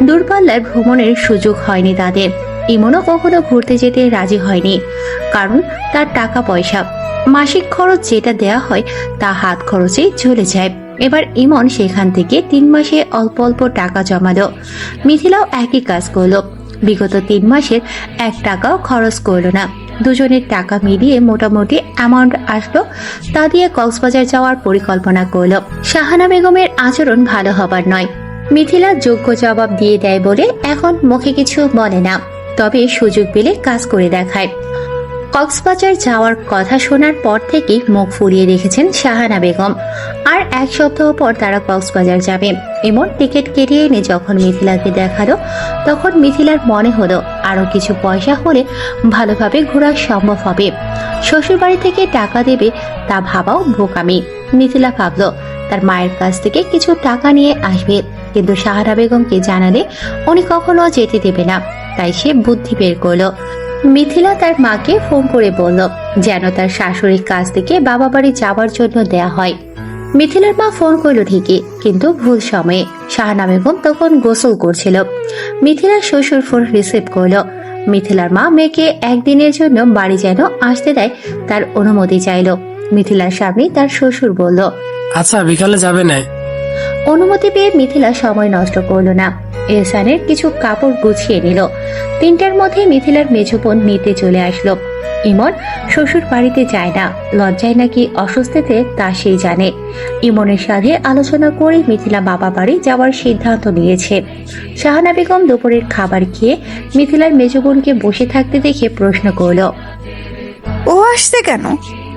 দূরপাল্লার ভ্রমণের সুযোগ হয়নি তাদের। ইমনও কখনো ঘুরতে যেতে রাজি হয়নি, কারণ তার টাকা পয়সা, মাসিক খরচ যেটা দেয়া হয় তা হাত খরচেই চলে যায়। এবার ইমন সেখান থেকে 3 মাসে অল্প অল্প টাকা জমালো। মিথিলাও একই কাজ করলো। বিগত 3 মাসের 1 টাকাও খরচ করলো না। দুজনের টাকা মিলিয়ে মোটামুটি অ্যামাউন্ট আসলো। তা দিয়ে কক্সবাজার যাওয়ার পরিকল্পনা করলো। শাহানা বেগমের আচরণ ভালো হবার নয়। মিথিলা যোগ্য জবাব দিয়ে দেয় বলে এখন মুখে কিছু বলে না, তবে সুযোগ পেলে কাজ করে দেখায়। কক্সবাজার যাওয়ার কথা শোনার পর থেকেই মুখ ফুরিয়ে রেখেছেন শাহানা বেগম। আর 1 সপ্তাহ পর তারা কক্সবাজার যাবে। এমন টিকিট কেটে এনে যখন মিথিলাকে দেখালো, তখন মিথিলার মনে হলো আরো কিছু পয়সা হলে ভালোভাবে ঘোরা সম্ভব হবে। শ্বশুর বাড়ি থেকে টাকা দেবে তা ভাবাও বোকামি। মিথিলা ভাবলো তার মায়ের কাছ থেকে কিছু টাকা নিয়ে আসবে, কিন্তু শাহানা বেগমকে জানালে উনি কখনো যেতে দেবে না। তাই সে বুদ্ধি বের করলো। মিথিলা তার মাকে ফোন করে বলল যেন তার শাশুড়ির কাছ থেকে বাবা বাড়ি যাওয়ার জন্য দেয়া হয়। মিথিলার মা ফোন করলো ঠিকই, কিন্তু ভুল সময়ে। শাহানা বেগম তখন গোসল করছিল। মিথিলার শ্বশুর ফোন রিসিভ করলো। মিথিলার মা মেয়েকে 1 দিনের জন্য বাড়ি যেন আসতে দেয় তার অনুমতি চাইলো। মিথিলার সামনে তার শ্বশুর বলল, আচ্ছা বিকালে যাবে না? অনুমতি পেয়ে মিথিলা সময় নষ্ট করলো না। এহসানের কিছু কাপড় গুছিয়ে নিল। 3টার মধ্যে মিথিলার মেঝো বোন নিতে চলে আসলো। ইমন শ্বশুর বাড়িতে যায় না, লজ্জায় নাকি অস্বস্তিতে তা সেই জানে। ইমনের সাথে আলোচনা করে মিথিলা বাবা বাড়ি যাওয়ার সিদ্ধান্ত নিয়েছে। শাহানা বেগম দুপুরের খাবার খেয়ে মিথিলার মেঝো বোনকে বসে থাকতে দেখে প্রশ্ন করলো, ও আসছে কেন?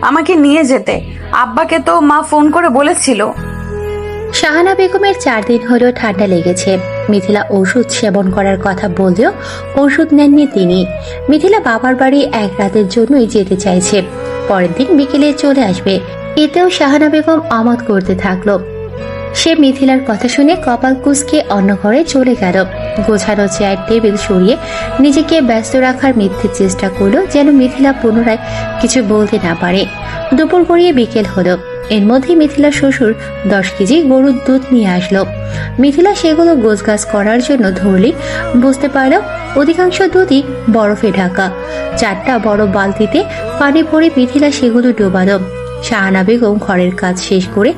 আমাকে নিয়ে যেতে। আব্বাকে তো মা ফোন করে বলেছিল। শাহানা বেগমের 4 দিন হলো ঠান্ডা লেগেছে। মিথিলা ওষুধ সেবন করার কথা বললেও ওষুধ নেননি তিনি। মিথিলা বাবার বাড়ি 1 রাতের জন্যই যেতে চাইছে, পরের দিন বিকেলে চলে আসবে। এতেও শাহানা বেগম আমোদ করতে থাকলো। সে মিথিলার কথা শুনে কপাল কুঁচকে অন্য ঘরে চলে গেল। গোছানো চেয়ার টেবিল সরিয়ে নিজেকে ব্যস্ত রাখার মিথ্যে চেষ্টা করলো যেন মিথিলা পুনরায় কিছু বলতে না পারে। দুপুর গড়িয়ে বিকেল হলো। এর মধ্যে মিথিলার শ্বশুর 10 কেজি গরুর দুধ নিয়ে আসলো। মিথিলা সেগুলো গোছগাছ করার জন্য ধরলেই বুঝতে পারল অধিকাংশ দুধই বরফে ঢাকা। 4টা বড় বালতিতে পানি ভরে মিথিলা সেগুলো ডোবালো। শাহানা বেগম ঘরের কাজ শেষ করে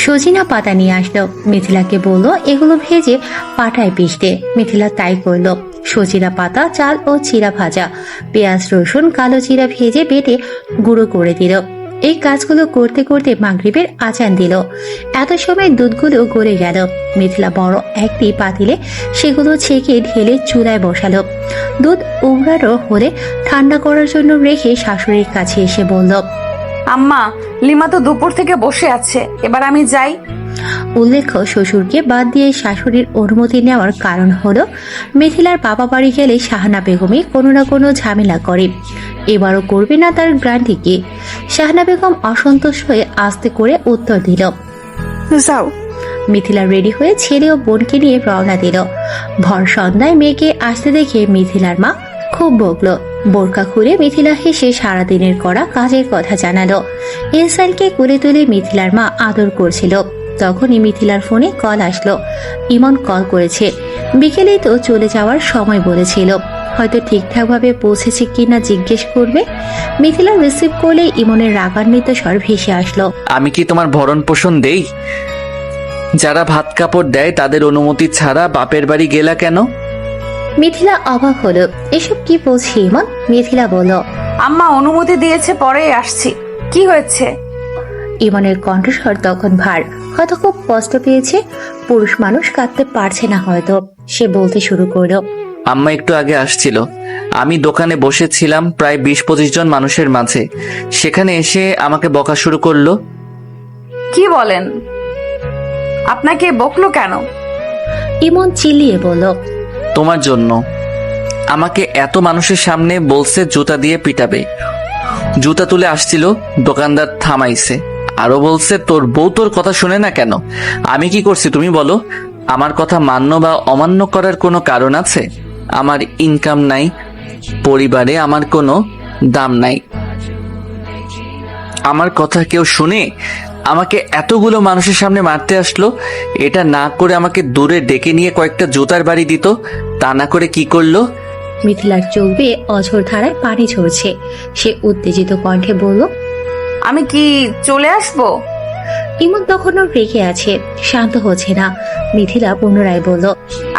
সজিনা পাতা নিয়ে আসলো। মিথিলাকে বলল এগুলো ভেজে পাটায় পিষতে। মিথিলা তাই করলো। সজিনা পাতা, চাল ও চিরা ভাজা, পেঁয়াজ রসুন কালো জিরা ভেজে বেটে গুঁড়ো করে দিল। এই কাজগুলো করতে করতে মাগরিবের আজান দিল। এত সময় দুধগুলো গলে গেল। মিথিলা বড় একটি পাতিলে সেগুলো ছেঁকে ঢেলে চুলায় বসালো। দুধ উগড়ানো হলে ঠান্ডা করার জন্য রেখে শাশুড়ির কাছে এসে বলল, আম্মা, লিমা তো দুপুর থেকে বসে আছে, এবার আমি যাই। উল্লেখ্য শ্বশুরকে বাদ দিয়ে শাশুড়ির অনুমতি নেওয়ার কারণ হলো মিথিলার বাবা বাড়ি গেলে শাহানা বেগমই কোনো না কোনো ঝামেলা করে। এবারও করবে না তার গ্রান্টিকে। শাহানা বেগম অসন্তোষ হয়ে আস্তে করে উত্তর দিল, যাও। মিথিলা রেডি হয়ে ছেলে ও বোনকে নিয়ে রওনা দিল। ভর সন্ধ্যায় মেয়েকে আসতে দেখে মিথিলার মা খুব বকল। বোরকা খুলে মিথিলা হেসে সারাদিনের করা কাজের কথা জানালো। এহসানকে কোলে তুলে মিথিলার মা আদর করছিল। তখনই মিথিলার ফোনে কল আসলো। ইমন কল করেছে। বিকেলেই তো চলে যাওয়ার সময় বলেছিল। হয়তো ঠিকঠাকভাবে পৌঁছেছে কিনা জিজ্ঞেস করবে। মিথিলা রিসিভ করলে ইমনের রাগান্বিত স্বর ভেসে আসলো। আমি কি তোমার ভরণ পোষণ দেই? যারা ভাত কাপড় দেয় তাদের অনুমতি ছাড়া বাপের বাড়ি গেলা কেন? মিথিলা অবাক হলো। এসব কি বলছি ইমন? মিথিলা বলল, আম্মা অনুমতি দিয়েছে, পরেই আসছি। কি হয়েছে? ইমনের কণ্ঠস্বর তখন ভার, হয়তো খুব কষ্ট পেয়েছে। পুরুষ মানুষ কাঁদতে পারছে না হয়তো। সে বলতে শুরু করলো, আম্মা একটু আগে আসছিল। আমি দোকানে বসেছিলাম প্রায় 20-25 জন মানুষের মাঝে। সেখানে এসে আমাকে বকা শুরু করলো। কি বলেন? আপনাকে বকলো কেন? ইমন চিল্লিয়ে বলল, তোমার জন্য। আমাকে এত মানুষের সামনে বলছে জুতা দিয়ে পিটাবে। জুতা তুলে আসছিল, দোকানদার থামাইছে। আরো বলছে তোর বউ তোর কথা শুনে না কেন। আমি কি করছি তুমি বলো? আমার কথা মান্য বা অমান্য করার কোনো কারণ আছে? আমার ইনকাম নাই, পরিবারে আমার কোনো দাম নাই। আমার কথা কেউ শুনে আমাকে এতগুলো মানুষের সামনে মারতে আসলো। এটা না করে আমাকে দূরে ডেকে নিয়ে কয়েকটা জুতার বাড়ি দিত। তা না করে কি করলো? মিথিলার চোখ বেয়ে অঝোর ধারায় পানি ঝরছে। সে উত্তেজিত কণ্ঠে বলল, আমি কি চলে আসবো? ইমন তখনও রেগে আছে, শান্ত হচ্ছে না। মিথিলা পুনরায় বলল,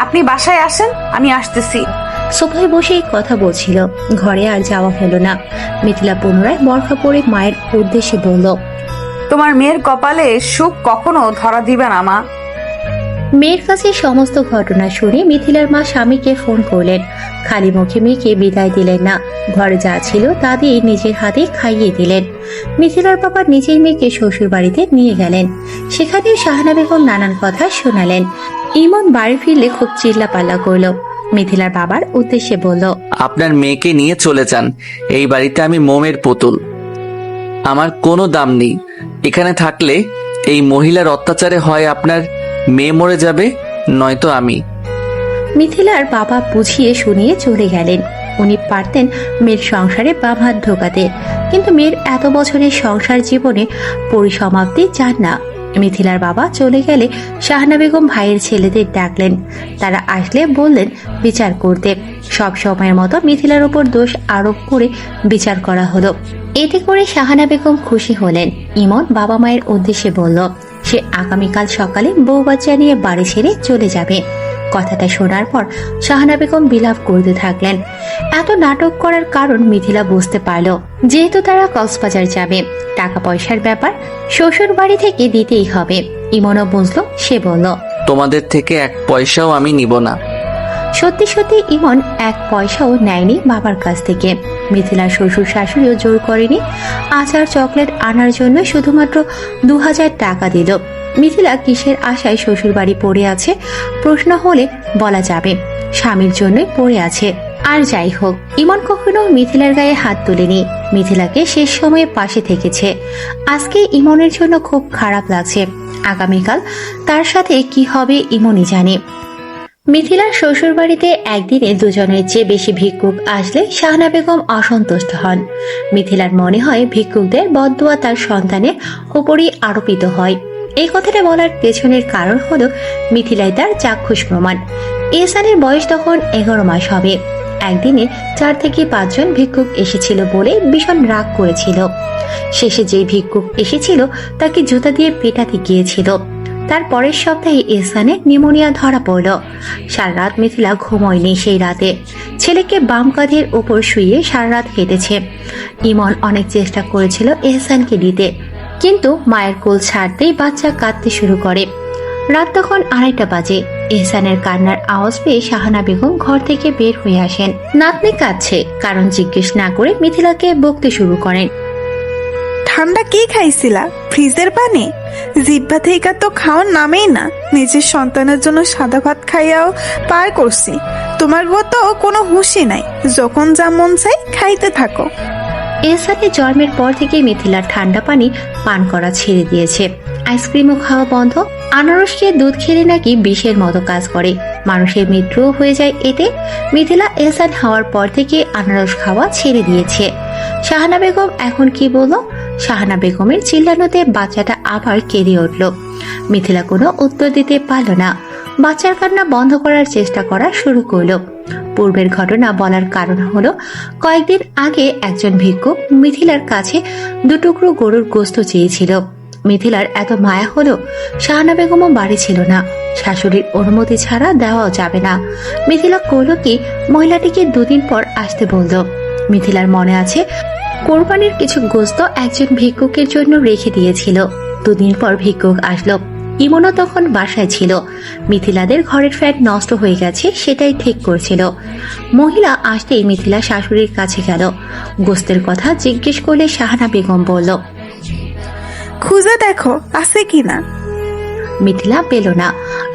আপনি বাসায় আসেন, আমি আসতেছি। সোফায় বসেই কথা বলছিল, ঘরে আর যাওয়া হলো না। মিথিলা পুনরায় বরখা পরে মায়ের উদ্দেশ্যে বলল, তোমার মেয়ের কপালে সুখ কখনো ধরা দিবে না মা। মেয়ের কাছে সমস্ত ঘটনা শুনে মিথিলার মা স্বামীকে ফোন করলেন। খালি মুখে মেয়েকে বিদায় দিলেন না, ঘরে যা ছিল তা দিয়ে নিজের হাতে খাইয়ে দিলেন। মিথিলার বাবা নিজের মেয়েকে শ্বশুর বাড়িতে নিয়ে গেলেন। সেখানে শাহানা বেগম নানান কথা শোনালেন। ইমন বাড়ি ফিরলে খুব চিল্লাপাল্লা করলো। মিথিলার বাবার উদ্দেশ্যে বলল, আপনার মেয়েকে নিয়ে চলে যান। এই বাড়িতে আমি মোমের পুতুল, আমার কোনো দাম নেই। এখানে থাকলে এই মহিলার অত্যাচারে হয় আপনার মেয়ে মরে যাবে, নয়তো আমি। মিথিলার বাবা বুঝিয়ে শুনিয়ে চলে গেলেন। উনি পারতেন মেয়ের সংসারে বাম হাত ঢোকাতে, কিন্তু মেয়ের এত বছরের সংসার জীবনে পরিসমাপ্তি চান না। মিথিলার বাবা চলে গেলে শাহানা বেগম ভাইয়ের ছেলেদের ডাকলেন। তারা আসলে বললেন বিচার করতে। সব সময়ের মতো মিথিলার উপর দোষ আরোপ করে বিচার করা হলো। এতে করে শাহানা বেগম খুশি হলেন। ইমন বাবা মায়ের উদ্দেশ্যে বলল, সে আগামীকাল সকালে বউ বাচ্চা নিয়ে বাড়ি ছেড়ে চলে যাবে। কথাটা শোনার পর শাহানা বেগম বিলাপ করতে থাকলেন। এত নাটক করার কারণ মিথিলা বুঝতে পারল। যেহেতু তারা কক্সবাজার যাবে, টাকা পয়সার ব্যাপার শ্বশুর বাড়ি থেকে দিতেই হবে। ইমনও বুঝলো। সে বলল, তোমাদের থেকে 1 পয়সাও আমি নিব না। সত্যি সত্যি ইমন 1 পয়সাও নেয়নি বাবার কাছ থেকে। মিথিলার শ্বশুর শাশুড়িও জোর করেনি। আচার চকলেট আনার জন্য শুধুমাত্র 2000 টাকা দিল। মিথিলা কিসের আশায় শ্বশুর বাড়ি পড়ে আছে প্রশ্ন হলে বলা যাবে স্বামীর জন্যই পড়ে আছে। আর যাই হোক, ইমন কখনো মিথিলার গায়ে হাত তোলেনি। মিথিলাকে শেষ সময়ে পাশে থেকেছে। আজকে ইমনের জন্য খুব খারাপ লাগছে। আগামীকাল তার সাথে কি হবে ইমনই জানে। মিথিলার শ্বশুর বাড়িতে একদিনে দুজনের চেয়ে বেশি ভিক্ষুক আসলে শাহানা বেগম অসন্তুষ্ট হন। মিথিলার মনে হয় ভিক্ষুকদের বদদুয়া তার সন্তানের উপরই আরোপিত হয়। এই কথাটা বলার পেছনের কারণ হলো মিথিলাই তার চাক্ষুষ প্রমাণ। এহসানের বয়স তখন 11 মাস হবে। একদিনে 4 থেকে 5 জন ভিক্ষুক এসেছিল বলে ভীষণ রাগ করেছিল। শেষে যে ভিক্ষুক এসেছিল তাকে জুতা দিয়ে পেটাতে গিয়েছিল। তার পরের সপ্তাহে এহসানের নিউমোনিয়া ধরা পড়ল। সারা রাত মিথিলা ঘুমোয়নি সেই রাতে। ছেলেকে বাম কাঁধের উপর শুয়ে সারা রাত হেঁটেছে। ইমন অনেক চেষ্টা করেছিল এহসানকে দিতে, কিন্তু মায়ের কোল ছাড়তেই বাচ্চা কাঁদতে শুরু করে। রাত তখন 2:30 বাজে। এহসানের কান্নার আওয়াজ পেয়ে শাহানা বেগম ঘর থেকে বের হয়ে আসেন। নাতনি কাঁদছে, কারণ জিজ্ঞেস না করে মিথিলাকে বকতে শুরু করেন। ঠান্ডা কি খাইছিলা? ফ্রিজের পানি? জিব্বা থেকে তো খাওয়ার নামেই না। নিজের সন্তানের জন্য সাদা ভাত খাইয়াও পার করছি। তোমার গো তো কোনো হুঁশই নাই। যখন যা মন চাই খাইতে থাকো। এহসানের জন্মের পর থেকে মিথিলার ঠান্ডা পানি পান করা ছেড়ে দিয়েছে। আইসক্রিমও খাওয়া বন্ধ। আনারসকে দুধ খেলে নাকি বিষের মতো কাজ করে, মানুষের মৃত্যুও হয়ে যায় এতে। মিথিলা এহসান হওয়ার পর থেকে আনারস খাওয়া ছেড়ে দিয়েছে। শাহানা বেগম এখন কি বলল? শাহানা বেগমের চিল্লানোতে বাচ্চাটা আবার কেঁদে উঠল। মিথিলা কোনো উত্তর দিতে পারল না। বাচ্চার কান্না বন্ধ করার চেষ্টা করা শুরু করলো। পূর্বের ঘটনা বলার কারণ হলো কয়েকদিন আগে একজন ভিক্ষুক মিথিলার কাছে 2 টুকরো গরুর গোশত চেয়েছিল। মিথিলার এত মায়া হলো শাহানা বেগমও বাড়ি ছিল না, শাশুড়ির অনুমতি ছাড়া দেওয়াও যাবে না। মিথিলা কইল কি মহিলাটিকে 2 দিন পর আসতে বলল। মিথিলার মনে আছে কোরবানির কিছু গোশত একজন ভিক্ষুকের জন্য রেখে দিয়েছিল। 2 দিন পর ভিক্ষুক আসলো। ইমনও তখন বাসায় ছিল। মিথিলাদের ঘরের ফ্যান নষ্ট হয়ে গেছে সেটাই ঠিক করছিল। মহিলা আসতেই মিথিলা শাশুড়ির কাছে গেল। গোশতের কথা জিজ্ঞেস করলে শাহানা বেগম বলল, খুঁজে দেখো আছে কিনা। মিথিলা পেল না,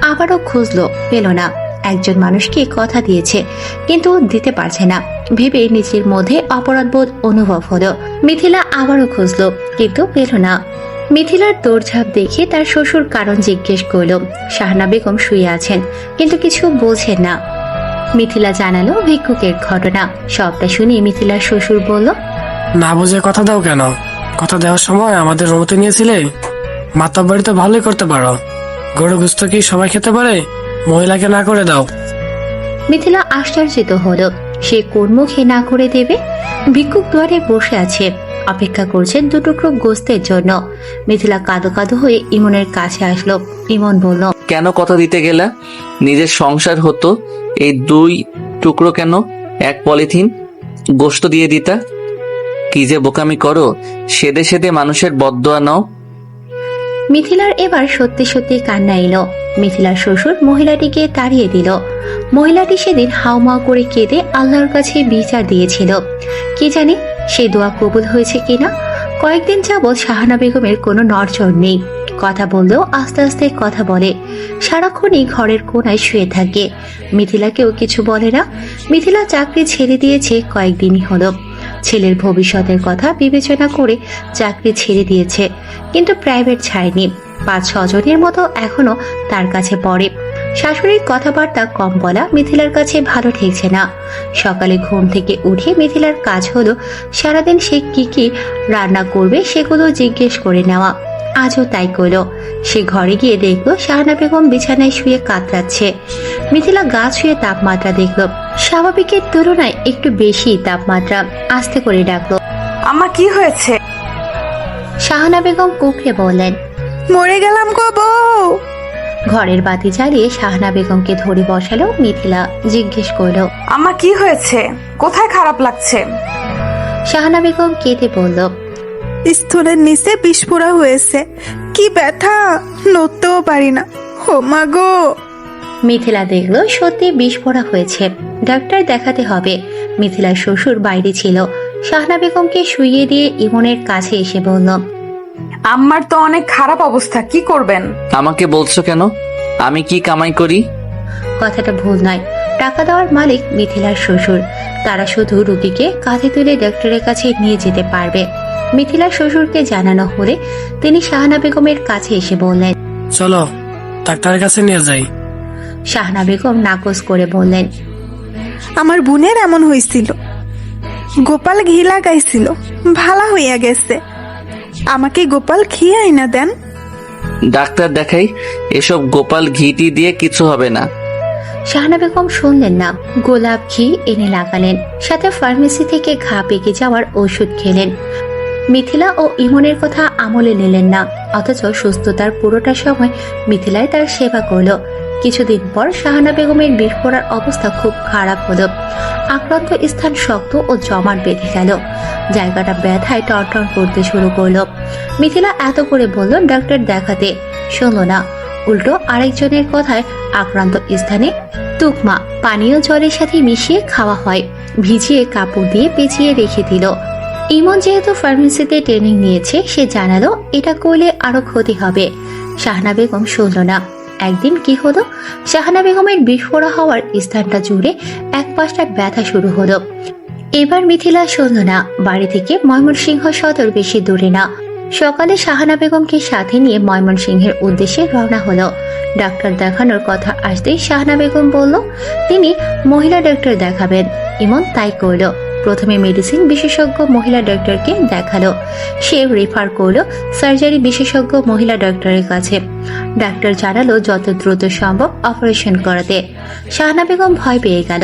আবারও খুঁজলো, পেল না। একজন মানুষকে কথা দিয়েছে কিন্তু দিতে পারছে না ভেবে নিজের মধ্যে অপরাধবোধ অনুভব হলো। মিথিলা আবারও খুঁজলো কিন্তু পেল না। মিথিলার দৌড়ঝাঁপ দেখে তার শ্বশুর কারণ জিজ্ঞেস করল। শাহানা বেগম শুয়ে আছেন কিন্তু কিছু বলছেন না। মিথিলা জানালো ভিক্ষুকের ঘটনা। সবটা শুনে মিথিলার শ্বশুর বলল, না বুঝে কথা দাও কেন? কথা দেওয়ার সময় আমাদের অনুমতি নিয়েছিলে। মাতাব্বাড়ি তো ভালোই করতে পারো। গরু গোশত কি সবাই খেতে পারে? মহিলাকে না করে দাও। মিথিলা আশ্চর্যিত হলো, সে কোন মুখে না করে দেবে? ভিক্ষুক দুয়ারে বসে আছে, অপেক্ষা করছেন 2 টুকরো গোশতের জন্য। মিথিলা কাঁদো কাঁদো হয়ে ইমনের কাছে আসলো। ইমন বলল, কেন কথা দিতে গেলা? নিজের সংসার হতো, এই 2 টুকরো কেন 1 পলিথিন গোশত দিয়ে দিতা? কি যে বোকামি করো, সেদে সেদে মানুষের বদদোয়া নাও। মিথিলার এবার সত্যি সত্যি কান্না এলো। মিথিলার শ্বশুর মহিলাটিকে তাড়িয়ে দিল। মহিলাটি সেদিন হাউমাউ করে কেঁদে আল্লাহর কাছে বিচার দিয়েছিল। কি জানি সেই দোয়া কবুল হয়েছে কিনা। কয়েকদিন যাবৎ শাহানা বেগমের কোনো নড়চড় নেই। কথা বললেও আস্তে আস্তে কথা বলে। সারাক্ষণই ঘরের কোনায় শুয়ে থাকে। মিথিলাকেও কিছু বলে না। মিথিলা চাকরি ছেড়ে দিয়েছে কয়েকদিনই হলো। ছেলের ভবিষ্যতের কথা বিবেচনা করে চাকরি ছেড়ে দিয়েছে, কিন্তু প্রাইভেট ছাড়েনি। 5-6 জনের মতো এখনো তার কাছে পড়ে। শাশুড়ির কথাবার্তা কম বলা মিথিলার কাছে ভালো ঠেকছে না। সকালে ঘুম থেকে উঠে মিথিলার কাজ হলো সারাদিন সে কি রান্না করবে সেগুলো জিজ্ঞেস করে নেওয়া। আজও তাই করল। সে ঘরে গিয়ে দেখলো শাহানা বেগম বিছানায় শুয়ে কাতরাচ্ছে। মিথিলা গা ছুঁয়ে তাপমাত্রা দেখলো, স্বাভাবিকের তুলনায় একটু বেশি তাপমাত্রা। আস্তে করে ডাকলো, আম্মা কি হয়েছে? শাহানা বেগম কুকড়ে বললেন, মরে গেলাম গো বউ। ঘরের বাতি জ্বালিয়ে শাহানা বেগমকে ধরে বসালো মিথিলা। জিজ্ঞেস করলো, আম্মা কি হয়েছে? কোথায় খারাপ লাগছে? শাহানা বেগম কেঁদে বলল, স্থলের নিচে বিস্ফোরা হয়েছে, কি ব্যথা, নড়তেও পারি না। ও মা গো। মিথিলা দেখলো সত্যি বিস্ফোরা হয়েছে, ডাক্তার দেখাতে হবে। মিথিলার শ্বশুর বাইরে ছিল। শাহানা বেগমকে শুইয়ে দিয়ে ইমনের কাছে এসে বলল, আম্মার তো অনেক খারাপ অবস্থা, কি করবেন? আমাকে বলছো কেন? আমি কি কামাই করি? কথাটা ভুল নয়, টাকা দেওয়ার মালিক মিথিলার শ্বশুর। তারা শুধু রোগীকে কাঁধে তুলে ডাক্তারের কাছে নিয়ে যেতে পারবে। মিথিলার শ্বশুরকে জানানো হলে তিনি শাহানা বেগমের কাছে এসে বললেন, চলো ডাক্তারের কাছে নিয়ে যাই। শাহানা বেগম নাকচ করে বললেন, আমার বোনের এমন হয়েছিল, গোপাল ঘি লাগাইছিল, ভালো হইয়া গেছে। আমাকে গোপাল ঘি আইনা দেন। ডাক্তার দেখাই, এসব গোপাল ঘিটি দিয়ে কিছু হবে না। শাহানা বেগম শুনলেন না। গোলাপ ঘি এনে লাগালেন, সাথে ফার্মেসি থেকে ঘা পেকে যাওয়ার ওষুধ খেলেন। মিথিলা ও ইমনের কথা আমলে নিলেন না, অথচ সুস্থতার পুরোটা সময় মিথিলায় তার সেবা করলো। কিছুদিন পর শাহানা বেগমের বিস্ফোরার অবস্থা খুব খারাপ হলো। আক্রান্ত স্থান শক্ত ও জমাট বেঁধে গেল। জায়গাটা ব্যথায় টনটন করতে শুরু করলো। মিথিলা এত করে বলল ডাক্তার দেখাতে, শুনলো না। উল্টো আরেকজনের কথায় আক্রান্ত স্থানে তুকমা পানীয় জলের সাথে মিশিয়ে খাওয়া হয়, ভিজিয়ে কাপড় দিয়ে পেঁচিয়ে রেখে দিল। ইমন যেহেতু ফার্মেসিতে ট্রেনিং নিয়েছে, সে জানালো এটা করলে আরো ক্ষতি হবে। শাহানা বেগম শুনল না। একদিন কি হলো, শাহানা বেগমের বিস্ফোরা হওয়ার স্থানটা জুড়ে এক পাশটা ব্যথা শুরু হলো। এবার মিথিলা শুনল না। বাড়ি থেকে ময়মনসিংহ সদর বেশি দূরে না। সকালে শাহানা বেগমকে সাথে নিয়ে ময়মনসিংহের উদ্দেশ্যে রওনা হলো। ডাক্তার দেখানোর কথা আসতেই শাহানা বেগম বলল তিনি মহিলা ডাক্তার দেখাবেন। ইমন তাই করল। প্রথমে মেডিসিন বিশেষজ্ঞ মহিলা ডক্টরকে দেখালো। সে রেফার করলো সার্জারি বিশেষজ্ঞ মহিলা ডক্টরের কাছে। ডাক্তার জানালো যত দ্রুত সম্ভব অপারেশন করাতে। শাহানা বেগম ভয় পেয়ে গেল।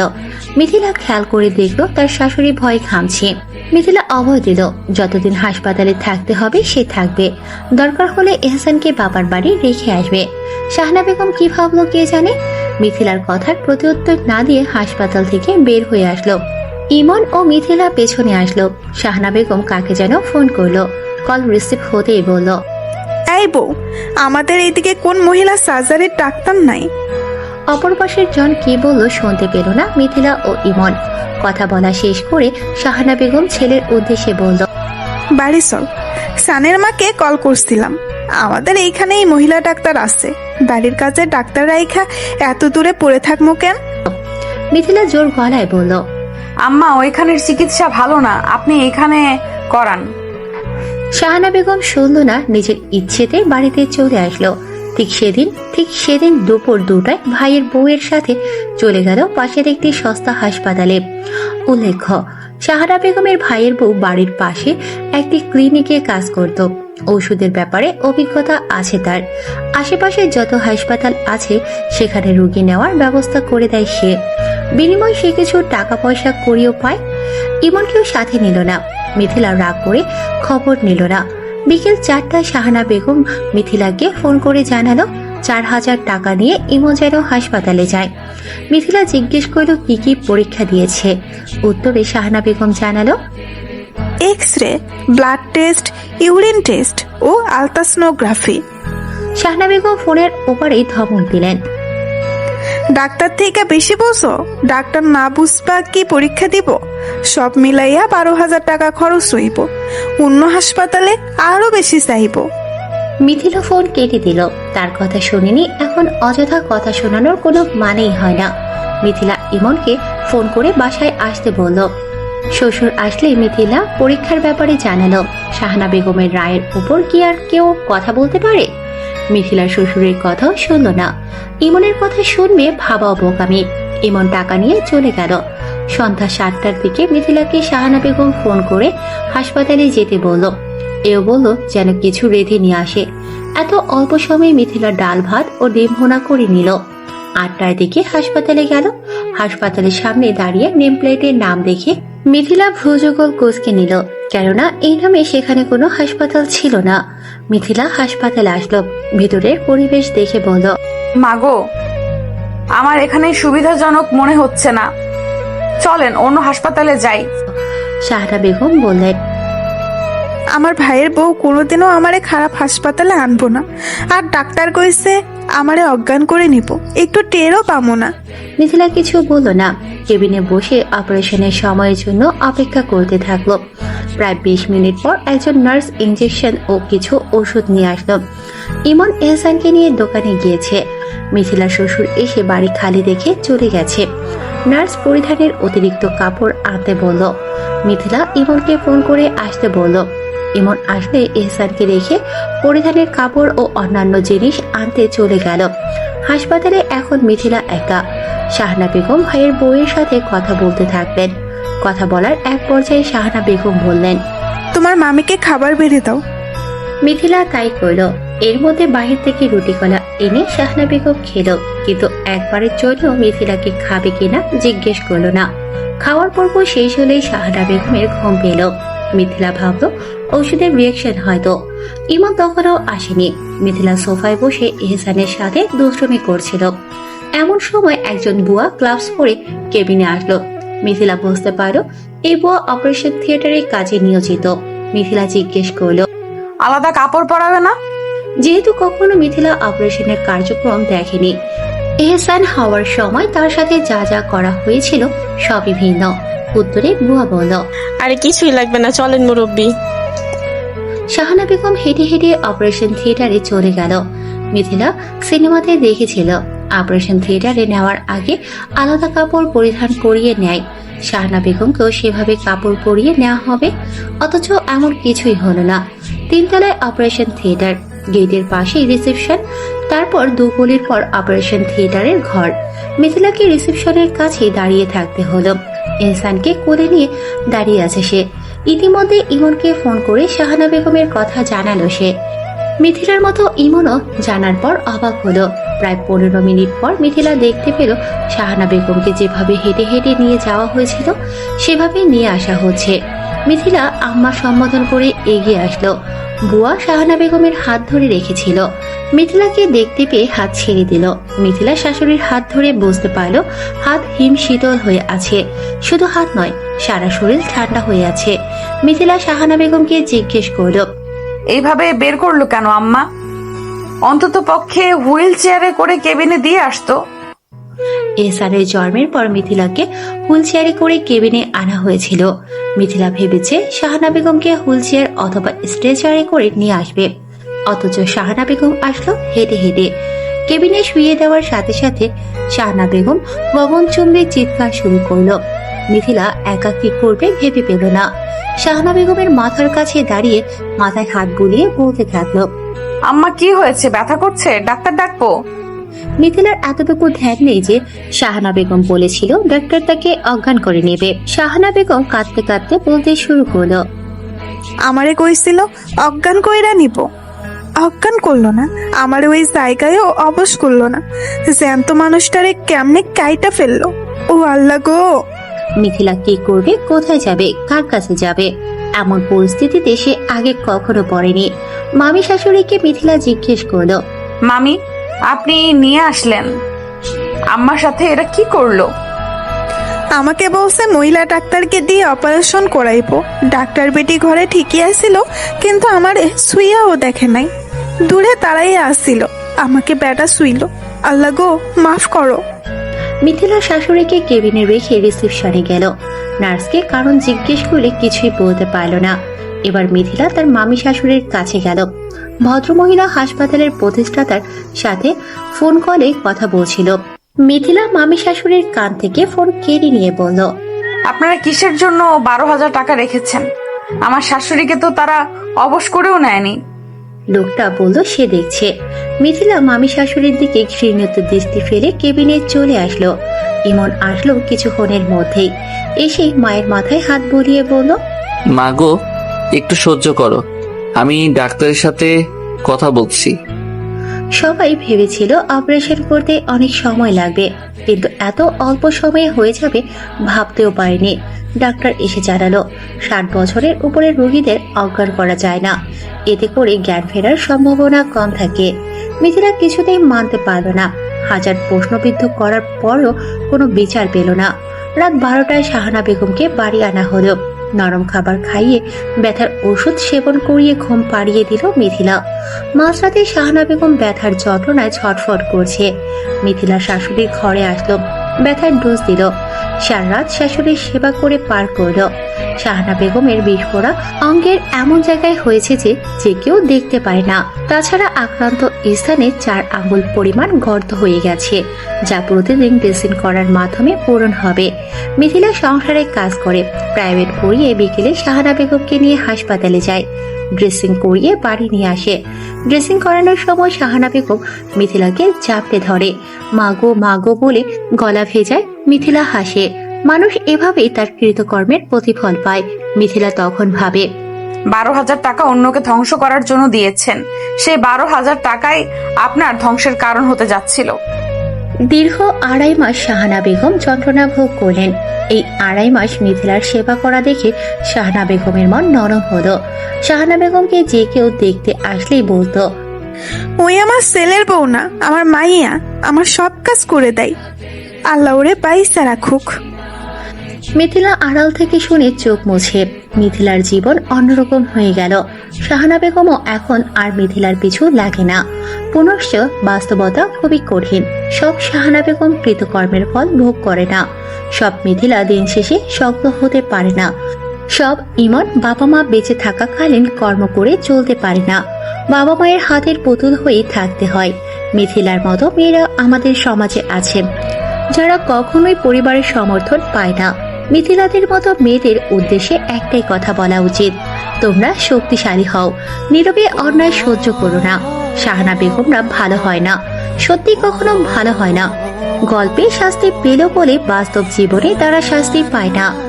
মিথিলা খেয়াল করে দেখলো তার শাশুড়ি ভয় ঘামছে। মিথিলা অভয় দিল যতদিন হাসপাতালে থাকতে হবে সে থাকবে, দরকার হলে এহসানকে বাবার বাড়ি রেখে আসবে। শাহানা বেগম কি ভাবলো কে জানে। মিথিলার কথার প্রত্যুত্তর না দিয়ে হাসপাতাল থেকে বের হয়ে আসলো। ইমন ও মিথিলা পেছনে আসলো। শাহানা বেগম কাকে যেন ফোন করলো। কল রিসিভ হতেই বলল, এই বউ, আমাদের এইদিকে কোন মহিলা সার্জারির ডাক্তার নাই? অপর পাশের জন কি বলল শুনতে পেল না মিথিলা ও ইমন। কথা বলা শেষ করে শাহানা বেগম ছেলের উদ্দেশ্যে বলল, বাড়ি চল, সানের মাকে কল করছিলাম, আমাদের এইখানেই মহিলা ডাক্তার আছে। বাড়ির কাছে ডাক্তার রাইখা এত দূরে পড়ে থাকবো কেন? মিথিলা জোর গলায় বলল, আম্মা ওইখানের চিকিৎসা ভালো না, আপনি এখানে করান। শাহানা বেগম শুনল না, নিজের ইচ্ছেতে বাড়িতে চলে আসলো। ঠিক সেদিন দুপুর 2টায় ভাইয়ের বউয়ের সাথে চলে গেল পাশের একটি সস্তা হাসপাতালে। উল্লেখ্য, শাহানা বেগমের ভাইয়ের বউ বাড়ির পাশে একটি ক্লিনিকে কাজ করত। ওষুধের ব্যাপারে অভিজ্ঞতা আছে তার। আশেপাশে যত হাসপাতাল আছে সেখানে রোগী নেওয়ার ব্যবস্থা করে দেয় সে। বিনিময় সে কিছু টাকা পয়সা করিও পায়। ইমনকেও সাথে নিল না। মিথিলা রাগ করে খবর নিল না। বিকেল 4টায় শাহানা বেগম মিথিলাকে ফোন করে জানালো 4000 টাকা নিয়ে ইমন যেন হাসপাতালে যায়। মিথিলা জিজ্ঞেস করল কি কি পরীক্ষা দিয়েছে। উত্তরে শাহানা বেগম জানালো, X ray, blood test, urine test ও আলট্রাসোনোগ্রাফি। শাহানা বেগম ফোনের ওপারেই ধমক দিলেন, ডাক্তার থেকে বেশি বোঝো? ডাক্তার না বুঝবা কি পরীক্ষা দিব? সব মিলাইয়া 12,000 টাকা খরচ হইব, অন্য হাসপাতালে আরো বেশি চাইব। মিথিলা ফোন কেটে দিল। তার কথা শুনিনি, এখন অযথা কথা শোনানোর কোনো মানেই হয় না। মিথিলা ইমনকে ফোন করে বাসায় আসতে বলল। শ্বশুর আসলে মিথিলা পরীক্ষার ব্যাপারে জানালো। শাহানা বেগমের রায়ের উপর কি আর কেউ কথা বলতে পারে? মিথিলার শ্বশুরের কথাও শুনল না। ইমনের কথা শুনবে ভাবাও বোকামি। ইমন টাকা নিয়ে চলে গেল। সন্ধ্যা 7টার দিকে মিথিলাকে শাহানা বেগম ফোন করে হাসপাতালে যেতে বলল। এও বলল যেন কিছু রেঁধে নিয়ে আসে। এত অল্প সময়ে মিথিলা ডাল ভাত ও ডিম ভুনা করে নিল। 8টার দিকে হাসপাতালে গেল। হাসপাতালের সামনে দাঁড়িয়ে নেম প্লেটের নাম দেখে মিথিলা ভ্রুযুগল কুঁচকে নিল, কেননা এই নামে সেখানে কোনো হাসপাতাল ছিল না। মিথিলা হাসপাতালে আসলো। ভিতরের পরিবেশ দেখে বলল, মাগো, আমার এখানে সুবিধাজনক মনে হচ্ছে না, চলেন অন্য হাসপাতালে যাই। শাহানা বেগম বললেন, আমার ভাইয়ের বউ কোনোদিনও আমারে খারাপ হাসপাতালে আনবো না, আর ডাক্তার কইছে আমারে অজ্ঞান করে নিব, একটু টেরও পাবো না। মিথিলা কিছু বলল না। কেবিনে বসে অপারেশনের সময়ের জন্য অপেক্ষা করতে থাকলো। প্রায় 20 মিনিট পর একজন নার্স ইনজেকশন ও কিছু ওষুধ নিয়ে আসলো। ইমন এহসানকে নিয়ে দোকানে গিয়েছে। মিথিলার শ্বশুর এসে বাড়ি খালি দেখে চলে গেছে। নার্স পরিধানের অতিরিক্ত কাপড় আনতে বলল। মিথিলা ইমনকে ফোন করে আসতে বলল। ইমন আসলে এহসানকে রেখে পরিধানের কাপড় ও অন্যান্য জিনিস আনতে চলে গেল। হাসপাতালে এখন মিথিলা একা। শাহানা বেগম ভাইয়ের বউয়ের সাথে কথা বলতে থাকবেন। কথা বলার এক পর্যায়ে শাহানা বেগম বললেন, তোমার মামিকে খাবার বেড়ে দাও। মিথিলা তাই করল। এর মধ্যে বাহির থেকে রুটি কলা এনে শাহানা বেগম খেলো, কিন্তু একবারের জন্য মিথিলাকে খাবে কিনা জিজ্ঞেস করলো না। খাওয়ার পর্ব শেষ হলেই শাহানা বেগমের ঘুম পেল। মিথিলা ভাবলো ঔষধের রিয়েকশন হয়তো। ইমন তখনও আসেনি। মিথিলা সোফায় বসে এহসানের সাথে দুষ্টুমি করছিল। এমন সময় একজন বুয়া গ্লাভস পরে কেবিনে আসলো। মিথিলা বুঝতে পারলো এই বুয়া অপারেশন থিয়েটারে কাজে নিয়োজিত। মিথিলা জিজ্ঞেস করলো, আলাদা কাপড় পরাবে না? যেহেতু কখনো মিথিলা অপারেশনের কার্যক্রম দেখেনি, এহসান হওয়ার সময় তার সাথে যা যা করা হয়েছিল সবই ভিন্ন। উত্তরে বুয়া বলল, আরে কিছুই লাগবে না, চলেন মুরব্বী। শাহানা বেগম হেঁটে হেঁটে অপারেশন থিয়েটারে চলে গেল। মিথিলা সিনেমাতে দেখেছিল অপারেশন থিয়েটারে নেওয়ার আগে আলাদা কাপড় পরিধান করিয়ে নেয়। শাহানা বেগমকেও সেভাবে কাপড় পরিয়ে নেওয়া হবে, অথচ এমন কিছুই হলো না। 3 তলায় অপারেশন থিয়েটার, গেটের পাশেই রিসেপশন, তারপর 2 গলির পর অপারেশন থিয়েটারের ঘর। মিথিলাকে রিসেপশনের কাছে দাঁড়িয়ে থাকতে হলো। এহসানকে কোলে নিয়ে দাঁড়িয়ে আছে সে। ইতিমধ্যে ইমনকে ফোন করে শাহানা বেগমের কথা জানালো সে। মিথিলার মতো ইমনও জানার পর অবাক হলো। প্রায় 15 মিনিট পর মিথিলা দেখতে পেল শাহানা বেগমকে যেভাবে হেঁটে হেঁটে নিয়ে যাওয়া হয়েছিল সেভাবে নিয়ে আসা হচ্ছে। মিথিলা আম্মা সম্বোধন করে এগিয়ে আসলো। বুয়া শাহানা বেগমের হাত ধরে রেখেছিল। মিথিলাকে দেখতে পেয়ে হাত ছেড়ে দিল। মিথিলা শাশুড়ির হাত ধরে বুঝতে পারল হাত হিম শীতল হয়ে আছে। শুধু হাত নয়, সারা শরীর ঠান্ডা হয়ে আছে। মিথিলা শাহানা বেগমকে জিজ্ঞেস করল, এইভাবে বের করলো কেন আম্মা? অন্তত পক্ষে হুইল চেয়ারে করে কেবিনে দিয়ে আসতো। এহসানের জন্মের পর মিথিলাকে হুইল চেয়ারে করে কেবিনে আনা হয়েছিল। মিথিলা ভেবেছে শাহানা বেগমকে হুইল চেয়ার অথবা স্ট্রেচারে করে নিয়ে আসবে, অথচ শাহানা বেগম আসলো হেঁটে হেঁটে। কেবিনে শুয়ে দেওয়ার সাথে সাথে শাহানা বেগম গগনচুম্বী চিৎকার শুরু করলো। মিথিলা একা কি করবে ভেবে পেল না। শাহানা বেগমের মাথার কাছে দাঁড়িয়ে মাথায় হাত বুলিয়ে বলতে থাকলো, আম্মা কি হয়েছে? ব্যথা করছে? ডাক্তার ডাকবো? মিথিলার এতটুকু ধ্যান নেই যে শাহানা বেগম বলেছিল ডাক্তার তাকে অজ্ঞান করে নেবে। শাহানা বেগম কাঁদতে কাঁদতে বলতে শুরু করলো, আমারে কইছিল অজ্ঞান কইরা নিব, অজ্ঞান করলো না, আমার ওই জায়গায়ও অবশ করলো না, জ্যান্ত মানুষটারে কেমনে কাইটা ফেললো। ও আল্লাহ গো! মিথিলা কি করবে, কোথায় যাবে, কার কাছে যাবে? এমন পরিস্থিতিতে সে আগে কখনো পড়েনি। মামি শাশুড়িকে মিথিলা জিজ্ঞেস করলো, মামি আপনি নিয়ে আসলেন, আম্মার সাথে এরা কি করলো? আমাকে বলছে মহিলা ডাক্তারকে দিয়ে অপারেশন করাইবো। ডাক্তার বেটি ঘরে ঠিকই আসছিল, কিন্তু আমারে শুইয়াও দেখে নাই, দূরে তারাই আসছিল, আমাকে বেটা শুইল। আল্লাহ গো, মাফ করো। মিথিলা শাশুড়িকে কেবিনে রেখে রিসেপশনে গেল। নার্সকে কারণ জিজ্ঞেস করলে কিছুই বলতে পারল না। এবার মিথিলা তার মামি শাশুড়ির কাছে গেল। ভদ্রমহিলা হাসপাতালের প্রতিষ্ঠাতার সাথে ফোন কলে কথা বলছিল। মিথিলা মামি শাশুড়ির কান থেকে ফোন কেড়ে নিয়ে বলল, আপনারা কিসের জন্য 12,000 টাকা রেখেছেন? আমার শাশুড়িকে তো তারা অবশ করেও নেয়নি। লোকটা বলল সে দেখছে। মিথিলা মামি শাশুড়ির দিকে ঘৃণিত দৃষ্টি ফেলে কেবিনে চলে আসলো। ইমন আসলো কিছুক্ষণের মধ্যেই। এসে মায়ের মাথায় হাত বুলিয়ে বলল, মা গো, একটু সহ্য করো, আমি ডাক্তারের সাথে কথা বলছি। সবাই ভেবেছিল অপারেশন করতে অনেক সময় লাগবে, কিন্তু এত অল্প সময়ে হয়ে যাবে ভাবতেও পারেনি। ডাক্তার এসে জানালো 60 বছরের উপরে রোগীদের অজ্ঞান করা যায় না, এতে করে জ্ঞান ফেরার সম্ভাবনা কম থাকে। মিথিলা কিছুতেই মানতে পারল না। হাজার প্রশ্নবিদ্ধ করার পরও কোনো বিচার পেল না। রাত 12টায় শাহানা বেগমকে বাড়ি আনা হলো। নরম খাবার খাইয়ে ব্যথার ওষুধ সেবন করিয়ে ঘুম পাড়িয়ে দিল মিথিলা। মাঝরাতে শাহানা বেগম ব্যথার যন্ত্রণায় ছটফট করছে। মিথিলা শাশুড়ির ঘরে আসলো, ব্যথার ডোজ দিল। সারা রাত শাশুড়ির সেবা করে পার করলো। শাহানা বেগমের বিস্ফোরা অঙ্গের এমন জায়গায় হয়েছে যে কেউ দেখতে পায় না। তাছাড়া আক্রান্ত স্থানে 4 আঙ্গুল পরিমাণ গর্ত হয়ে গেছে, যা প্রতিদিন ড্রেসিং করার মাধ্যমে পূরণ হবে। মিথিলা সংসারে কাজ করে, প্রাইভেট পড়িয়ে বিকেলে শাহানা বেগমকে নিয়ে হাসপাতালে যায়। ড্রেসিং করিয়ে বাড়ি নিয়ে আসে। ড্রেসিং করানোর সময় শাহানা বেগম মিথিলাকে চাপড়ে ধরে। মাগো মাগো বলে গলা ভেজায়। মিথিলা হাসে। মানুষ এভাবেই তার কৃতকর্মের প্রতিফল পায়। মিথিলা তখন ভাবে, 12,000 টাকা অন্যকে ধ্বংস করার জন্য দিয়েছেন, সেই 12,000 টাকাই আপনার ধ্বংসের কারণ হতে যাচ্ছিল। দীর্ঘ 2.5 মাস শাহানা বেগম যন্ত্রণা ভোগ করলেন। এই 2.5 মাস মিথিলার সেবা করা দেখে শাহানা বেগমের মন নরম হলো। শাহানা বেগমকে যে কেউ দেখতে আসলেই বলতো, ওই আমার ছেলের বউ না, আমার মাইয়া, আমার সব কাজ করে দেয়, আল্লাহ ওরে পাইসা রাখুক। মিথিলা আড়াল থেকে শুনে চোখ মুছে। মিথিলার জীবন অন্যরকম হয়ে গেল। শাহানা বেগমও এখন আর মিথিলার পিছু লাগে না। পুনশ্চ বাস্তবতা খুবই কঠিন। সব শাহানা বেগম কৃতকর্মের ফল ভোগ করে না। সব মিথিলা দিন শেষে শক্ত হতে পারে না। সব ইমন বাবা মা বেঁচে থাকাকালীন কর্ম করে চলতে পারে না। বাবা মায়ের হাতের পুতুল হয়ে থাকতে হয়। মিথিলার মতো মেয়েরা আমাদের সমাজে আছেন, যারা কখনোই পরিবারের সমর্থন পায় না। মিথিলাদের মতো মেয়েদের উদ্দেশ্যে একটাই কথা বলা উচিত, তোমরা শক্তিশালী হও, নীরবে অন্যায় সহ্য করো না। শাহানা বেগমরা ভালো হয় না, সত্যি কখনো ভালো হয় না। গল্পে শাস্তি পেল বলে বাস্তব জীবনে তারা শাস্তি পায় না।